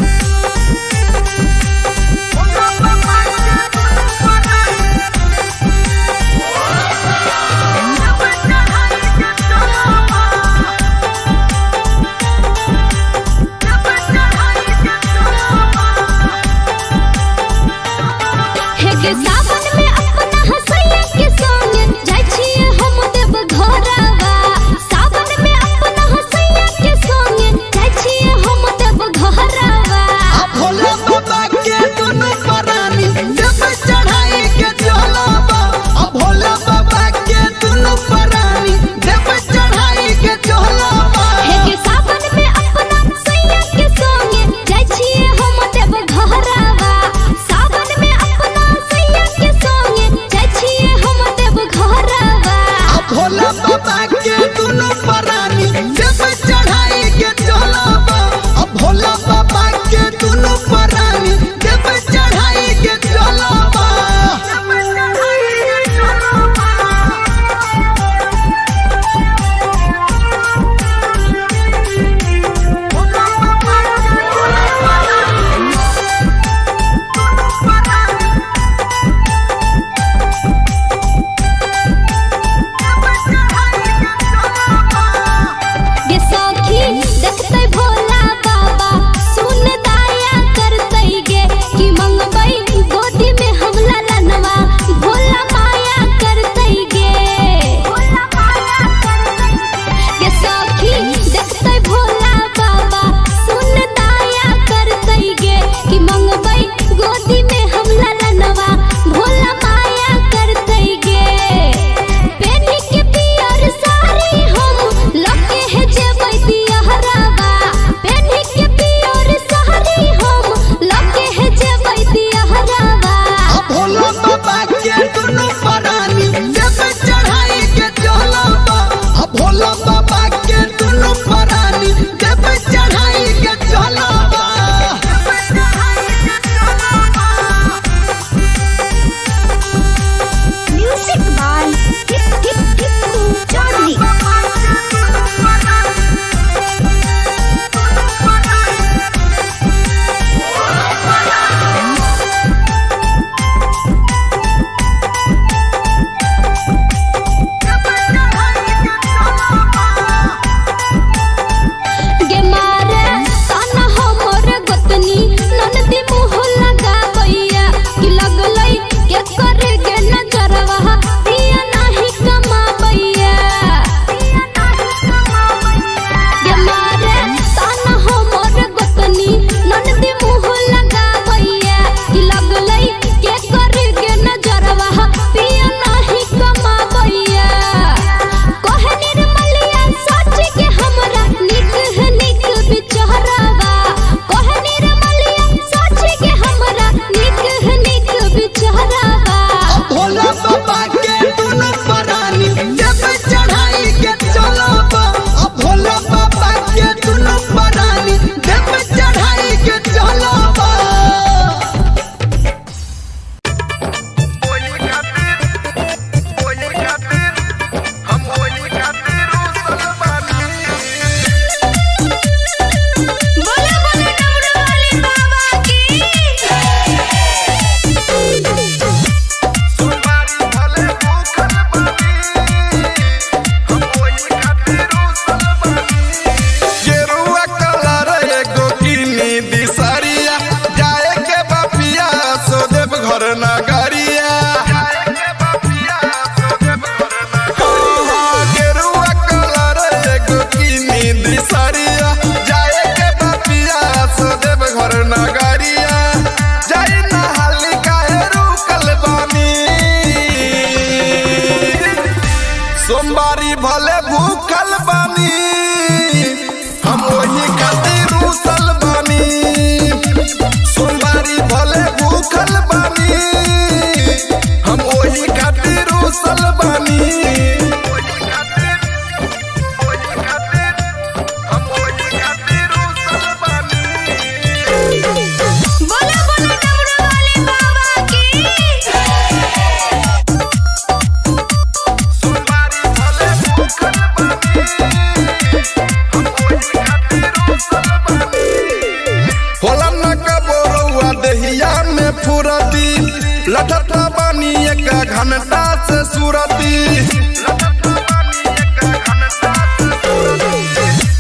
लठता बानी एक घंटा से सूरती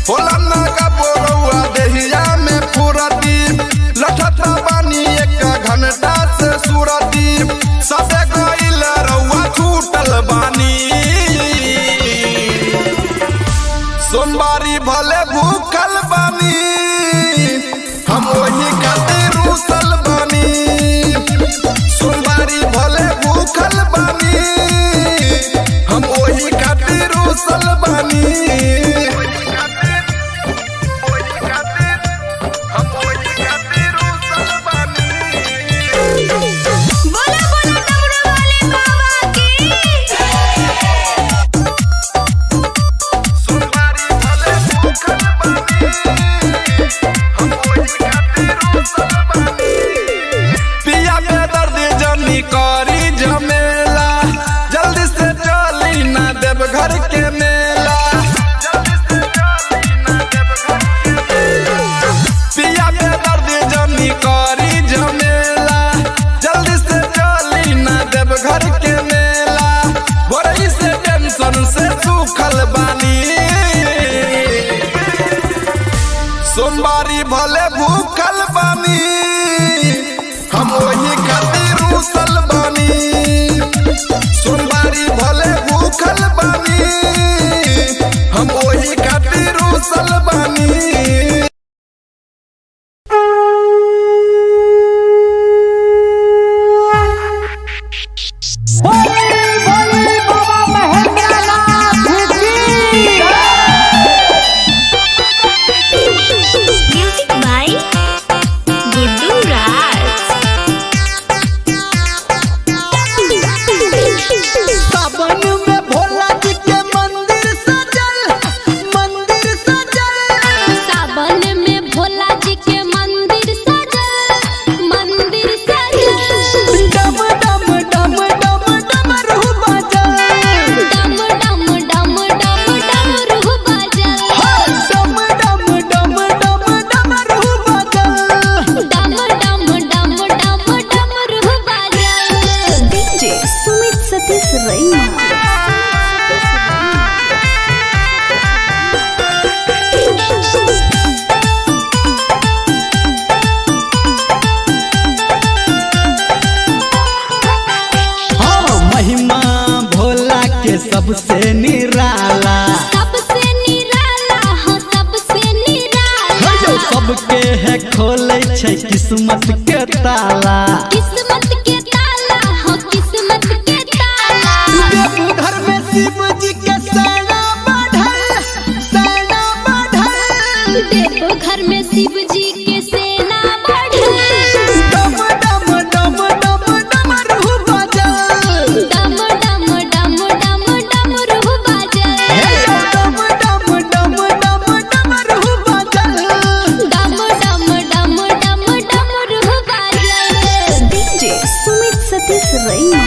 होला नागा बोरौआ देहिया में फुरती लठता बानी एक घंटा से सूरती सबे गइल रउआ छूटल बानी सोमवारी भले भूखल बानी हम वही खातिर रूसल बानी सोमवारी भले भूखल बानी हम वही खातिर रूसल बानी बोला बोला डमरू वाले बाबा की सोमवारी भले भूखल बानी हम वही खातिर रूसल बानी पिया के दर्द जनी करी झमेला जल्दी से चली ना देव घर के मेला पिया के दर्द जनी करी झमेला जल्दी से चली ना देव घर के मेला भोरई से टेंशन से सूखल बानी सोमवारी भले भूखल बानी हम वही खातिर रूसल बानी सोमवारी भले भूखल बानी हम वही खातिर रूसल बानी म्यूजिक बाय गुड्डू राज सावन में भोला जी के मंदिर सजल सावन में भोला जी के मंदिर सजल डम डम डम डम डमरू बजल डम डम डम डम डमरू बजल डम डम डम डम डमरू बजल डम डम डम डम डमरू बजल डीजे सुमित सतीश रैना हाँ महिमा भोला के सबसे निराला सबसे निराला हो सबसे निराला जो सबके है खोले छै किस्मत के ताला किस्मत के ताला हो किस्मत के ताला देवघर में शिव जी के सेना बढ़ल देखो घर में शिव जी के सेना बढ़ल डम डम डम डम डमरू बजल डम डम डम डम डमरू बजल डम डम डम डम डमरू बजल डम डम डम डम डमरू बजल डीजे सुमित सतीश रैना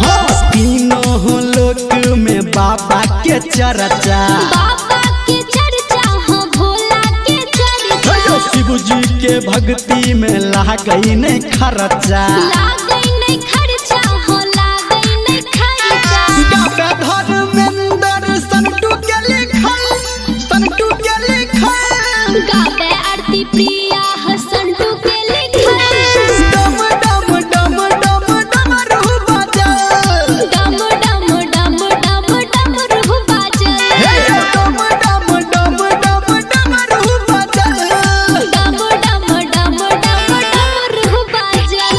हाँ तीनों लोक में बाबा के चर्चा बाबा के चर्चा हो भोला के चर्चा शिव जी के भक्ति में लागई नहीं खर्चा लागई नहीं खर्चा हो लागई नहीं खर्चा गावे धर्मेंद्र संटू के लिखल गावे आरती प्रिया हसंटू के लिखल डम डम डम डम डमरू बजल डम डम डम डम डमरू बजल डम डम डम डम डमरू बजल डम डम डम डम डमरू बजल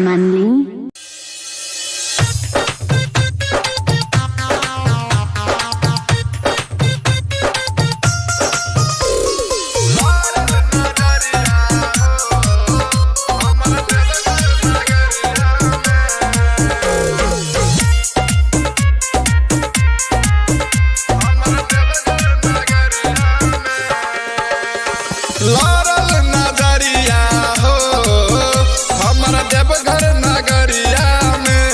मान ली। लारल नजरिया हो हमारा देवघर नगरिया में,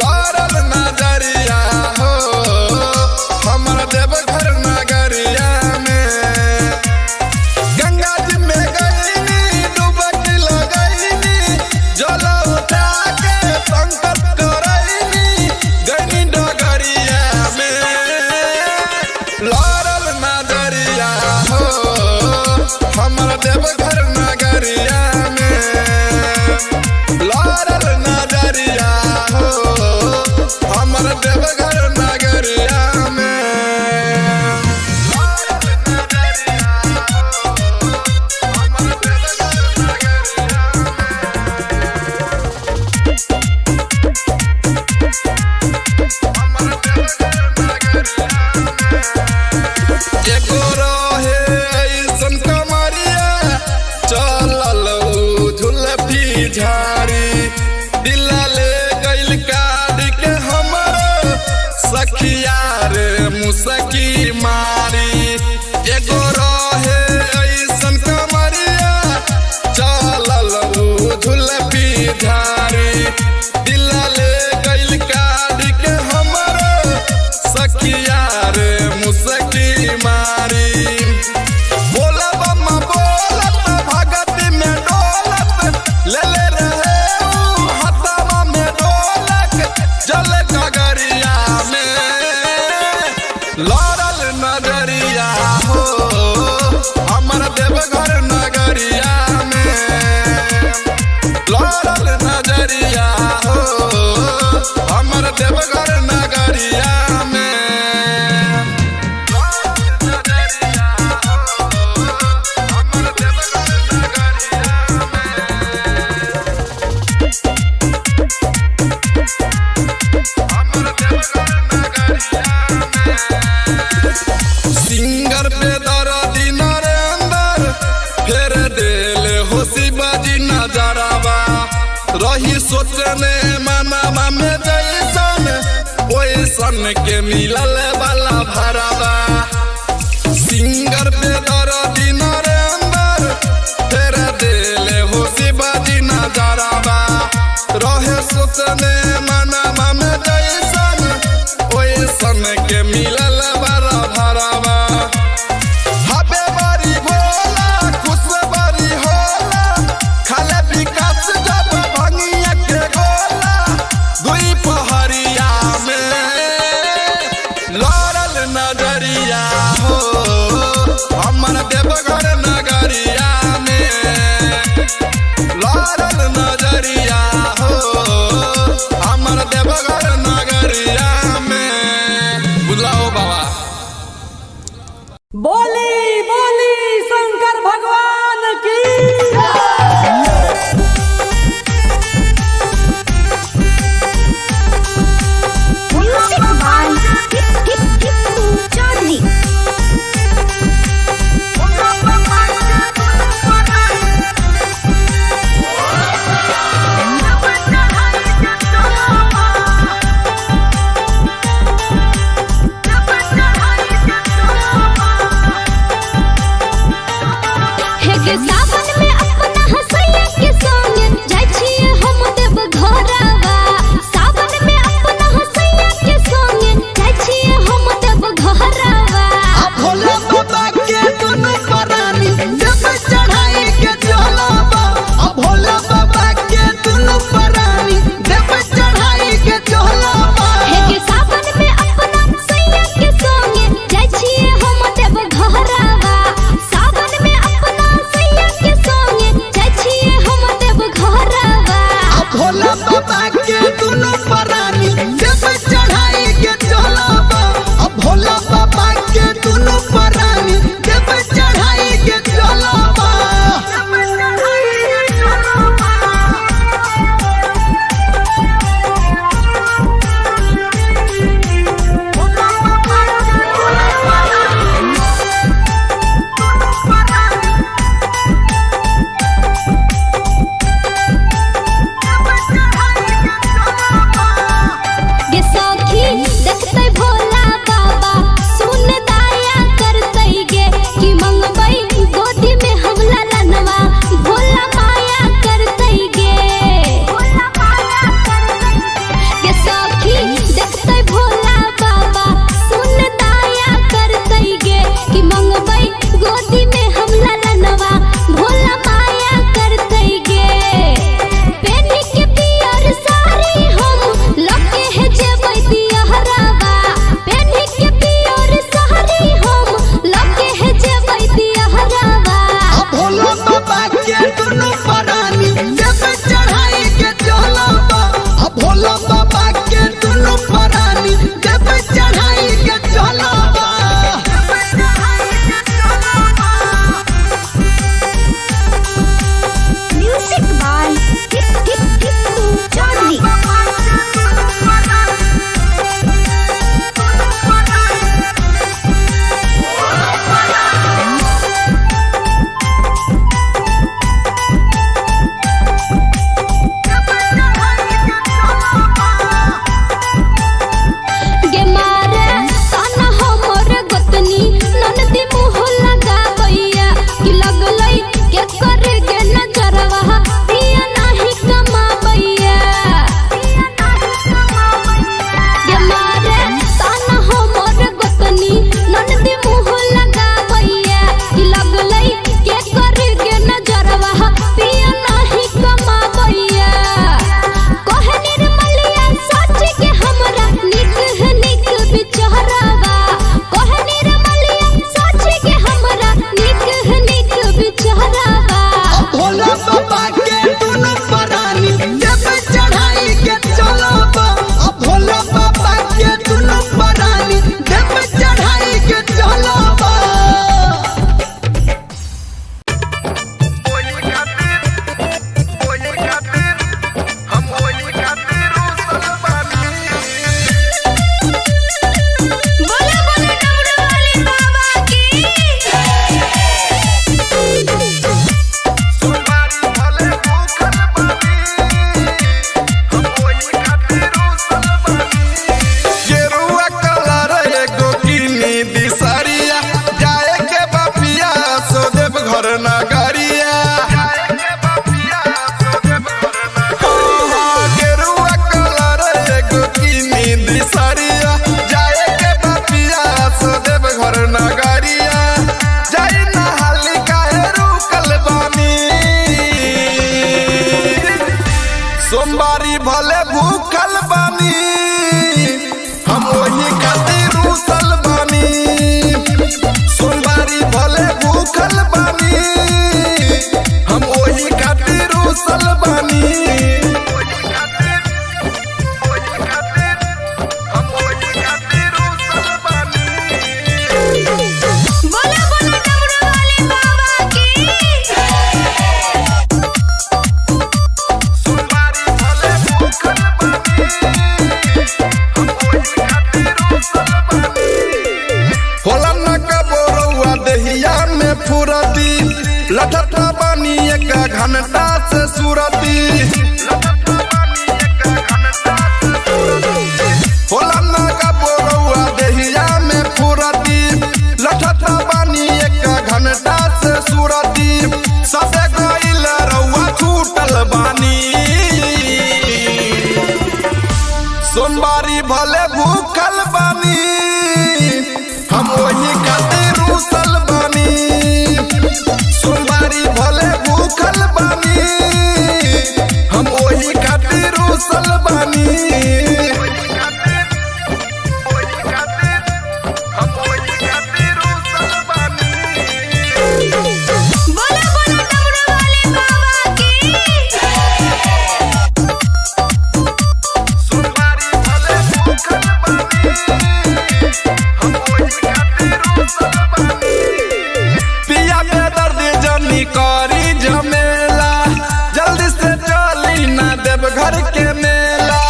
लारल नजरिया हो हमारा देवघर नगरिया में। गंगा जी में गईनी डुबकी लगईनी, जल उठा के संकट करईनी गईनी डगरिया में। लारल नजरिया हो हमारा देवघर नगरिया में, लारल नजरिया हो हमारा देवघर नगरिया में। लारल नजरिया हो हमारा देवघर नगरिया में, हमारा देवघर नगरिया में। एगो रहे ऐसन कमरिया चलल झुलफी झाड़ी, दिला ले गइल काढ़ी के हमर सखिया रे मुसकी मारी। एगो रहे ऐसन कमरिया चलल झुलफी झाड़ी, दिला ले गइल काढ़ी के हमर सखिया रे मुसकी मारी। बोला बम्मा बोलत भगती में डोलत, ले ले रहे ऊ हथवा में ढोलक जल गगरिया में। लारल नजरिया हो हमारा देवघर नगरिया में, लारल नजरिया हो हमारा देवघर नगरिया में। सिंगर पे दर्दी नरेंदर फेर देले हो शिवाजी नजरवा, रही सोचने मनवा में जैसन ओइसन के मिलल वाला भरवा। सिंगर पे दर्दी नरेंदर फेर देले हो शिवाजी नजरवा, रहे सोचने मनवा में जैसन ओइसन के मिलल वाला भरवा। हबे बड़ी भोला खुश बड़ी होला, खाले विकास जब भंगिया के गोला दुई पहरिया में। लारल नजरिया हो हमारा देवघर नगरिया में, लारल नजरिया हो हमारा देवघर नगरिया में। बुलाओ बाबा बोल बानी एक घंटा से सूरती होला ना का बोरौआ देहिया में फुरती लठता बानी एक घंटा से सूरती सबे गइल रउआ छूटल बानी सोमवारी भले भूखल बानी हम वही खातिर रूसल बानी सोमवारी भले भूखल बानी हम वही खातिर रूसल बानी बोला बोला डमरू वाले बाबा की सोमवारी भले भूखल बानी हम वही खातिर रूसल बानी पिया के दर्द जनी करी झमेला जल्दी से चली ना देव घर के मेला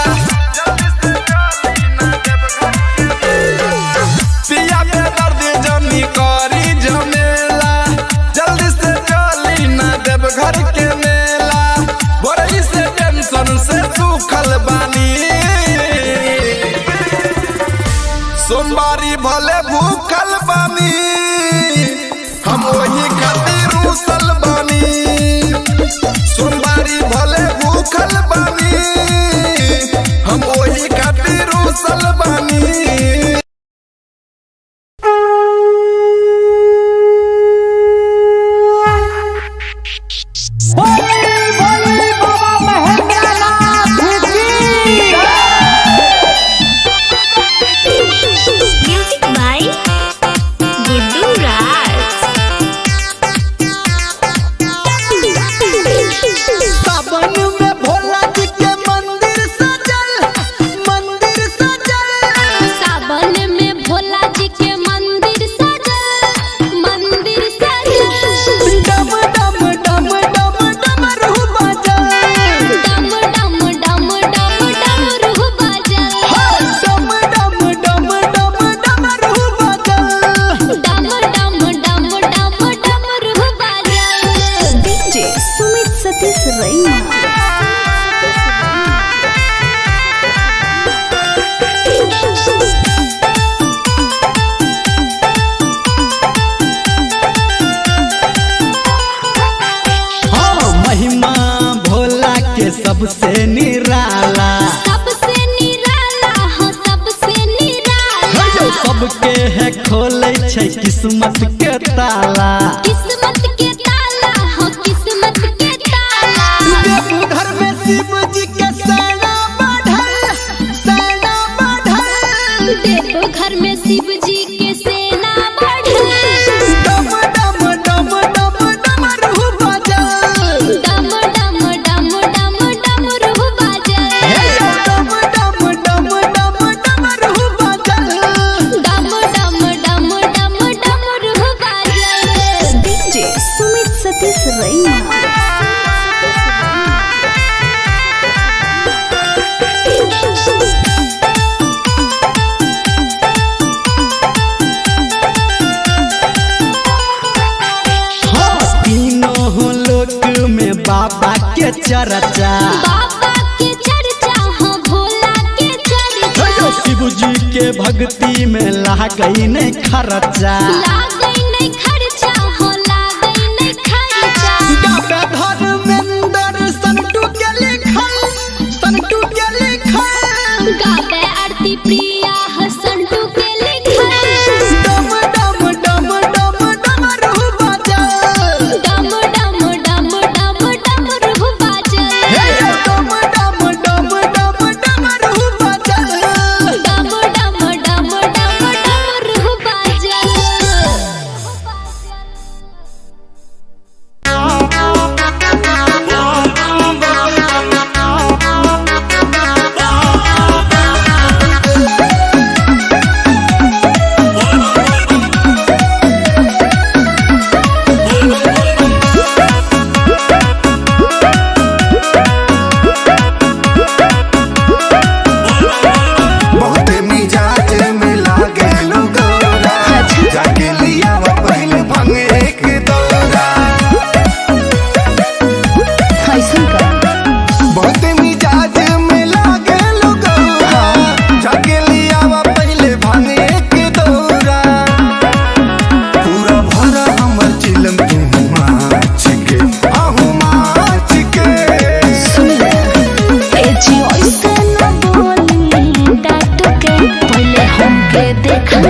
पिया के दर्द जनी करी झमेला जल्दी से चली ना देव घर के मेला बोरई से टेंशन से सूखल बानी सोमवारी भले भूखल बानी हम वही खातिर रूसल बानी सोमवारी भले भूखल बानी हम वही खातिर रूसल बानी म्यूजिक बाय गुड्डू राज सावन में भोला जी के मंदिर सजल सावन में भोला जी के मंदिर सजल डम डम डम डम डमरू बजल डम डम डम डम डमरू बजल डम डम डम डम डमरू बजल डम डम डम डम डमरू बजल डीजे सुमित सतीश रैना हाँ महिमा भोला के सबसे निराला सबसे निराला हो सबसे निराला जो सबके है खोले छै किस्मत के ताला किस्मत के ताला हो किस्मत के ताला देवघर में शिव जी के सेना बढ़ल देखो घर में शिव जी के सेना बढ़ल डम डम डम डम डमरू बजल डम डम डम डम डमरू बजल डम डम डम डम डमरू बजल डम डम डम डम डमरू बजल डीजे सुमित सतीश रैना हाँ तीनों लोक में बाबा के चर्चा बाबा के चर्चा हो भोला के चर्चा शिव जी के भक्ति में लागई नहीं खर्चा लागई नहीं खर्चा हो लागई नहीं खर्चा गावे धर्मेंद्र संटू के लिखल गावे आरती प्रिया हसंटू के लिखल डम डम डम डम डमरू बजल डम डम डम डम डमरू बजल डम डम डम डम डमरू बजल डम डम डम डम डमरू बजल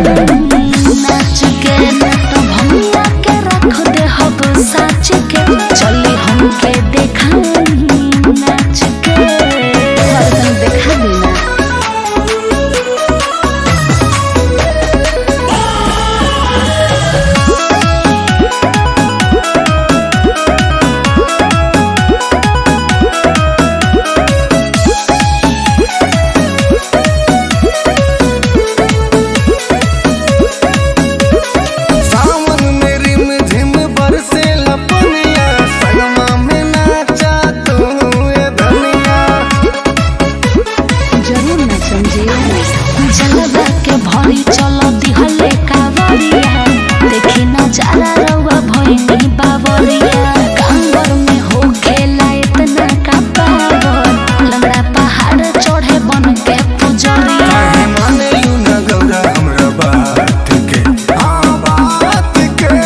नाच के ना तो भैया के रख दे हब साच के चली हमके देखाई नाच के हरदम देखा बिना सावन में रिम झिम बरसे लपनिया सनमा में नाचा तू ए धनिया। जरूर न समझिए जलवा के भरी चलो दिहले कावरिया देखी नजारा रउआ भइनी बावरिया कांवर में हो खेला इतना का पावर लंगड़ा पहाड़ चढ़े बन के पुजरिया काहे माने लू न गौरा हमरा बात के बात के।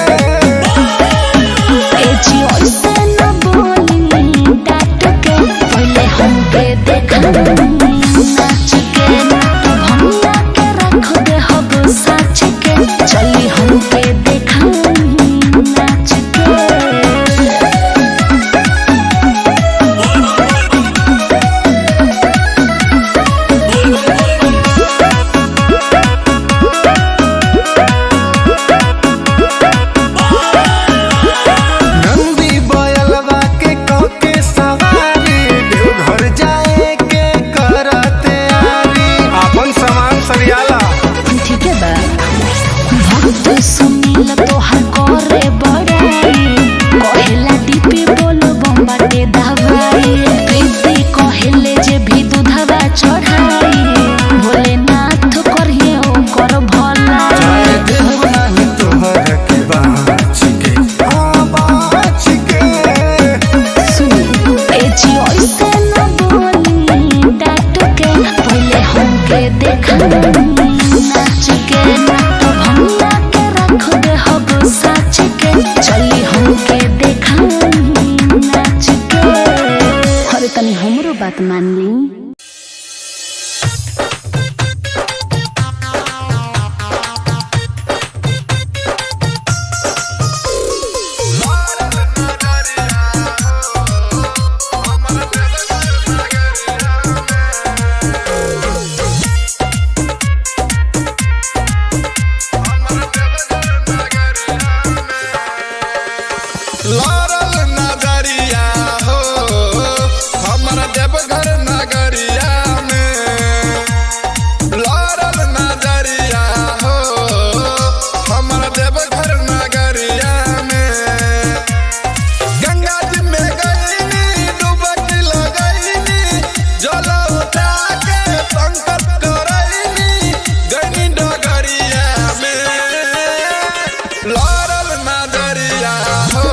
एजी ऐसे न बोली डांट के पहले हमके देखा नाच के ना तो भैया के रख दे हब साच के चली हमके देखा नाच के नंदी बयलवा के कके सवारी देवघर जाए के करते आरी अपन सामान सरियाला। ठीक है बा भक्त सुनील तोहर करे बड़ाई कहेला डीपी बोलो बम्बाटे दवाई प्रीति कहेले जे भी दूधवा चढ़ाई भोलेनाथ करिए ओकर भला चाहे देव नाही तोहर के बाच के बाच के। सुनी एजी ऐसे न बोली डांट के पहले हमके देखा नाच के ना तो भैया के रख दे हब साच के चली हमके देखा नाच के अरे तनी हमरो बात मान ली लारल नगरिया हो हमर देवघर नगरिया में लारल नगरिया हो हमर देवघर नगरिया में गंगा जी में गईनी डुबकी लगईनी जल उठा के संकट करईनी गईनी डगरिया में लारल नगरिया हो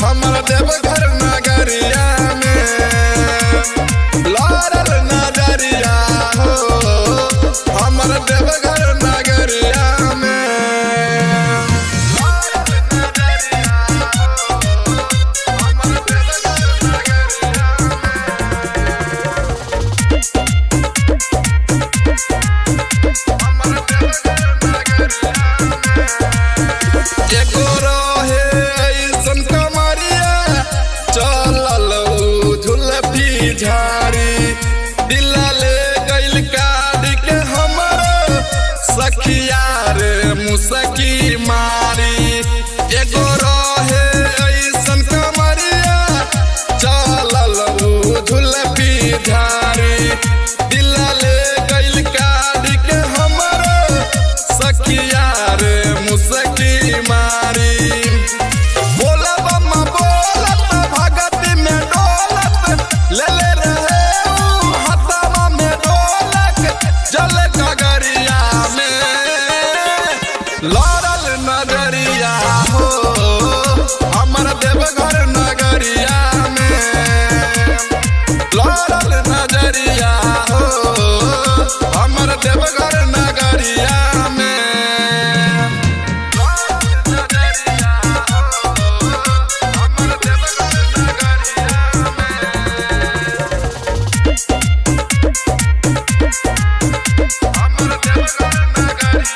हमर देवघर नगरिया में लारल नगरिया हो हमर देवघर नगरिया में लारल नगरिया हो हमर देवघर नगरिया हमर देवघर नगरिया एगो रहे ऐसन कमरिया चलल झुलफी झाड़ी दिला ले गइल काढ़ी के हमर सखिया रे मुसकी मारी एगो रहे ऐसन कमरिया चलल झुलफी झाड़ी दिला ले गइल काढ़ी के हमर सखिया रे मुसकी मारी बोला बम्मा बोलत भगती में डोलत ले ले रहे हथवा में ढोलक जल गगरिया में लारल नगरिया हो हमर देवघर नगरिया में लारल नगरिया हो हमर देवघर नगरिया में एगो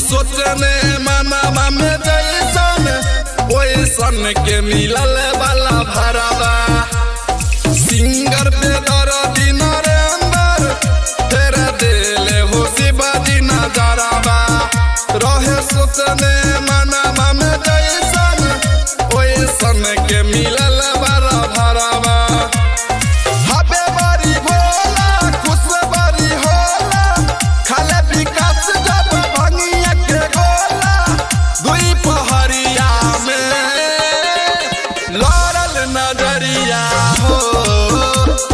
सोचने मनवा में जैसन ओइसन के मिलल वाला भरावा सिंगर पे दर्दी नरेंद्र फेर देले हो शिवाजी नजरावा रहे सोचने मनवा में जैसन ओइसन के मिलल वाला भरावा हबे बड़ी भोला खुश बड़ी होला खाले विकास जब भंगिया के गोला दुई पहरिया में लड़ल नजरिया हो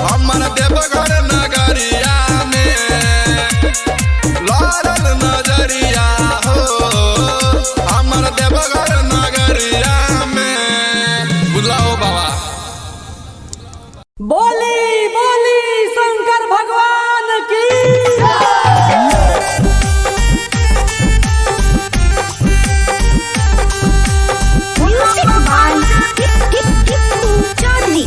हमर देवघर नगरिया में लड़ल नजरिया हो हमर देवघर नगरिया में बुलाओ बाबा बोली बोली शंकर भगवान की म्यूजिक बाय टिप्पू चौधरी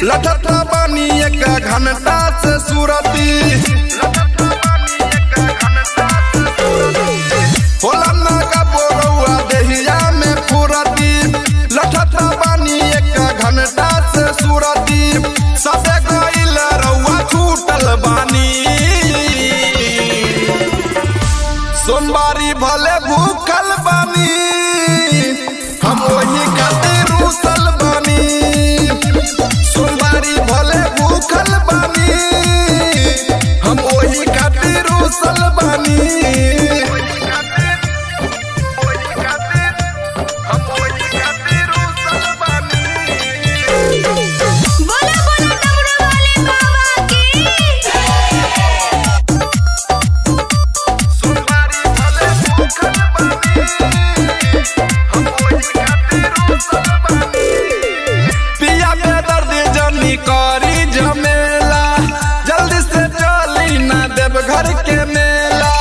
लठता बानी एक घंटा से सूरती होला नागा बोरौआ देहिया में फुरती लठता बानी एक घंटा से सूरती सबे गइल रउआ छूटल बानी सोमवारी भले भूखल बानी हम वही खातिर रूसल बानी सोमवारी भले भूखल बानी हम वही खातिर रूसल बानी बोला बोला डमरू वाले बाबा की सोमवारी भले भूखल बानी हम वही खातिर रूसल बानी पिया के दर्द जनी करी झमेला जल्दी से चली ना देव घर के मेला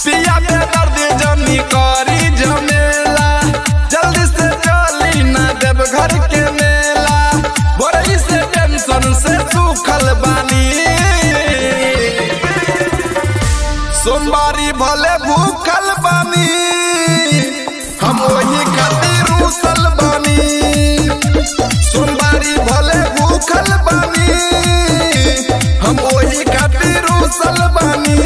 पिया के दर्द जनी करी झमेला जल्दी से चली ना देव घर के मेला बोरई से टेंशन से सूखल बानी सोमवारी भले भूखल बानी हम वही खातिर रूसल बानी सोमवारी भले भूखल बानी हम वही खातिर रूसल बानी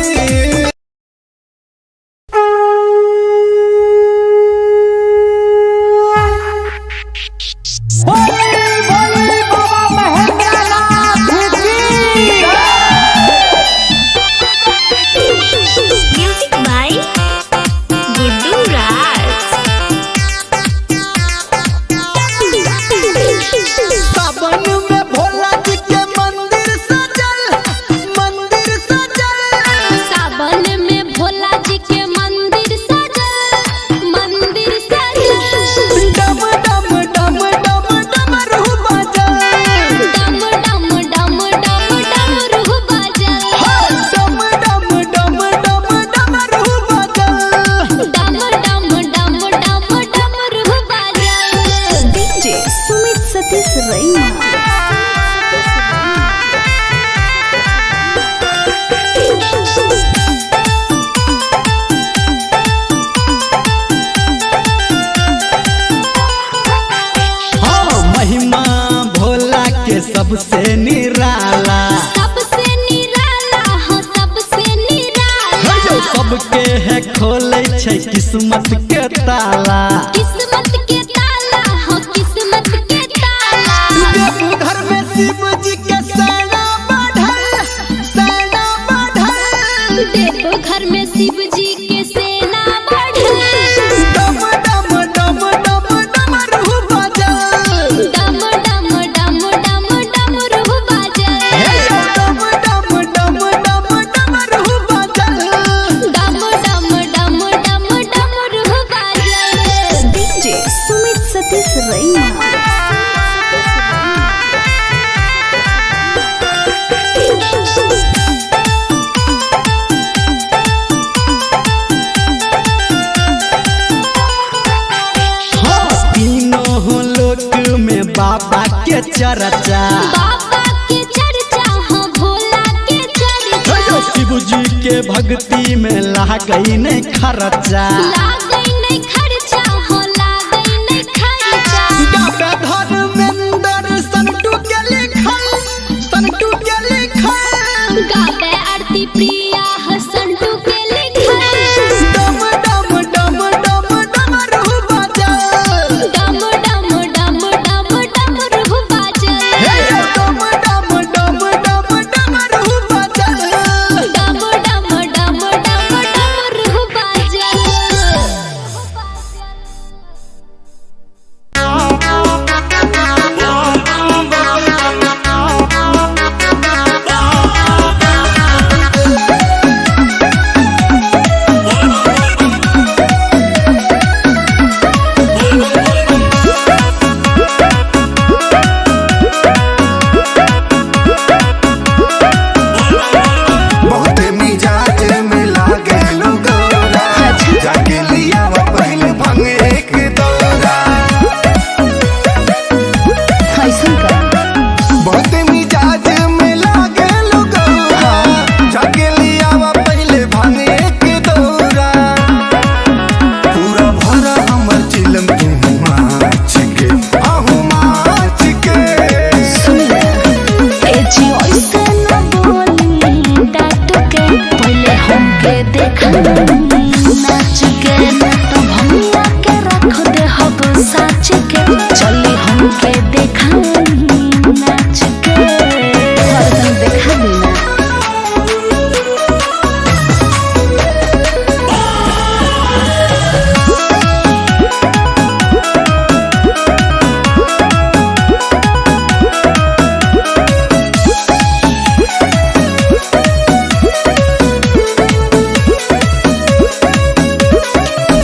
म्यूजिक बाय गुड्डू राज सावन में भोला जी के मंदिर सजल सावन में भोला जी के मंदिर सजल डम डम डम डम डमरू बजल डम डम डम डम डमरू बजल डम डम डम डम डमरू बजल डम डम डम डम डमरू बजल डीजे सुमित सतीश रैना हाँ महिमा भोला के सबसे निराला सबसे निराला हो सबसे निराला जो सबके है खोले छै किस्मत के ताला किस्मत के ताला हो किस्मत के ताला देवघर में शिव जी के सेना बढ़ल देखो घर में शिव जी के सेना बढ़ल डम डम डम डम डमरू बजल डम डम डम डम डमरू बजल डम डम डम डम डमरू बजल डम डम डम डम डमरू बजल डीजे सुमित सतीश रैना हाँ तीनों लोक में बाबा के चर्चा बाबा के चर्चा हो भोला के चर्चा शिव जी के भक्ति में लागई नहीं खर्चा लागई नहीं खर्चा हो लागई नहीं खर्चा गावे धर्मेंद्र संटू के लिखल गावे आरती प्रिया हसंटू के लिखल डम डम डम डम डमरू बजल डम डम डम डम डमरू बजल डम डम डम डम डमरू बजल डम डम डम डम डमरू बजल देखा नाच के ना तो भैया के रख दे हब साच के चली हमके देखा नाच के हरदम देखा बिना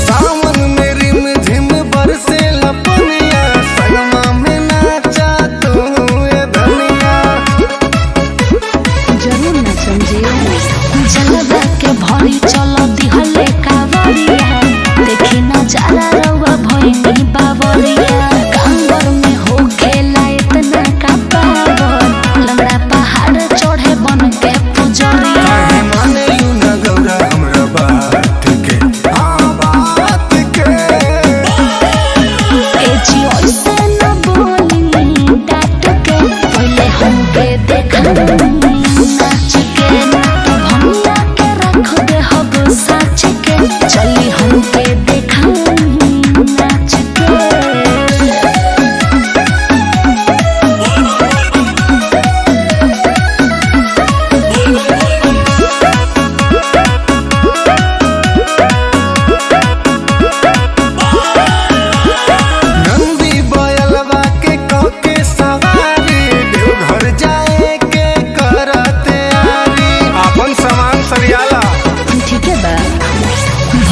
सावन में रिम झिम बरसे लपनिया सनमा में नाचा तू ए धनिया। जरूर ना समझिए जलवा के भरी चलो दिहले कावरिया देखी नजारा रउआ भइनी बावरिया कांवर में हो खेला इतना का पावर लंगड़ा पहाड़ चढ़े बन के पुजरिया काहे माने यू न गौरा हमरा बात के हाँ बात के। ए जी ऐसे न बोली डांट के पहले हमके देखा नाच के ना तो भैया के रख दे हब साच के चली हमके देखा नाच के नंदी बयलवा के कके सवारी देवघर जाए के करते आरी अपन सामान सरियाला। ठीक है बा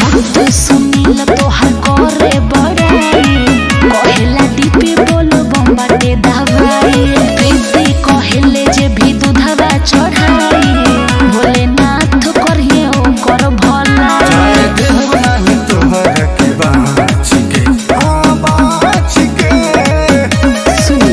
भक्त सुनील तोहर करे बड़ाई कहेला दीपी बोलो बम्बाटे दवाई प्रीति कहेले जे भी दूधवा चढ़ाई भोलेनाथ करिए ओकर भलाई चाहे देव नाही तोहर के बाँच के हाँ बाँच के। सुनी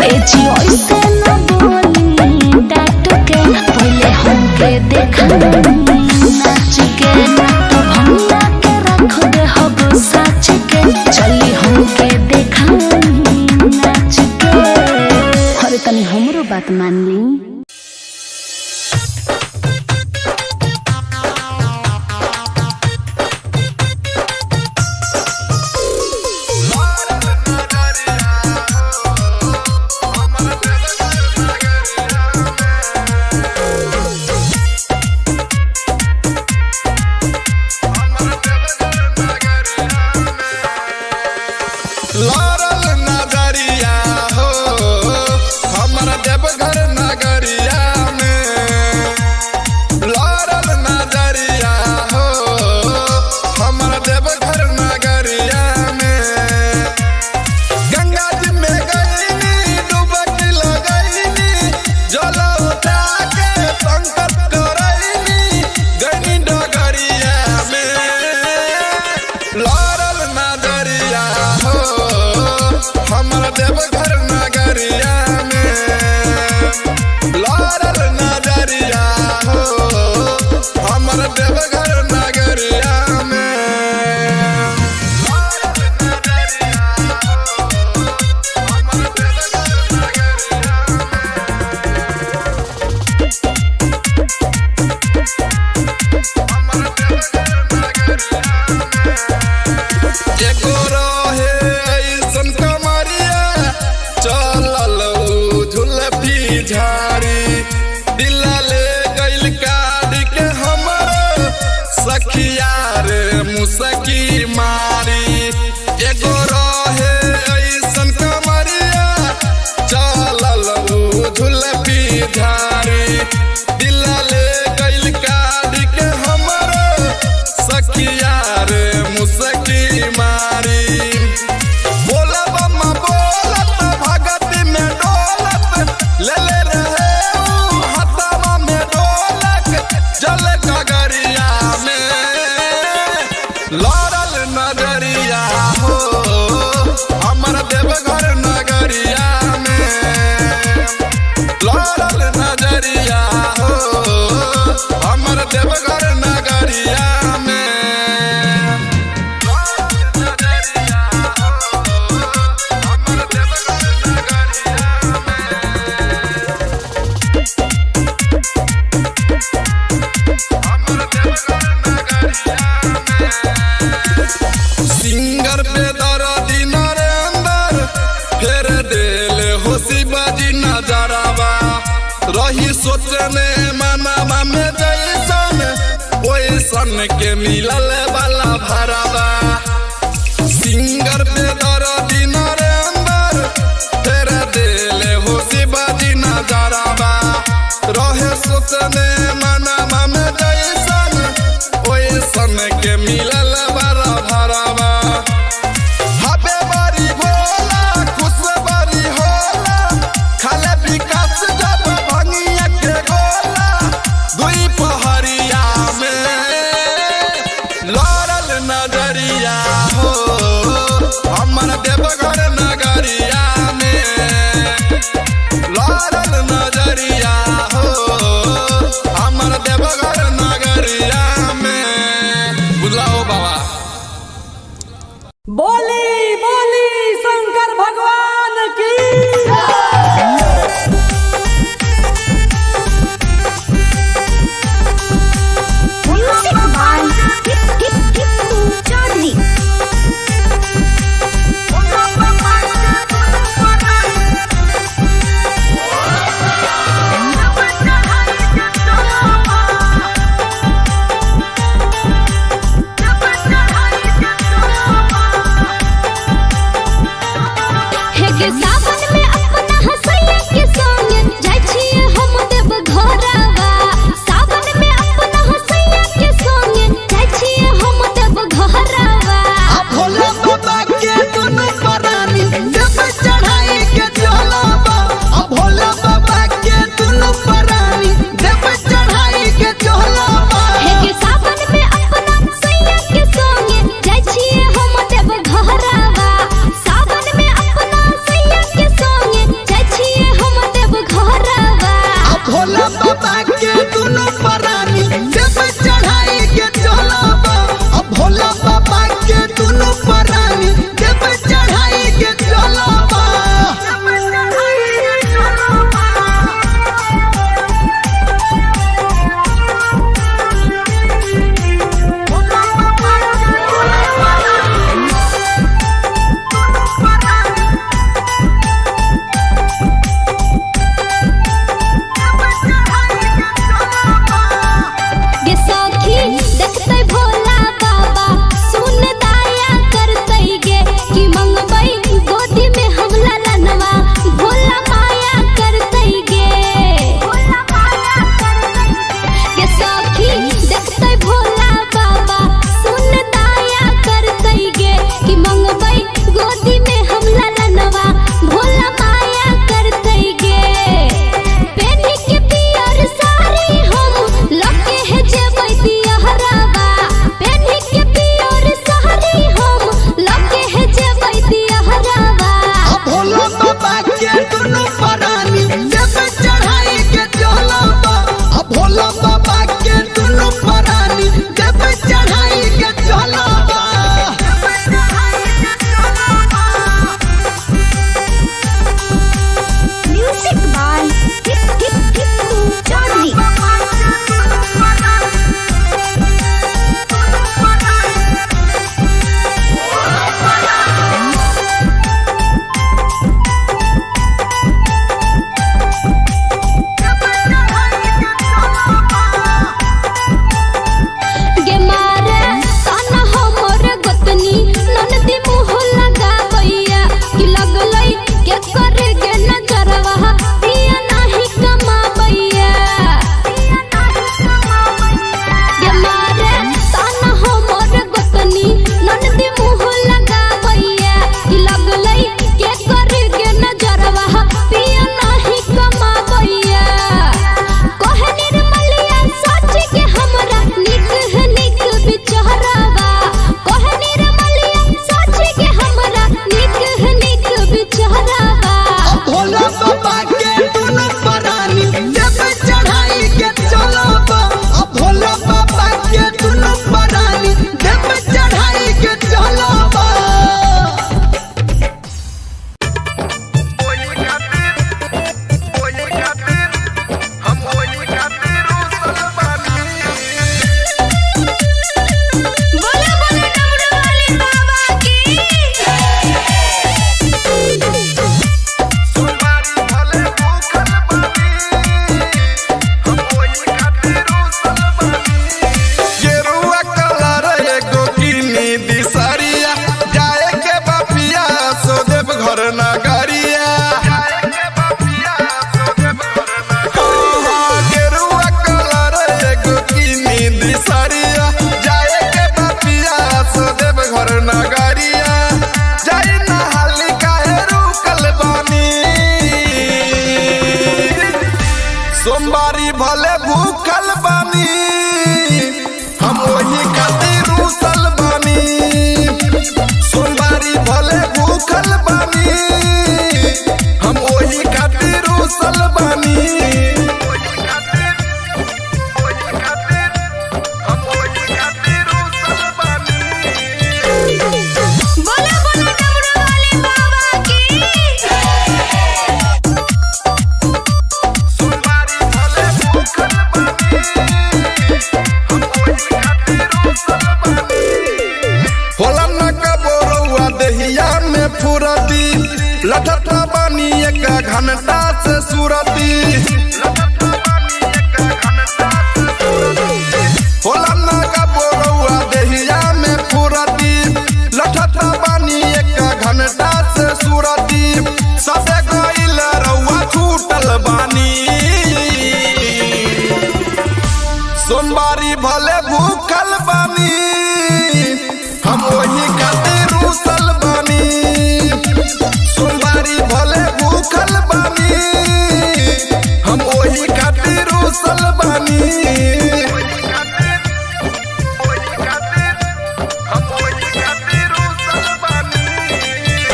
ए जी ऐसे न बोली डांट के पहले हमके देखा नाच के ना तो भैया के रख दे हब साच के चली हमके देखा नाच के अरे तनी हमरो बात मान ली लारल नजरिया हो हमर देवघर नगरिया में लारल नजरिया हो हमर देवघर नगरिया में गंगा जी में गईनी डुबकी लगईनी जल उठा के संकट करईनी गईनी डगरिया में लारल नजरिया हो हमर देवघर नगरिया में लारल नजरिया हो हमर देवघर नगरिया में लारल नजरिया हो हमर देवघर नगरिया हमर देवघर नगरिया एगो रहे ऐसन कमरिया चलल झुलफी झाड़ी दिला ले गइल काढ़ के हमर सखिया रे मुसकी मारी एगो रहे ऐसन कमरिया चलल झुलफी झाड़ी दिला ले गइल काढ़ के हमर सखिया रे मुसकी मारी बोला बम्मा बोलत भगती में डोलत ले ले रहे ऊ हथवा में ढोलक जल गगरिया में लारल नजरिया हो हमर देवघर नगरिया में लारल नजरिया सोचने मनवा में जैसन ओइसन के मिलल वाला भरावा सिंगर पे दर्दी नरेंद्र फेर देले हो शिवाजी नजरावा रहे सोचने मनवा में जैसन ओइसन के मिलल वाला भरावा हबे बड़ी भोला खुश बड़ी होला खाले विकास जब भंगिया के गोला दुई पहरिया में लड़ल नजरिया हो हमर देवघर नगरिया में लड़ल नजरिया हो हमर देवघर नगरिया में बुलाओ बाबा बोली बोली शंकर भगवान की म्यूजिक बाय टिप्पू चौधरी खातिर रूसल बानी सोमवारी भले भूखल बानी हम ओही खातिर रूसल बानी बोला बोला डमरू वाले बाबा की सोमवारी भले भूखल बानी होला न कबो रउआ देहिया में फुरती लठठा बानी एक घंटा से सुरती होला न कबो रउआ देहिया में फुरती लठठा बानी एक घंटा से सुरती सबे गइल रउआ छूटल बानी सोमवारी भले भूखल बानी हम वही खातिर रूसल बानी सोमवारी भले भूखल बानी हम वही खातिर रूसल बानी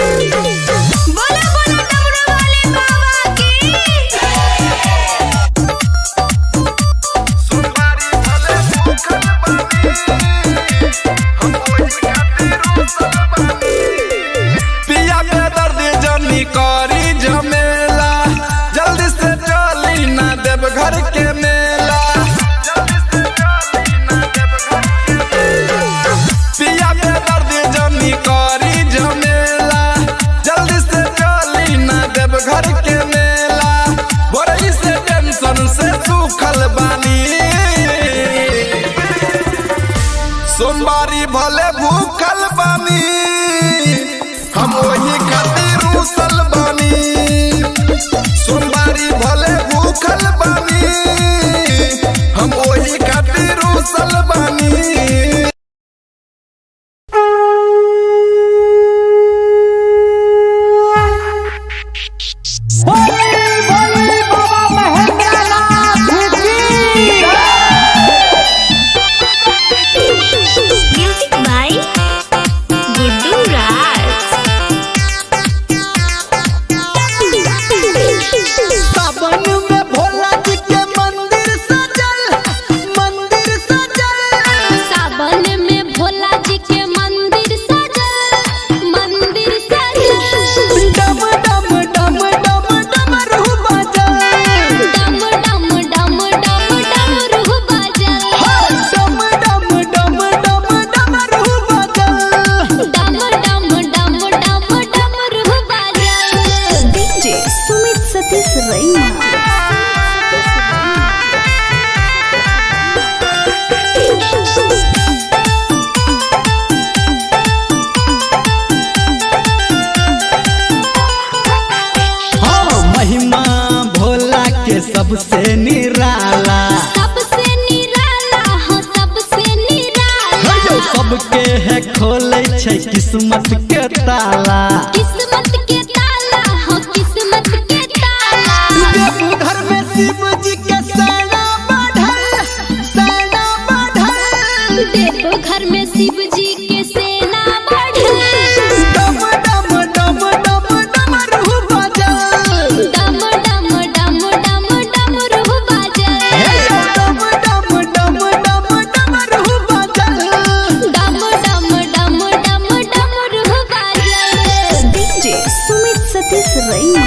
बोला बोला डमरू वाले बाबा की सोमवारी भले भूखल बानी पिया के दर्द जनी करी झमेला जल्दी से चली ना देव घर के मेला पिया के दर्द जनी करी झमेला जल्दी से चली ना देव घर के मेला बड़ी से टेंशन से सूखल बानी सोमवारी भले भूखल बानी हम वही खातिर रूसल बानी सोमवारी भले भूखल बानी हम वही खातिर रूसल बानी म्यूजिक बाय गुड्डू राज सावन में भोला जी के मंदिर सजल सावन में भोला जी के मंदिर सजल डम डम डम डम डमरू बजल डम डम डम डम डमरू बजल डम डम डम डम डमरू बजल डम डम डम डम डमरू बजल डीजे सुमित सतीश रैना हाँ महिमा भोला के सबसे निराला सबसे निराला हो सबसे निराला जो सबके है खोले छै किस्मत के ताला किस्मत के ताला हो किस्मत के ताला देवघर में शिव जी के सेना बढ़ल देखो घर में शिव जी के सेना बढ़ल डम डम डम डम डमरू बजल डम डम डम डम डमरू बजल डम डम डम डम डमरू बजल डम डम डम डम डमरू बजल डीजे सुमित सतीश रैना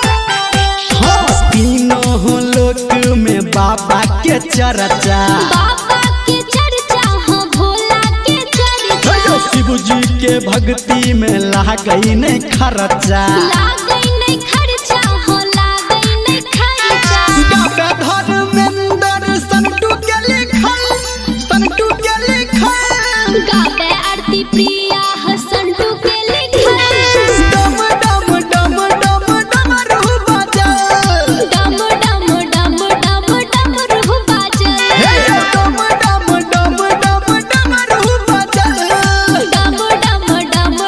हाँ तीनों लोक में बाबा के चर्चा बाबा के चर्चा हो भोला के चर्चा शिव जी के भक्ति में लागई नहीं खर्चा लागई नहीं खर्चा हो लागई नहीं खर्चा गावे धर्मेंद्र संटू के लिखल गावे आरती प्रिया हसंटू के लिखल डम डम डम डम डमरू बजल डम डम डम डम डमरू बजल डम डम डम डम डमरू बजल डम डम डम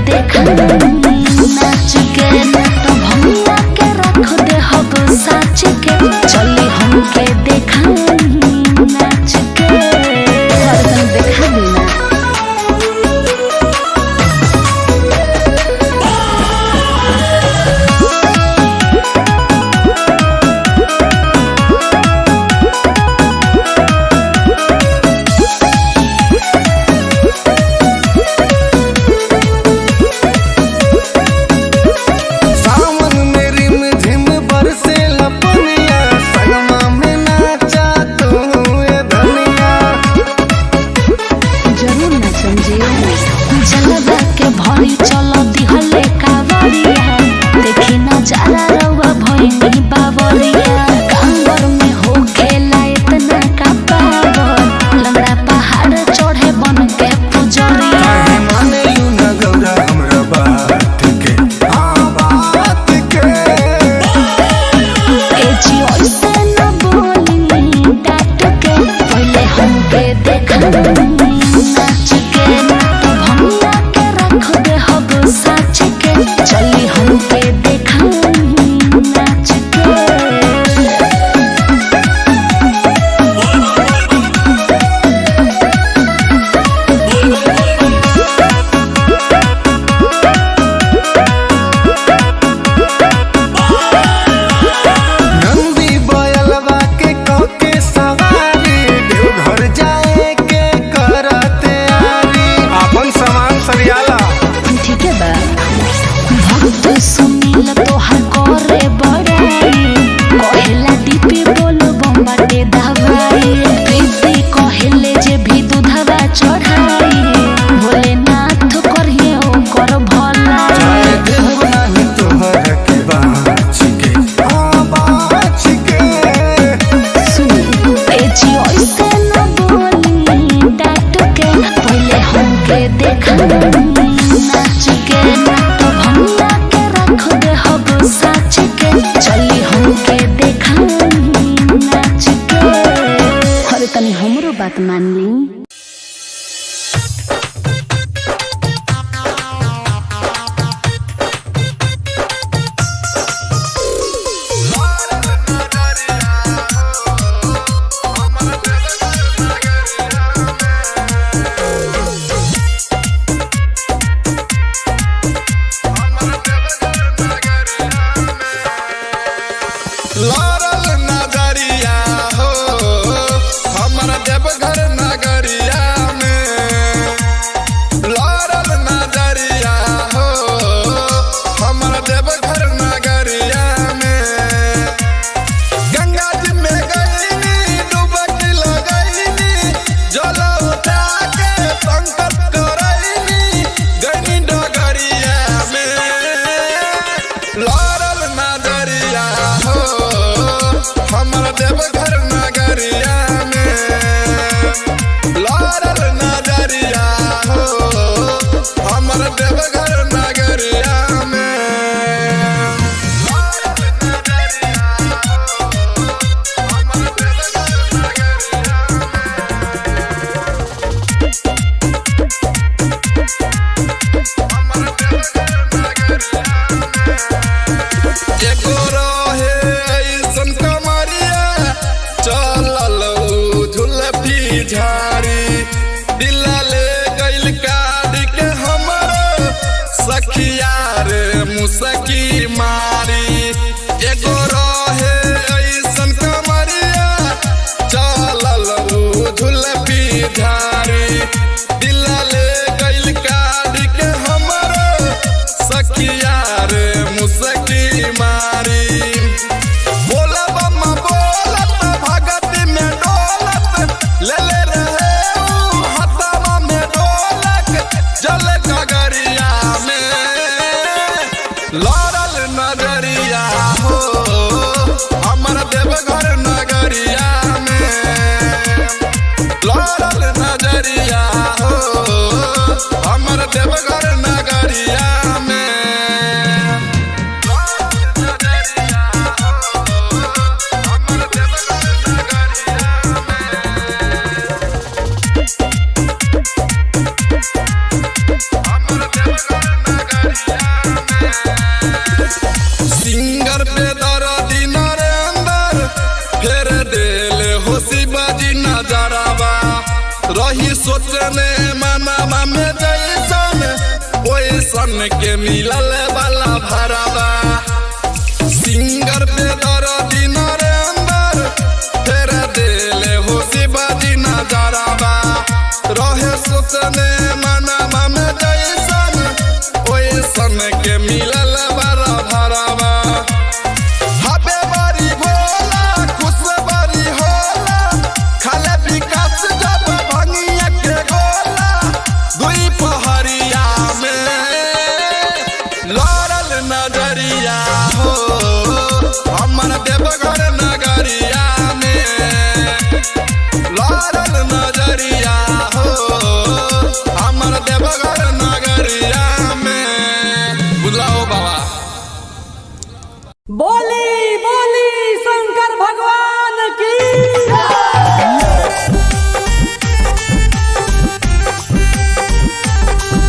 देखा नाच के तो भैया के रख दे हब साच के चली हमके देखा नाच के हरदम देखा बिना बात मान ली। मुसकी मारी एगो रहे ऐसन कमरिया चलल झुलपी झारी दिल ले गइल काढ़ी के हमरो सखिया रे मुसकी मारी बोला बम्मा बोलत भगत में डोलत ले ले रहे हथवा में ढोलक जल गगरिया में लड़ल नजरिया हो हमर देवघर नगरिया में लड़ल नजरिया हो हमर देवघर नगरिया में लड़ल नजरिया सोचने मनवा में जैसन ओइसन के मिलल वाला भरावा सिंगर पे दर्दी नरेंद्र फेर देले हो शिवाजी नजरावा रहे सोचने मनवा में जैसन ओइसन के मिलल वाला भरावा हबे बारी भोला खुश बारी होला खाले विकास जब भंगिया के गोला दुई पहरिया में लड़ल नजरिया हो हमर देवघर नगरिया में लड़ल नजरिया हो हमर देवघर नगरिया में बुलाओ बाबा बोली बोली शंकर भगवान की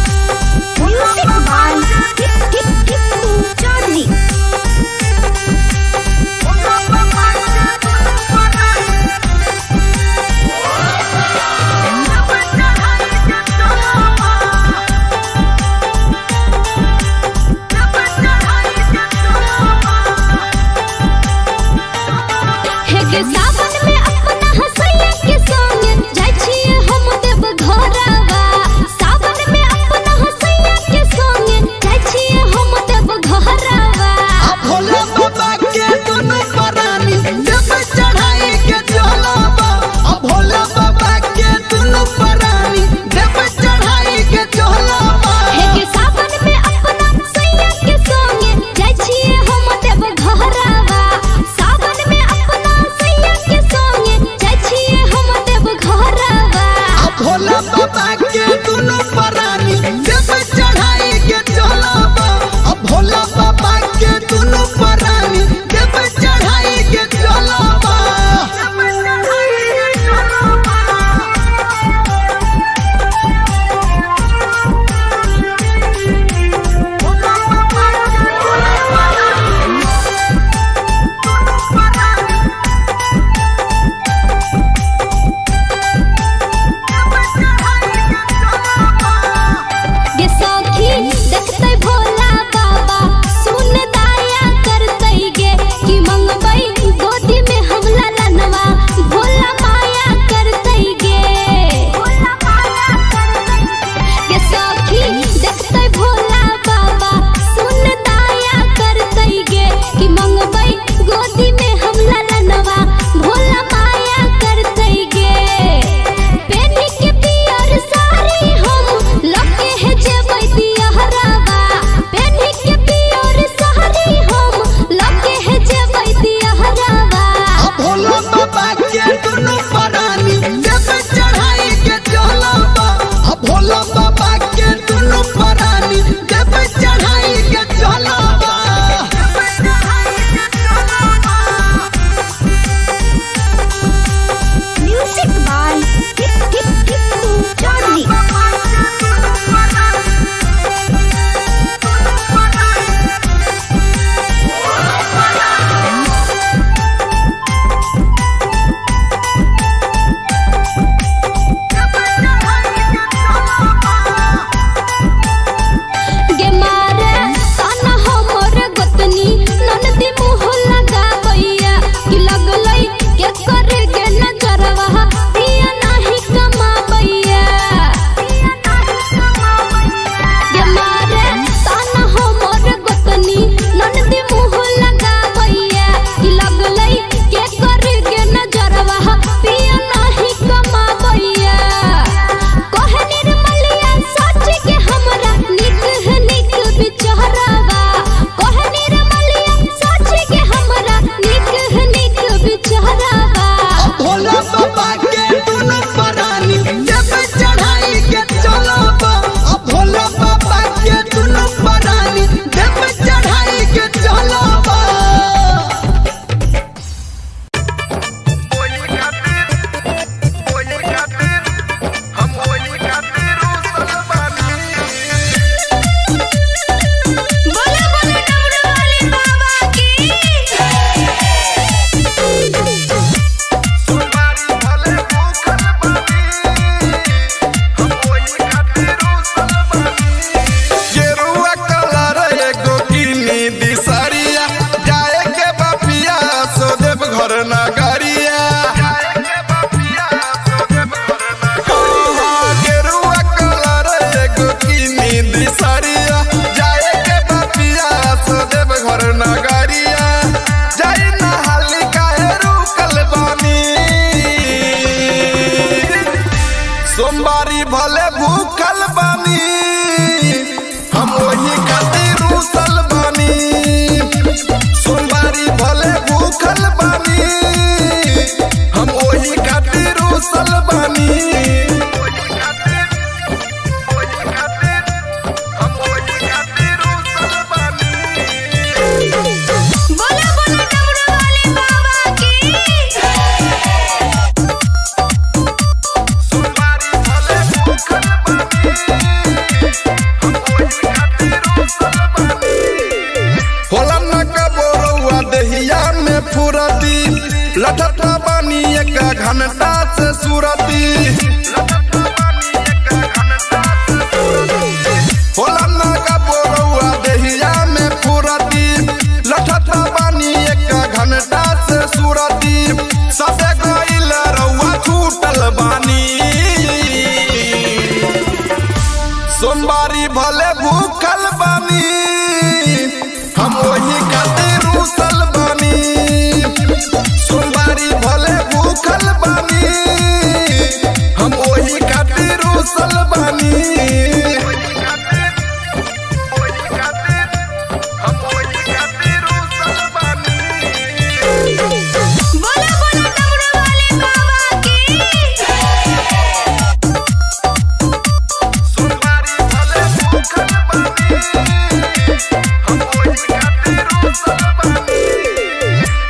म्यूजिक बाय टिप टिप टिप चौधरी ओही खातिर रुसल बानी सोमवारी भले भूखल बानी हम ओही खातिर रुसल बानी बोला बोला डमरू वाले बाबा की सोमवारी भले भूखल बानी होला न कबोरुआ देहिया में फुरती लठठा बानी एक घंटा से सुरती होला न कबोरुआ देहिया में फुरती लठठा बानी एक घंटा से सुरती सबे गइल रउआ छूटल बानी सोमवारी भले भूखल बानी हम वही खातिर रुसल बानी सोमवारी भले भूखल बानी हम वही खातिर रुसल बानी बोला बोला डमरू वाले बाबा की सोमवारी भले भूखल बानी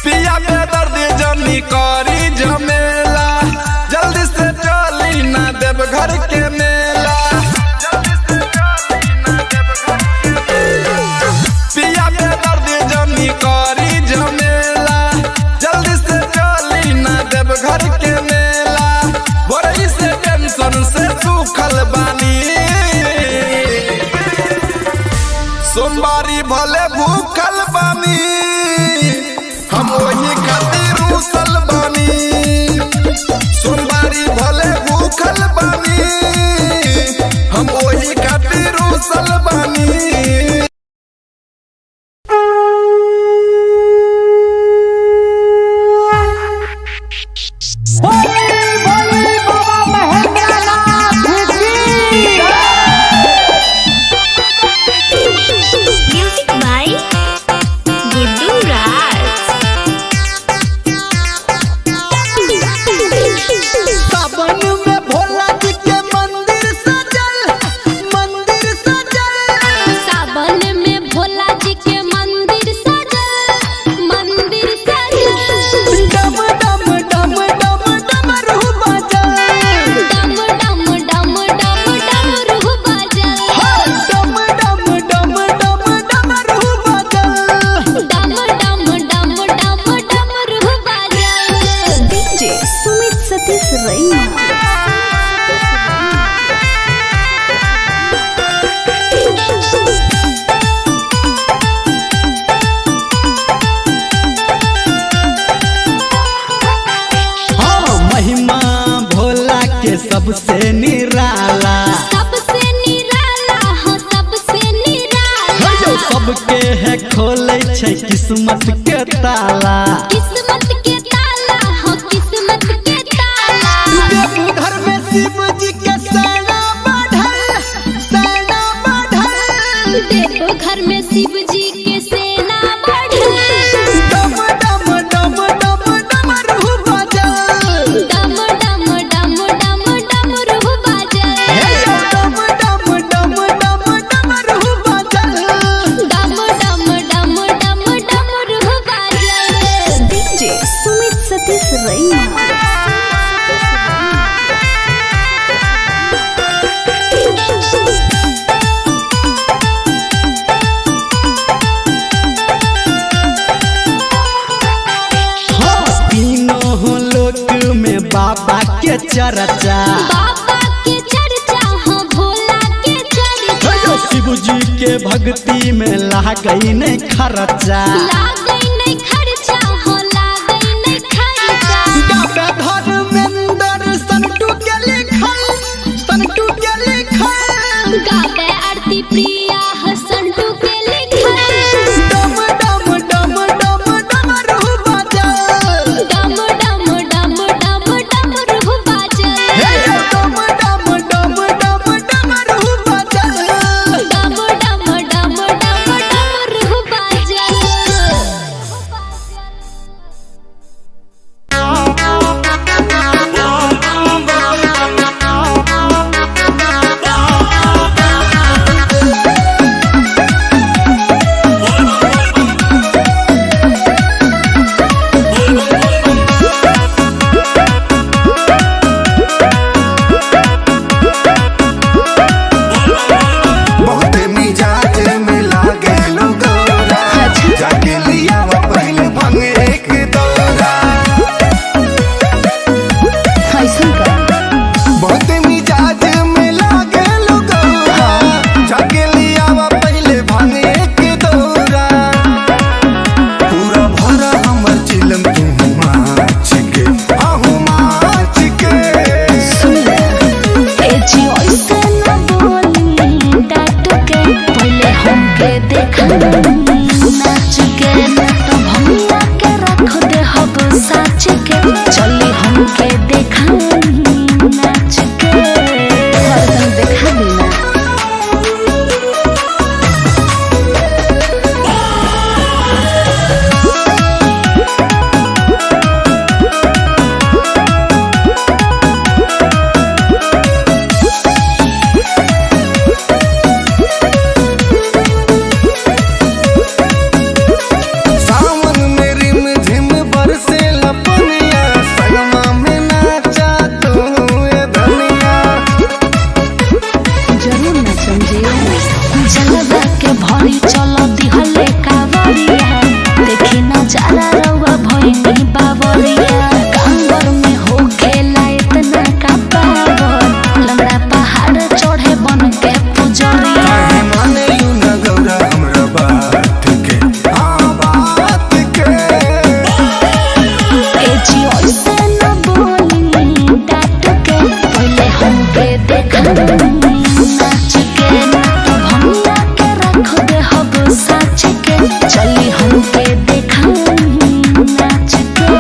पिया पे दर्द जनी करी जमेला जल्दी से चली ना देव घर के मेला पिया पे दर्द जनी करी जमेला जल्दी से चली ना देव घर के मेला बड़ी से टेंशन से सूखल बानी सोमवारी भले भूखल बानी हम वही खातिर रुसल बानी सोमवारी भले भूखल बानी हम वही खातिर रुसल बानी म्यूजिक बाय गुड्डू राज सावन में भोला जी के मंदिर सजल सावन में भोला जी के मंदिर सजल डम डम डम डम डमरू बजल डम डम डम डम डमरू बजल डम डम डम डम डमरू बजल डम डम डम डम डमरू बजल डीजे सुमित सतीश रैना हाँ महिमा भोला के सबसे निराला सबसे निराला हो सबसे निराला जो सबके है खोले छै किस्मत के ताला किस्मत के ताला हो किस्मत के ताला घर में शिव जी के सेना बढ़ल देखो घर में शिव जी के सेना बढ़ल डम डम डम डम डमरू बजल डम डम डम डम डमरू बजल डम डम डम डम डमरू बजल डम डम डम डम डमरू बजल डीजे सुमित सतीश रैना हाँ तीनों लोक में बाबा के चर्चा बाबा के चर्चा हो भोला के चर्चा शिव जी के भक्ति में लागई नहीं खर्चा लागई नहीं खर्चा हो लागई नहीं खर्चा धर्मेंद्र संटू के लिखल गावे आरती प्रिया हसंटू के लिखल डम डम डम डम डमरू बजल डम डम डम डम डमरू बजल डम डम डम डम डमरू बजल डम डम डम हमके देखा नाच के तो भैया के रख दे हब साच के चली हमके देखा नाच के हरदम देखा देना भरी चलो दिहले कावरिया देखी नजारा रउआ भइनी बावरिया कांवर में हो खेला इतना का पावर लंगड़ा पहाड़ चढ़े बन के पुजरिया माने यू न गौरा हमरा बात के बात के ए जी ओइसे न बोली डाट के पहले हमके देखा नाच के तो भैया के रख दे हब साच के चली हमके देखा नाच के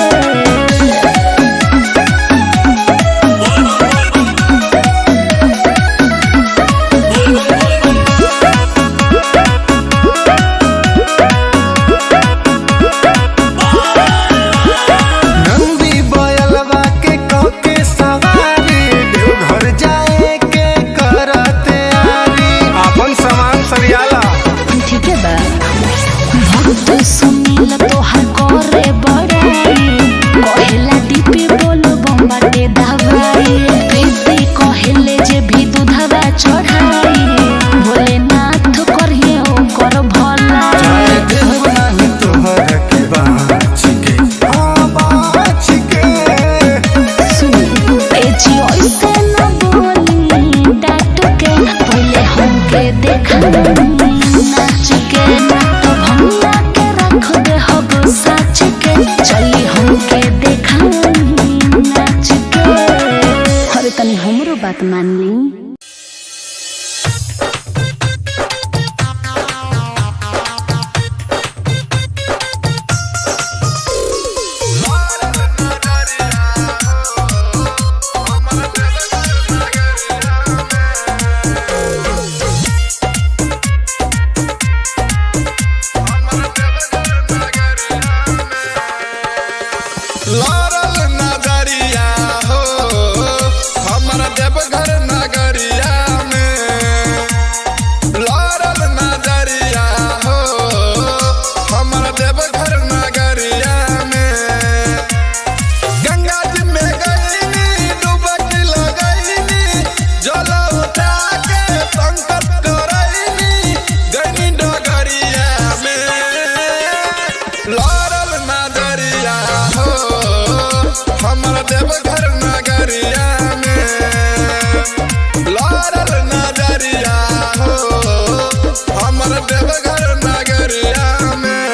नंदी बयलवा के कके सवारी देवघर जाए के करते आरी अपन सामान सरियाला ठीक है बा भक्त सुनील तोहार करे बड़ाई कहेला दीपी बोलो बम्बाटे दवाई प्रीति कहेले जे भी दूधवा चढ़ाई भोलेनाथ करिए ओकर भला देव नाही तोहर के बाच के बाच के सुनी ए जी ओइसे न बोली डाट के पहले हमके देखा नाच के तो भैया के रख दे हब साच के चली हमके देखा नाच के अरे तनी हमरो बात मान ली लारल नजरिया हो हमर देवघर नगरिया में लारल नजरिया हो हमर देवघर नगरिया में गंगा जी में गईनी डुबकी लगईनी जल उठा के संकट करईनी गईनी डगरिया में लारल नजरिया हो हमर देवघर नगरिया में लारल नजरिया हो हमर देवघर नगरिया में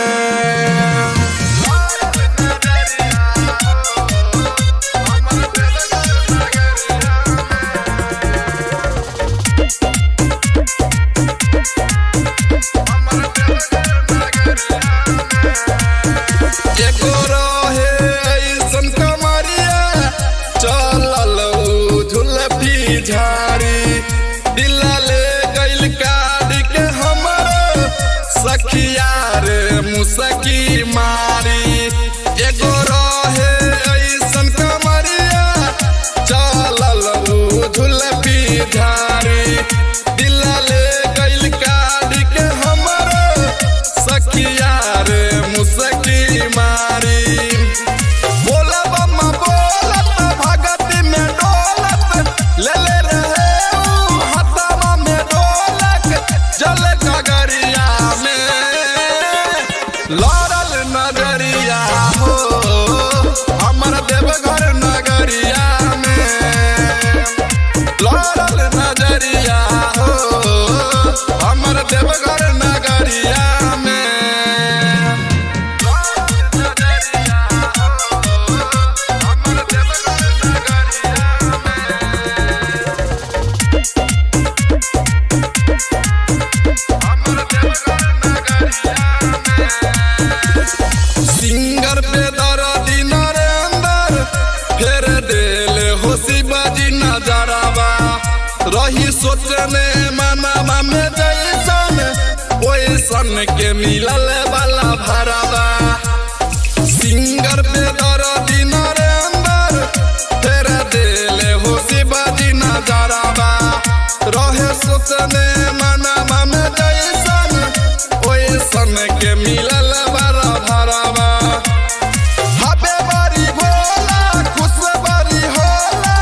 लारल नजरिया हो हमर देवघर नगरिया हमर देवघर नगरिया एको रहे ऐसन कमरिया चलल झुलफी झाड़ी दिला ले गइल काढ़ी के हमर सखिया रे मुसकी मारी एगो रहे ऐसन कमरिया चलल झुलफी झाड़ी दिला ले गइल काढ़ी के हमर सखिया रे मुसकी मारी बोला बम्मा बोलत भगत में डोलत ले ले रहे ऊ हथवा में ढोलक जल गगरिया में लारल नजरिया हो हमर देवघर नगरिया में लारल नजरिया हो हमर देवघर नगरिया में हमर देवघर सोचने मनवा में जैसन ओइसन के मिलल वाला भरावा सिंगर पे दर्दी नरेंद्र फिर दिले हो शिवाजी नजरावा रहे सोचने मनवा में जैसन ओइसन के मिलल वाला भरावा हबे बड़ी भोला खुश बड़ी होला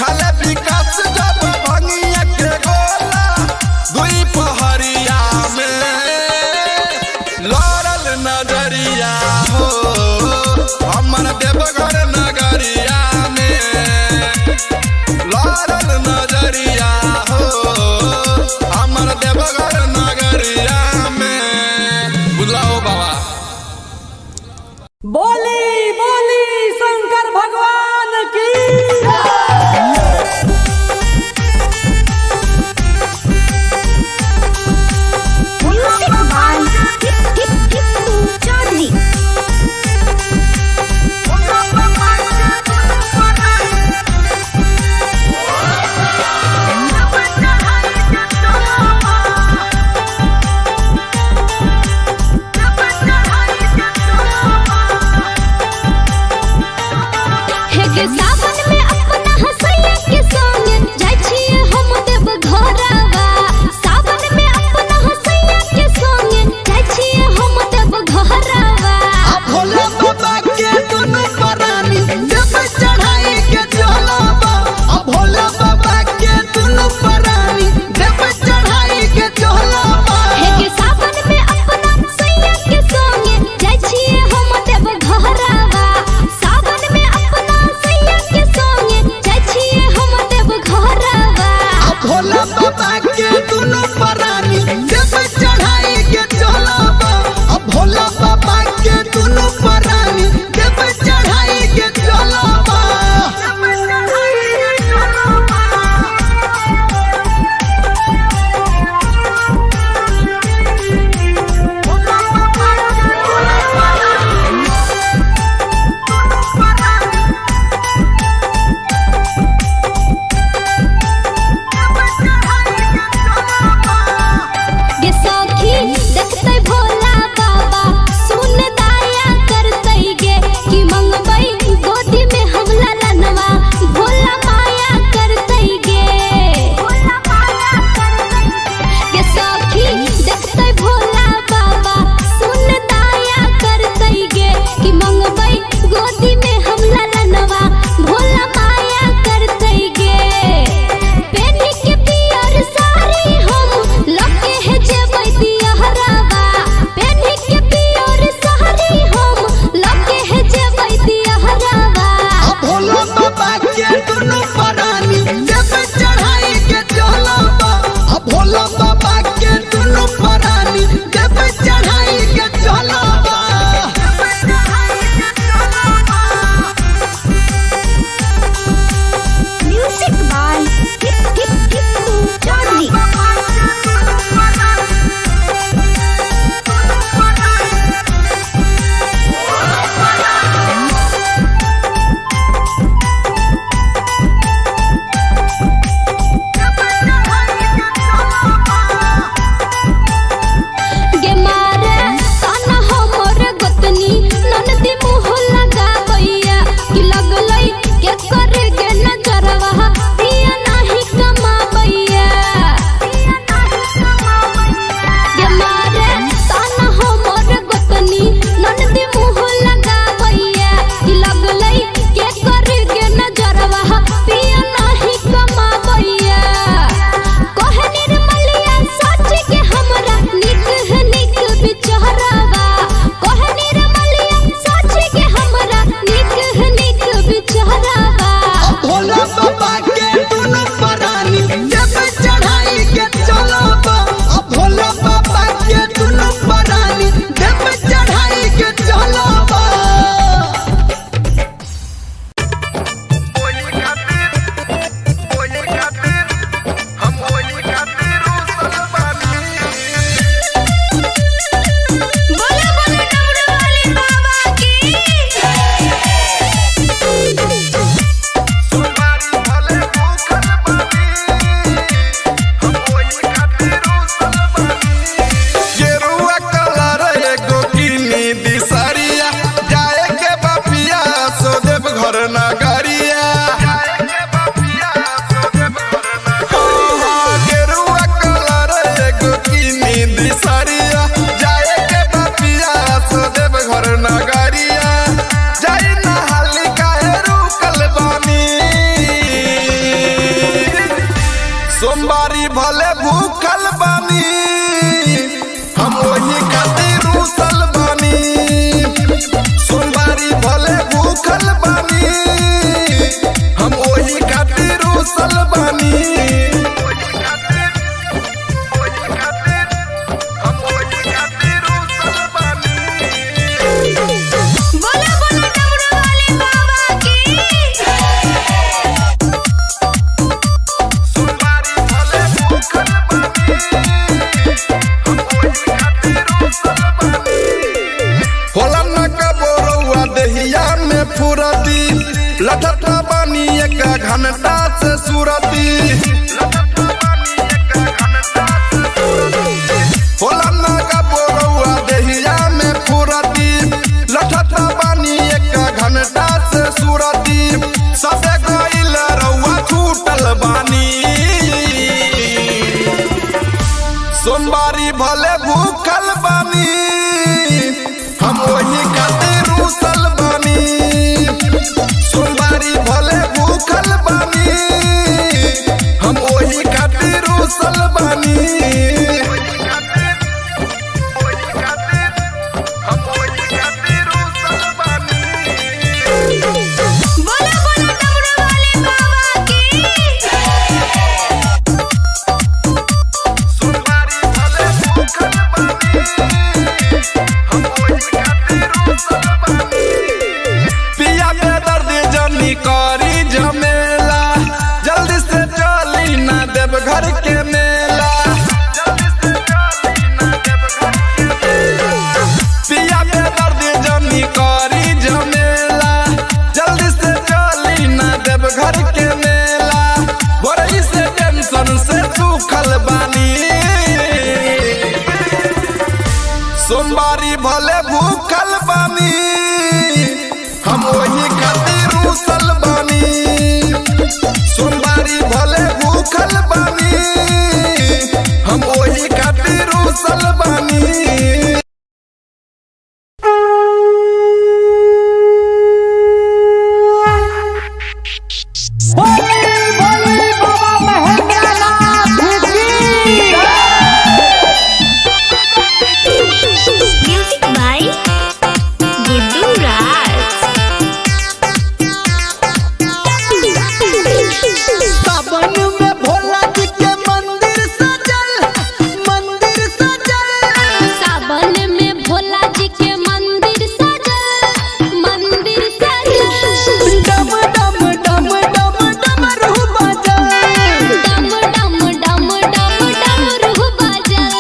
खाले विकास जब भंगिया के गोला दुई पहरिया में लड़ल नजरिया हो हमर देवघर नगरिया में लड़ल नजरिया हो हमर देवघर नगरिया में बुलाओ घंटा से सूरती होला नागा बोरौआ देहिया में फुरती लठता बानी एक घंटा से सूरती सबे गइल रउआ छूटल बानी सोमवारी भले भूखल बानी हम वही खातिर रूसल बानी सोमवारी भले भूखल बानी हम वही खातिर रूसल बानी बोला बोला डमरू वाले बाबा की सोमवारी भले भूखल बानी हम वही खातिर रूसल बानी पिया पे दर्द जनी करी झमेला जल्दी से चली ना देव घर के मेला पिया पे दर्द जनी करी झमेला जल्दी से चली ना देव घर के मेला बड़ी से टेंशन से सूखल बानी सोमवारी भले भूखल बानी हम वही खातिर रूसल बानी सोमवारी भले भूखल बानी हम वही खातिर रूसल बानी म्यूजिक बाय गुड्डू राज सावन में भोला जी के मंदिर सजल सावन में भोला जी के मंदिर सजल डम डम डम डम डमरू बजल डम डम डम डम डमरू बजल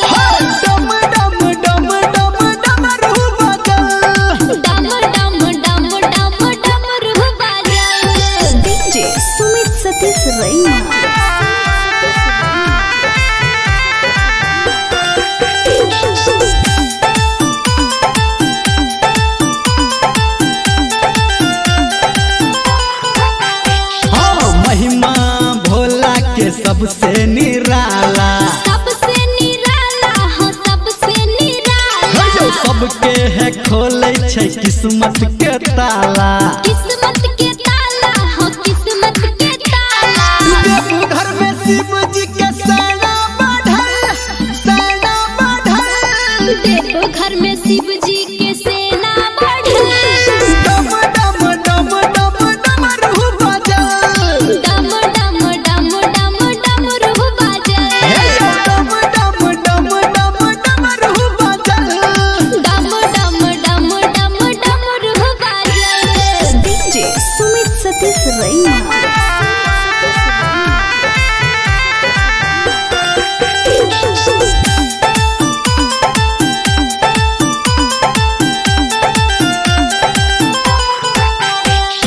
डम डम डम डम डमरू बजल डम डम डम डम डमरू बजल डीजे सुमित सतीश रैना हाँ महिमा भोला के सबसे निराला सबसे निराला हो सबसे निराला जो सबके है खोले छै किस्मत के ताला किस्मत के ताला हो किस्मत के ताला देवघर में शिव जी के सेना बढ़ल देखो घर में शिव जी के सेना बढ़ल डम डम डम डम डमरू बजल डम डम डम डम डमरू बजल डम डम डम डम डमरू बजल डम डम डम डम डमरू बजल डीजे सुमित सतीश रैना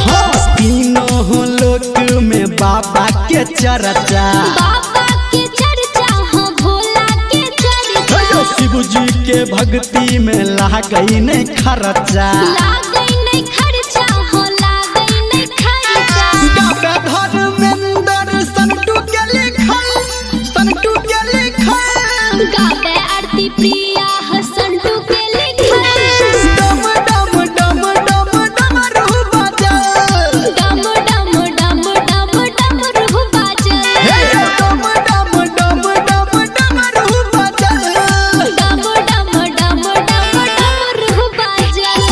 हाँ तीनों लोक में बाबा के चर्चा बाबा के चर्चा हो भोला के चर्चा जो शिव जी के भक्ति में लागई नहीं खर्चा लागई नहीं खर्चा हो लागई नहीं खर्चा गाता धर्मेंद्र संटू के लिखल गावे आरती प्रिया हसंटू के लिखल डम डम डम डम डमरू बजल डम डम डम डम डमरू बजल डम डम डम डम डमरू बजल डम डम डम डम डमरू बजल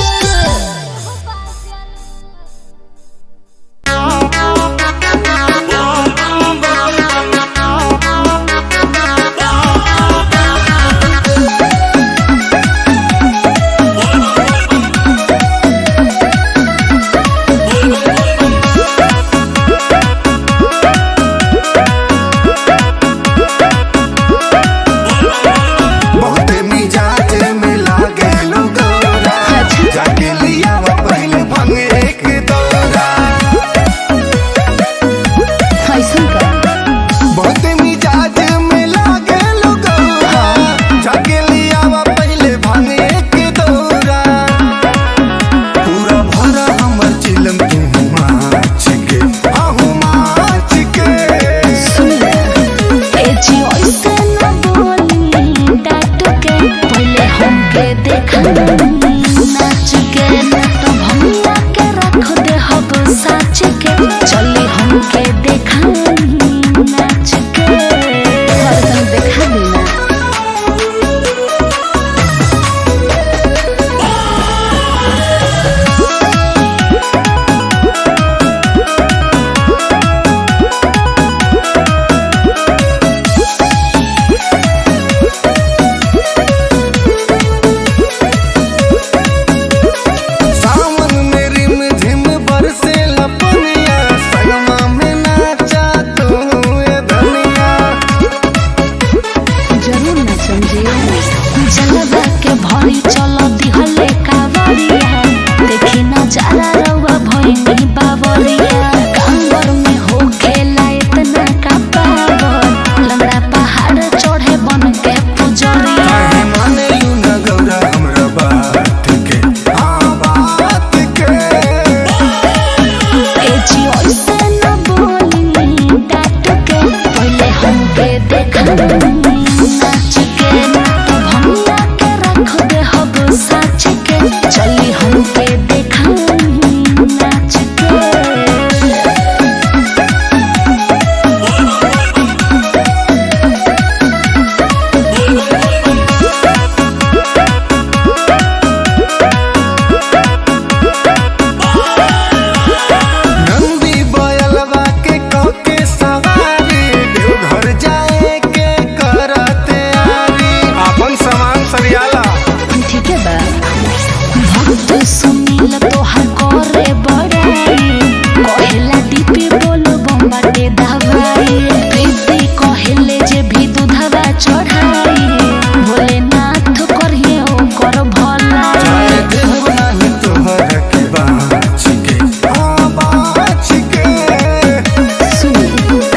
सुनील तोहर करे बड़ाई कहेला दीपी बोलो बम्बाटे दवाई प्रीति कहेले जे भी दूधवा चढ़ाई भोलेनाथ करिए ओकर भलाई देव नाही तोहर के बाँच के बाँच के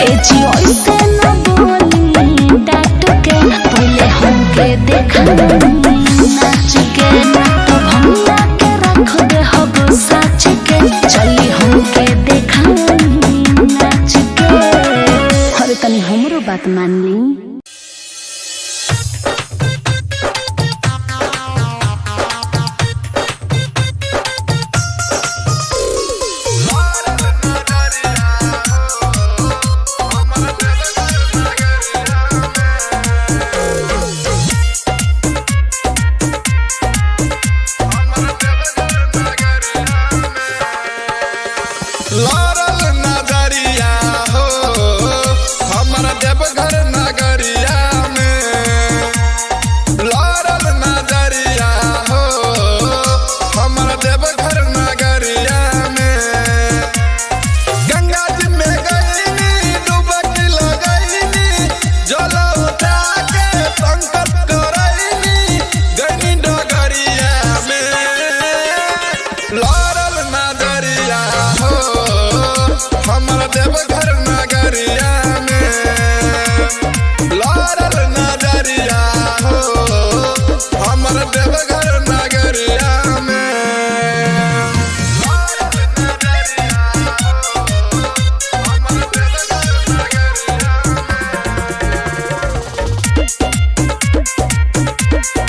एजी ऐसे न बोली डाट के पहले हमके देखा नाच के तो भंगा के रख दे हब साच के चली हमके देखा नाच के अरे तनी हमरो बात मान ली लारल नजरिया हो हमर देवघर नगरिया में लारल नजरिया हो हमर देवघर नगरिया में गंगा जी में गईनी डुबकी लगईनी जल उठा के संकट करईनी गईनी डगरिया में लारल नजरिया हो हमर देवघर नगरिया में लारल नजरिया हो हमर देवघर नगरिया में लारल नजरिया हो हमर देवघर नगरिया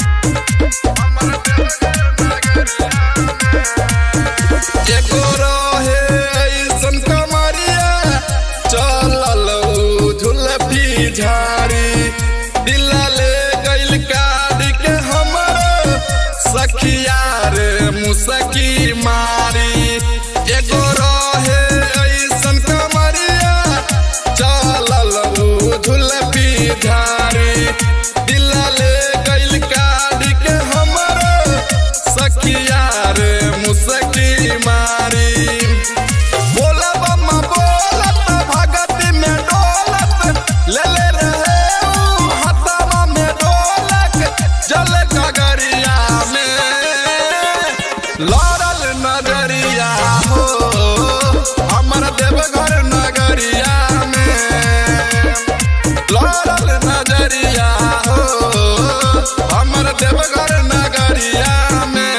हमर देवघर नगरिया एगो रहे ऐसन कमरिया चलल झुलफी झाड़ी दिला ले गइल काढ़ के हमर सखिया रे मुसकी मारी एगो रहे ऐसन कमरिया चलल झुलफी झाड़ी दिला ले गइल काढ़ के हमर सखिया रे मुसकी मारी बोला बम्मा बोलत भगत में डोलत ले ले रहे ऊ हथवा में ढोलक जल गगरिया में लारल नजरिया हो हमर देवघर नगरिया में लारल नजरिया हो हमर देवघर नगरिया में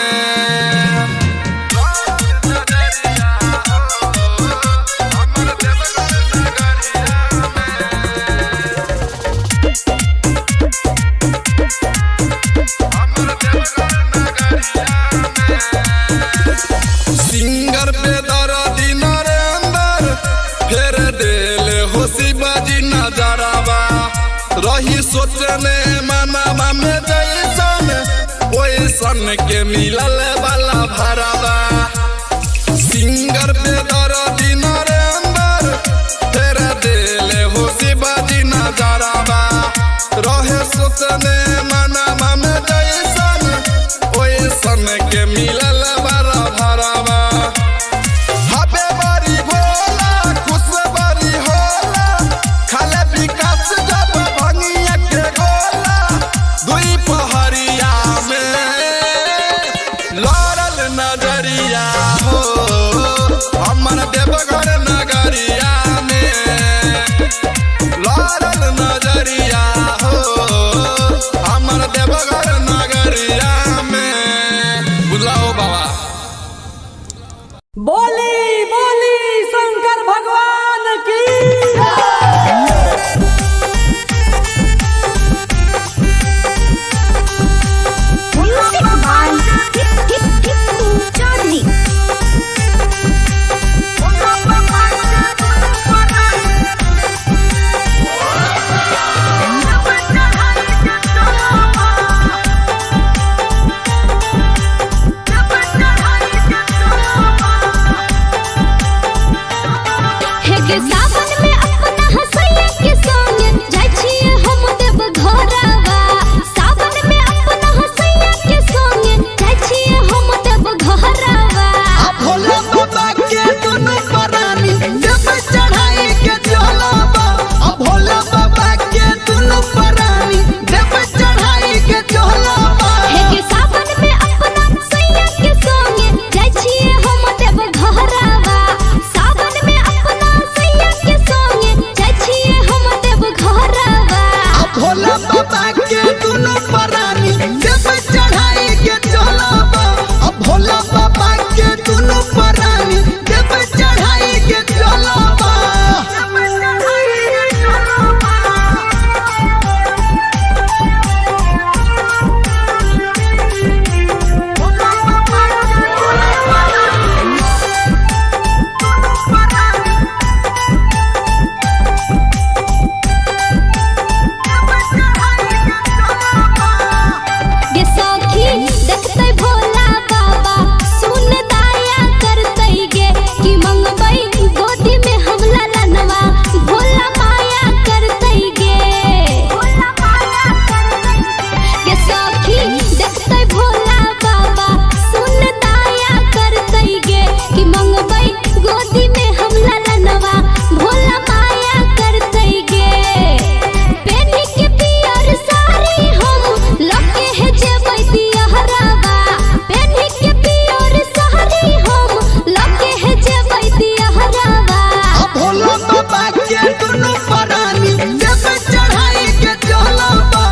सिंगर पे दर्दी नरेंदर फेर देले हो शिवाजी नजरावा रही सोचने मनवा में जैसन ओइसन के मिलल वाला भरावा सिंगर पे दर्दी नरेंदर फेर देले हो शिवाजी नजरावा रहे सोचने मनवा में जैसन ओइसन के मिलल वाला भरावा हबे बड़ी भोला खुश बड़ी होला खाले विकास जब भंगिया के गोला दुई पहरिया में लारल नजरिया हो हमर देवघर नगरिया में लारल नजरिया हो हमर देवघर नगरिया में बुलाओ बाबा बोली बोली शंकर भगवान की Music by Charlie. देखते भोला बाबा सुन दाया करते गे कि मंगबई गोदी में हम ललनवा भोला माया करते गे ये सखी देखते भोला बाबा सुन दाया करते गे कि मंगबई गोदी में हम ललनवा भोला माया करते गे पेनी के पियर साड़ी हम लगे है जेबै दियहरावा पेनी के पियर साड़ी हम लगे है जेबै दियहरावा भोला बाबा के दुनु परानी जब चढ़ाई के चलबा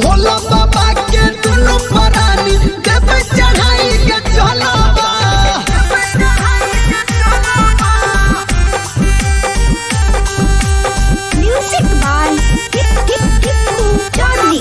भोला बाबा के दुनु परानी जब चढ़ाई के चलबा म्यूजिक बाय टिप्पू चौधरी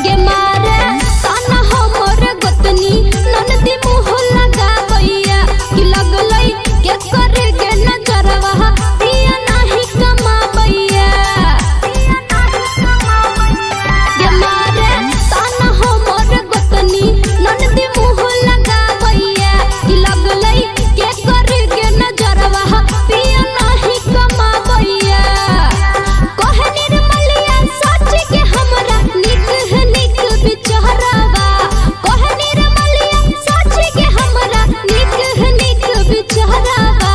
गे मारे ताना हमर गोतनी ननदी मुँह लगाबैया कि लगलै के करे गे नजरवा पिया नाही कमाबैया गे मारे ताना हमर गोतनी ननदी मुँह लगाबैया कि लगलै के करे गे नजरवा पिया नाही कमाबैया कहे निर्मलिया सच के हमरा निक है निक बिचहरावा कहे निर्मलिया सच के हमरा निक है निक बिचहरावा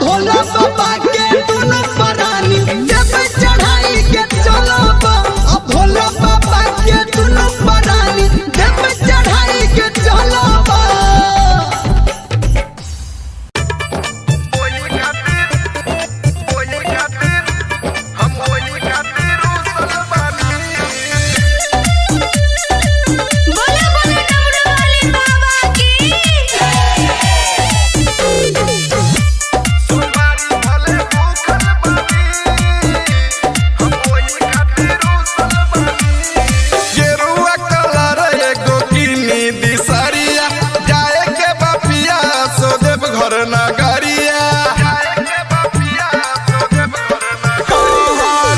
भोला बाबा के दुनु परानी जब चढ़ाई के चलबा भोला बाबा के दुनु परानी जब चढ़ाई के चलबा बोले बोले डमरू वाले बाबा की गेरुआ कलर एगो किनी दिसरिया जाए के बापिया सो देव घर नगरिया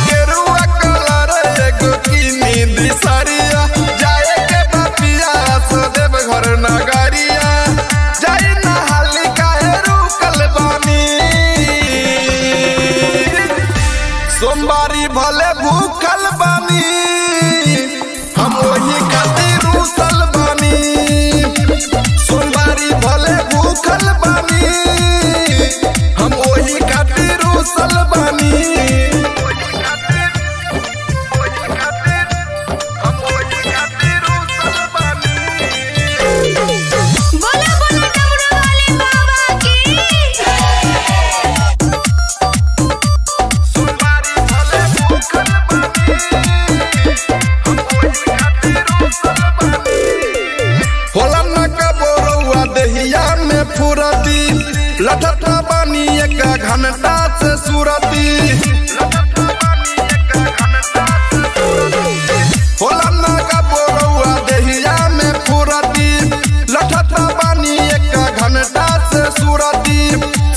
गेरुआ कलर एगो किनी दिसरिया जाए के बापिया सो देव घर नगरिया जाई नहाली काहे रुकल बानी सोमवारी भले भूखल बानी हम वही खातिर रुसल बानी सोमवारी भले भूखल बानी हम वही खातिर रुसल बानी बोले बोले डमरू वाले बाबा की सोमवारी भले भूखल बानी होला न कबोरुआ दहिया में फुरती लठता बानी एक घंटा से सुरती होला न कबोरुआ दहिया में फुरती लठता बानी एक घंटा से सुरती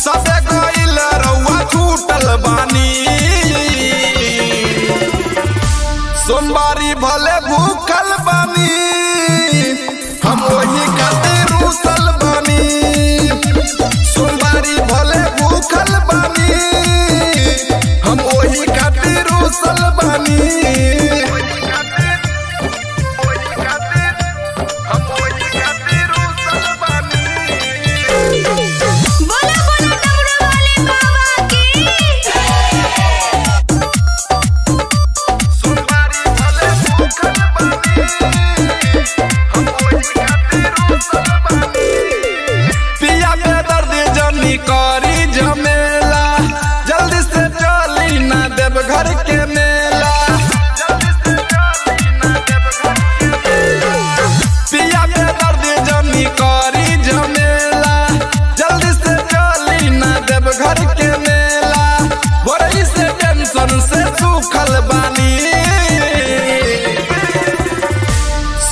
सबे गइल रउआ छूटल बानी सोमवारी भले भूखल बानी हम वही खातिर रुसल बानी सोमवारी भले भूखल बानी हम वही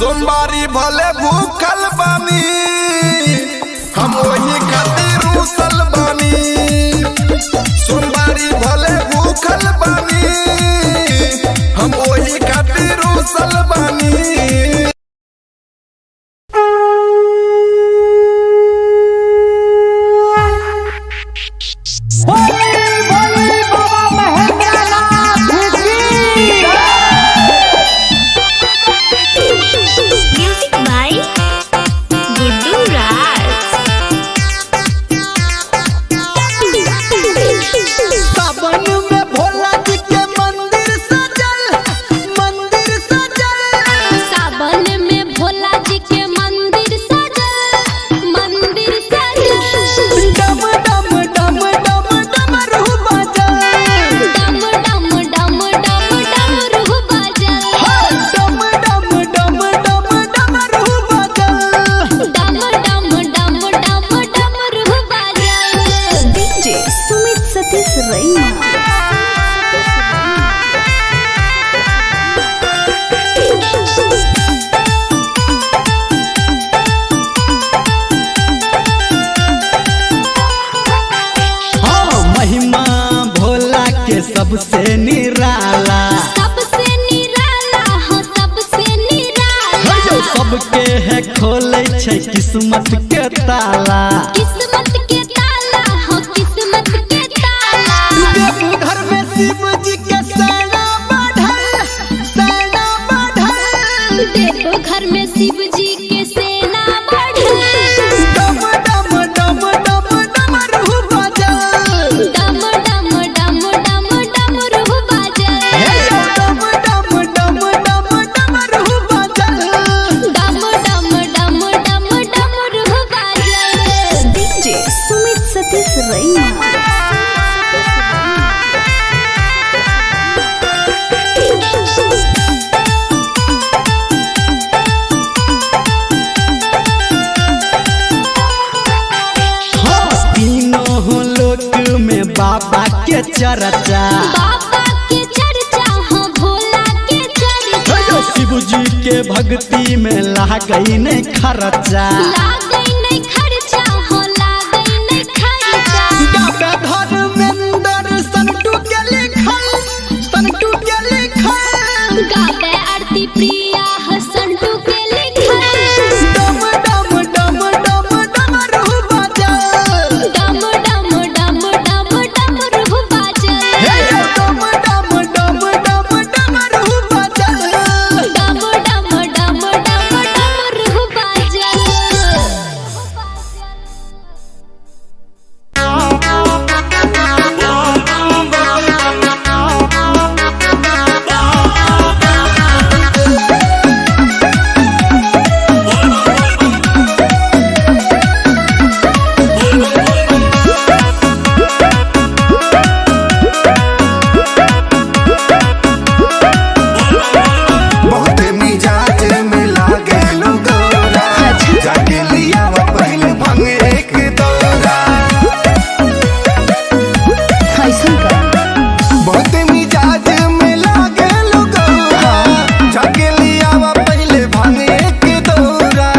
सोमवारी भले भूखल बानी हम वही खातिर रूसल बानी सोमवारी भले भूखल बानी हम वही खातिर रूसल बानी म्यूजिक बाय गुड्डू राज। सावन में भोला जी के मंदिर सजल सावन में भोला जी के मंदिर सजल डम डम डम डम डमरू बजल डम डम डम डम डमरू बजल डम डम डम डम डमरू बजल डम डम डम डम डमरू बजल। डीजे सुमित सतीश रैना। हाँ महिमा भोला के सबसे निराला सबसे निराला हो सबसे निराला जो सबके है खोले छै किस्मत के ताला किस्मत के ताला हो किस्मत के ताला देवघर में शिव जी के सेना बढ़ल देवघर में शिव जी के सेना बढ़ल डम डम डम डम डमरू बजल डम डम डम डम डमरू बजल डम डम डम डम डमरू बजल डम डम डम डम डमरू बजल। डीजे सुमित सतीश रैना। हाँ तीनों लोक में बाबा के चर्चा बाबा के चर्चा हो भोला के चर्चा शिव जी के भक्ति में लागई नहीं खर्चा लागई नहीं खर्चा हो लागई नहीं खर्चा गावे धर्मेंद्र संटू के लिखल गावे आरती प्रिया हो संटू के लिखल डम डम डम डम डमरू बजल डम डम डम डम डमरू बजल डम डम डम डम डमरू बजल डम डम डम डम डमरू बजल। बहुत मिजाज में लागे लुगोरा जाके लिया वो पहले भंग एक दौरा ऐसा का बहुत मिजाज में लागे लुगोरा जाके लिया वो पहले भंग एक दौरा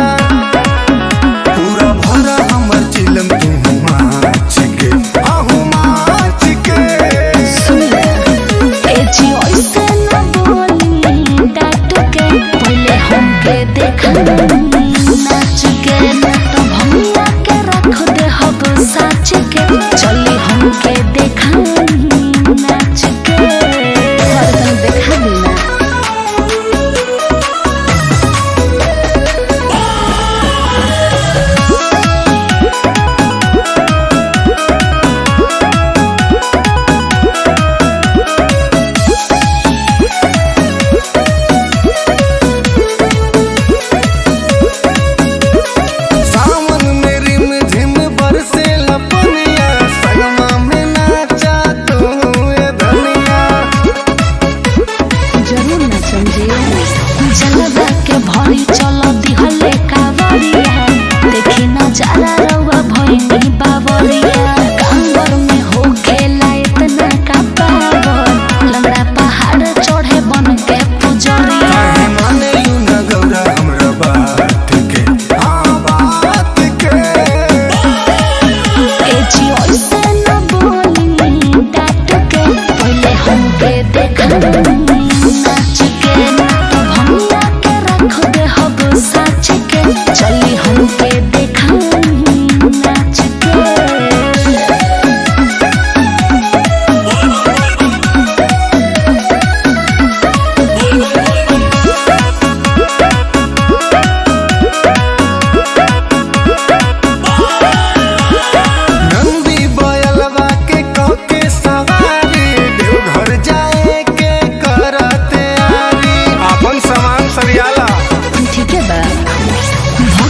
पूरा भरा हमर चिलम तू माच के आहू माच के सुन ले ए जी ऐसे न बोली डाट के पहले हमके देखा नाच के न तो भैया के रख दे हब साच के चली हमके देखा नाच के हरदम देखा बिना सावन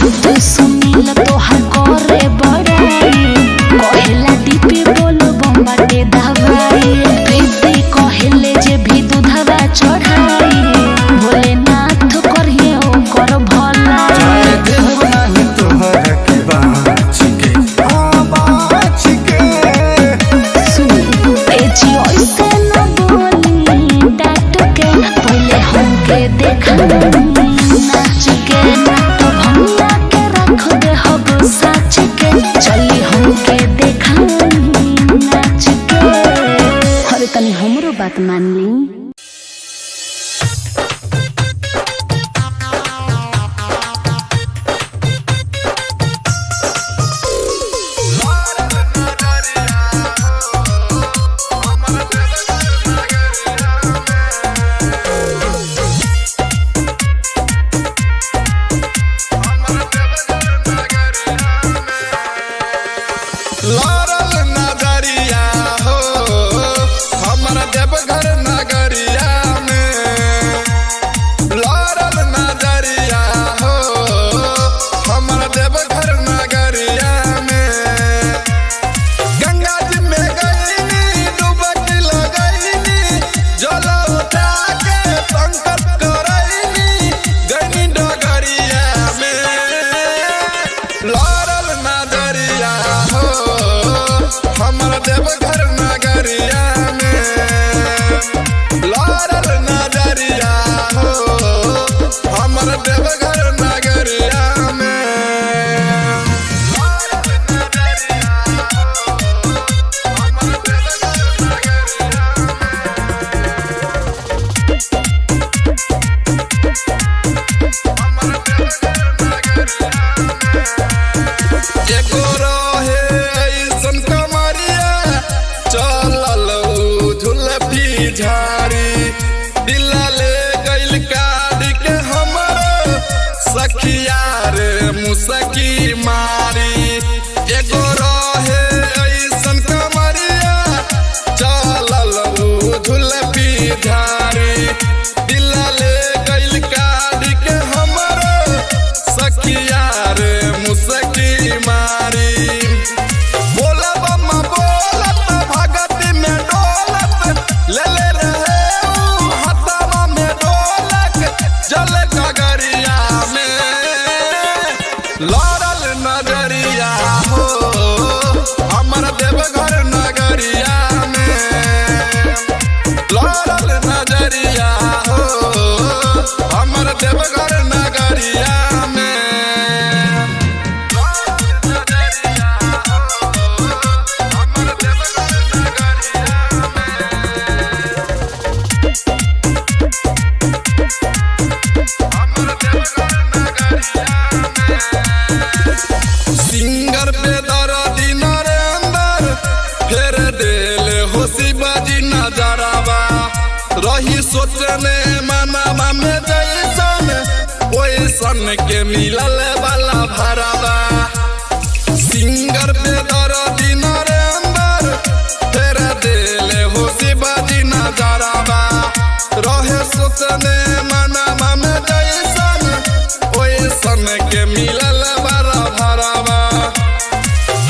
संत सुनील तोहर करे बड़ाई कहेला दीपी बोलो बम्बाटे दवाई प्रीति कहेले जे भी दूधवा चढ़ाई भोलेनाथ करिए ओकर भलाई देव नाही तोहर के बाँच के बाँच के एजी ऐसे न बोली डाट के पहले हमके देखा नाच के तो भंगा के रख दे हब साच के चली हमके देखा नाच के अरे तनी हमरो बात मान ली लारल नजरिया हो हमरा देवघर नगरिया में लारल नजरिया हो हमरा देवघर नगरिया में गंगा जी में गईनी डुबकी लगईनी जल उठा के संकट करईनी गईनी डगरिया में लारल नजरिया हो हमर देवघर नगरिया में लारल नजरिया हो हमर देवघर नगरिया में लारल नजरिया हो हमर देवघर नगरिया हमर देवघर नगरिया एगो रहे ऐसन कमरिया चलल झुलफी झाड़ी दिला ले गइल काढ़ के हमर सखिया रे मुसकी मारी एगो रहे ऐसन कमरिया चलल झुलफी झाड़ी दिला ले गइल काढ़ के हमर सखिया रे मुसकी मारी बोला बम्मा बोलत भगती में डोलत ले ले रहे ऊ हथवा में ढोलक जल गगरिया में लारल नजरिया हो हमर देवघर नगरिया में लारल नजरिया हो हमर देवघर नगरिया में सिंगर पे दर्दी नरेंद्र फेर देले हो शिवाजी नजरावा रही सोचने मनावा में जैसन ओइसन के मिलल वाला भरावा सिंगर पे दर्दी नरेंद्र फेर देले हो शिवाजी नजरावा रहे सोचने मनावा में जैसन ओइसन के मिलल वाला भरावा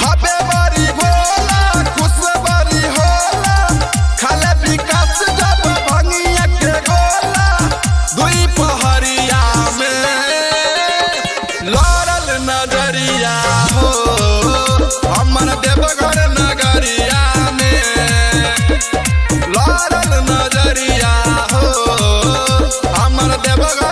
हबे बड़ी भोला खुश बड़ी होला खाले विकास जब भंगिया के गोला दुई पहरिया में लारल नजरिया हो हमर देवघर नगरिया में लारल नजरिया हो हमर देवघर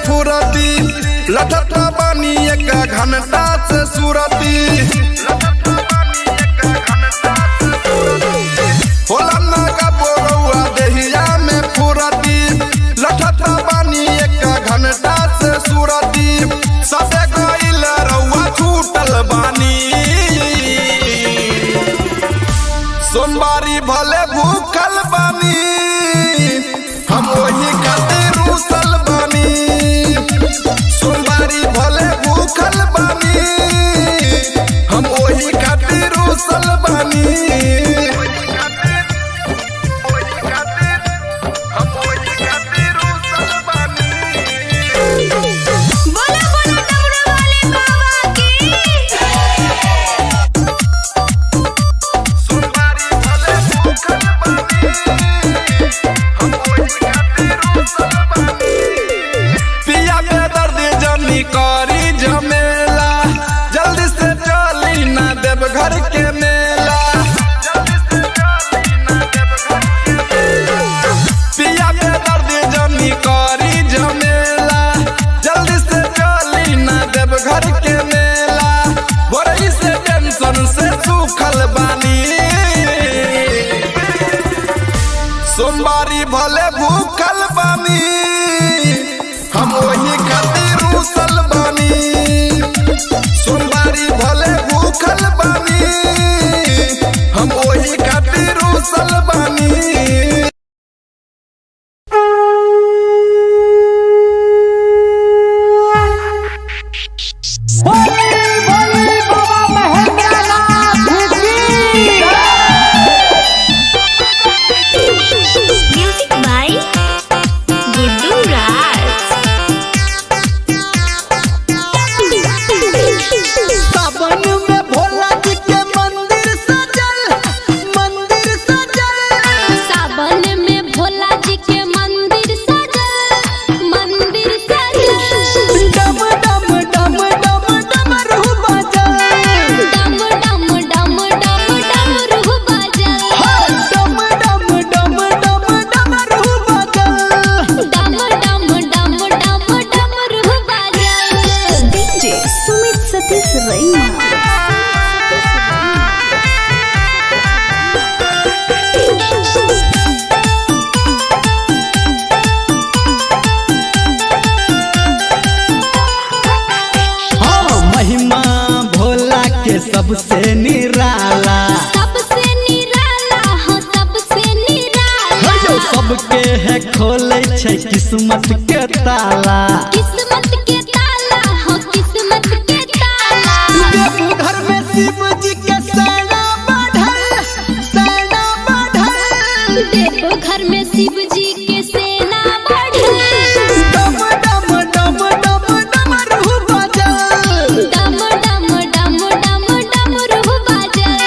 फुरती लठत बानी एक घंटा से सुरती होला ना का बोरौआ देहिया में फुरती लठत बानी एक घंटा से सुरती सबे गइल रउआ छूटल बानी सोमवारी भले भूखल बानी हम वही खातिर रूसल बानी सोमवारी भले भूखल बानी हम वही खातिर रूसल बानी बोला बोला डमरू वाले बाबा की सोमवारी भले भूखल बानी हम वही खातिर रूसल बानी पिया के दर्द जमी करी झमेला जल्दी से चली ना देव घर के मेला पिया के दर्द जमी करी झमेला जल्दी से चली ना देव घर के मेला बड़ी से टेंशन से सूखल बानी सोमवारी भले भूखल बानी हम वही खातिर रूसल बानी सोमवारी भले भूखल बानी हम वही खातिर रूसल बानी म्यूजिक बाय गुड्डू राज सावन में भोला जी के मंदिर सजल सावन में भोला जी के मंदिर सजल डम डम डम डम डमरू बजल डम डम डम डम डमरू बजल डम डम डम डम डमरू बजल डम डम डम डम डमरू बजल डीजे सुमित सतीश रैना हाँ महिमा भोला के सबसे निराला सबसे निराला हो सबसे निराला जो सबके है खोले छै किस्मत के ताला किस्मत के ताला हो किस्मत के ताला देवघर में शिव जी के सेना बढ़ल देखो घर में शिव जी के सेना बढ़ल डम डम डम डम डमरू बजल डम डम डम डम डमरू बजल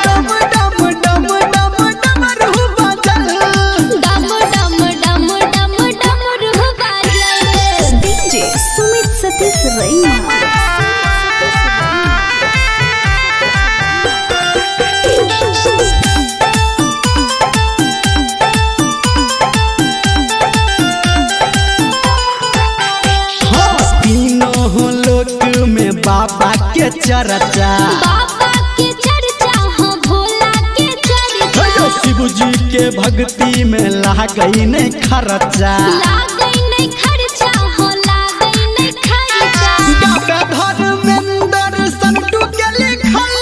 डम डम डम डम डमरू बजल डम डम डम डम डमरू बजल डीजे सुमित सतीश रैना हाँ तीनों लोक में बाबा के चर्चा बाबा के चर्चा हो भोला के चर्चा शिव जी के भक्ति में लागई नहीं खर्चा लागई नहीं खर्चा हो लागई नहीं खर्चा गावे धर्मेंद्र संटू के लिखल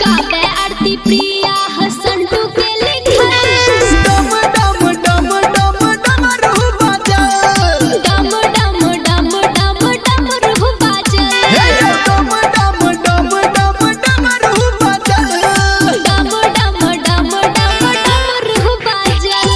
गावे आरती प्रिया हसंटू के लिखल डम डम डम डम डमरू बजल डम डम डम डम डमरू बजल डम डम डम डम डमरू बजल डम डम डम डम डमरू बजल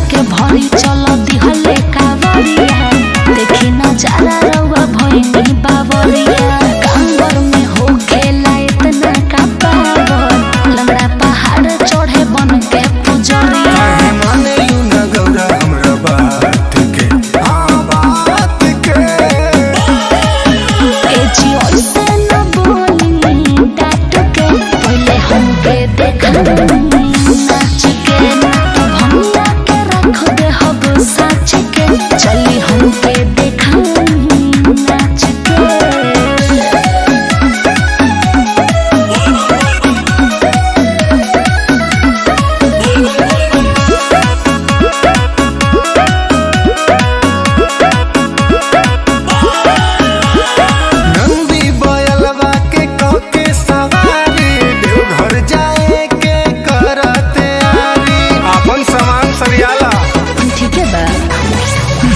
के भरी चलो दिहले कावरिया देखी नजारा रउआ भइनी बावरिया कांवर में हो खेला इतना का पावर लंगड़ा पहाड़ चढ़े बन के पुजरिया काहे मानेलू न गौरा हमरा बात के हाँ बात के एजी ओइसे न बोली डाट के पहले हमके देखा नाच के तो भंगिया के रख दे हब साच के चली हमके देखा नाच के नंदी बयलवा के कके सवारी देवघर जाए के करते आरी अपन सामान सरियाला ठीक है बा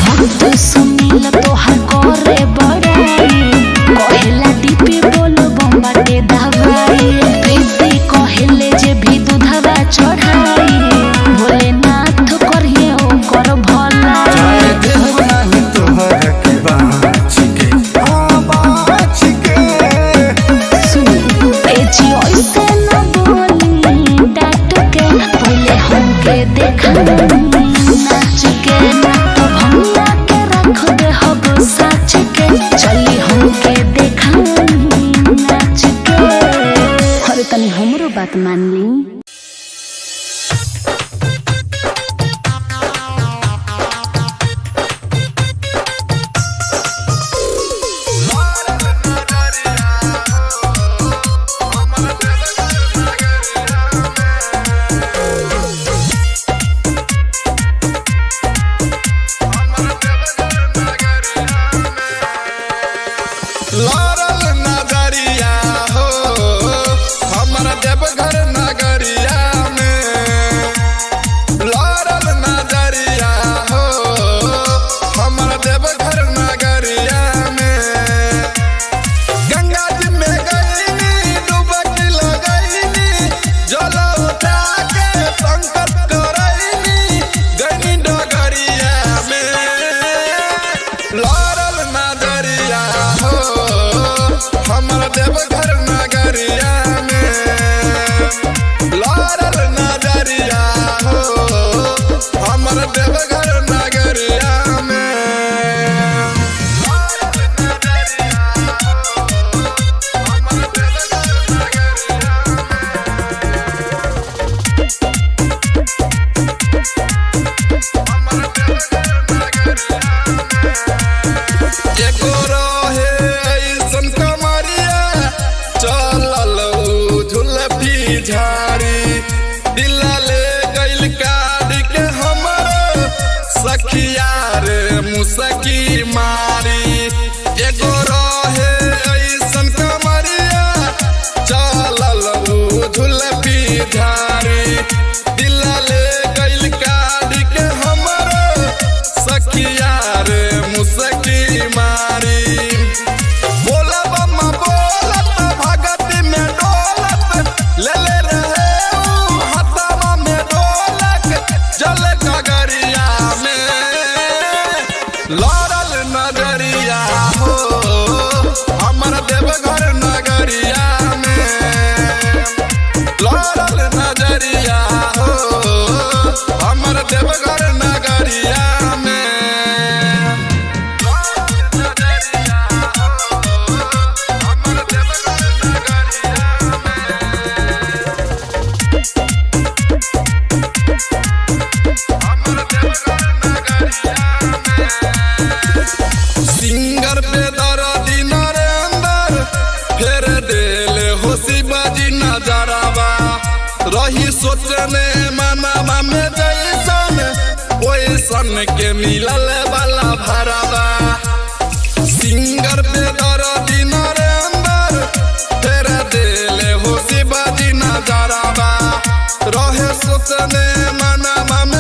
भक्त सुनील तोहर करे बड़ाई कहेला दीपी बोलो बम्बाटे दवाई प्रीति कहेले जे भी दूधवा चढ़ाई भोलेनाथ करिए ओकर भलाई चाहे देव नाही तोहर के बाँच के हाँ बाँच के एजी ओइसे न बोली डाट के पहले हमके देखा नाच के तो भंगिया के रख दे हब साच के चली हमके देखा नाच के अरे तनी हमरो बात मान ली लारल नगरिया हो हमरा देवघर नगरिया में लारल नगरिया हो हमरा देवघर नगरिया में गंगा जी में गईनी डुबकी लगईनी जल उठा के संकट करईनी गईनी डगरिया में लारल नगरिया हो हमर देवघर नगरिया में लारल नगरिया हो हमर देवघर नगरिया में लारल नगरिया हो हमर देवघर नगरिया हमर देवघर नगरिया एगो रहे ऐसन कमरिया चलल झुलफी झाड़ी दिला ले गइल काढ़ी के हमर सखिया रे मुसकी मारी एगो रहे ऐसन कमरिया चलल झुलफी झाड़ी दिला ले गइल काढ़ी के हमर सखिया रे मुसकी मारी बोला बम्मा बोलत भगती में डोलत ले ले रहे ऊ हथवा में ढोलक जल गगरिया में लारल नगरिया हो हमर देवघर नगरिया में लारल नगरिया हो हमर देवघर नगरिया में सिंगर पे दर्दी नरेंदर फेर देले हो शिवाजी नजरवा रही सोचने मनवा में जैसन ओइसन के मिलल वाला भरवा सिंगर पे दर्दी नरेंदर फेर देले हो शिवाजी नजरवा रहे सोचने मनवा में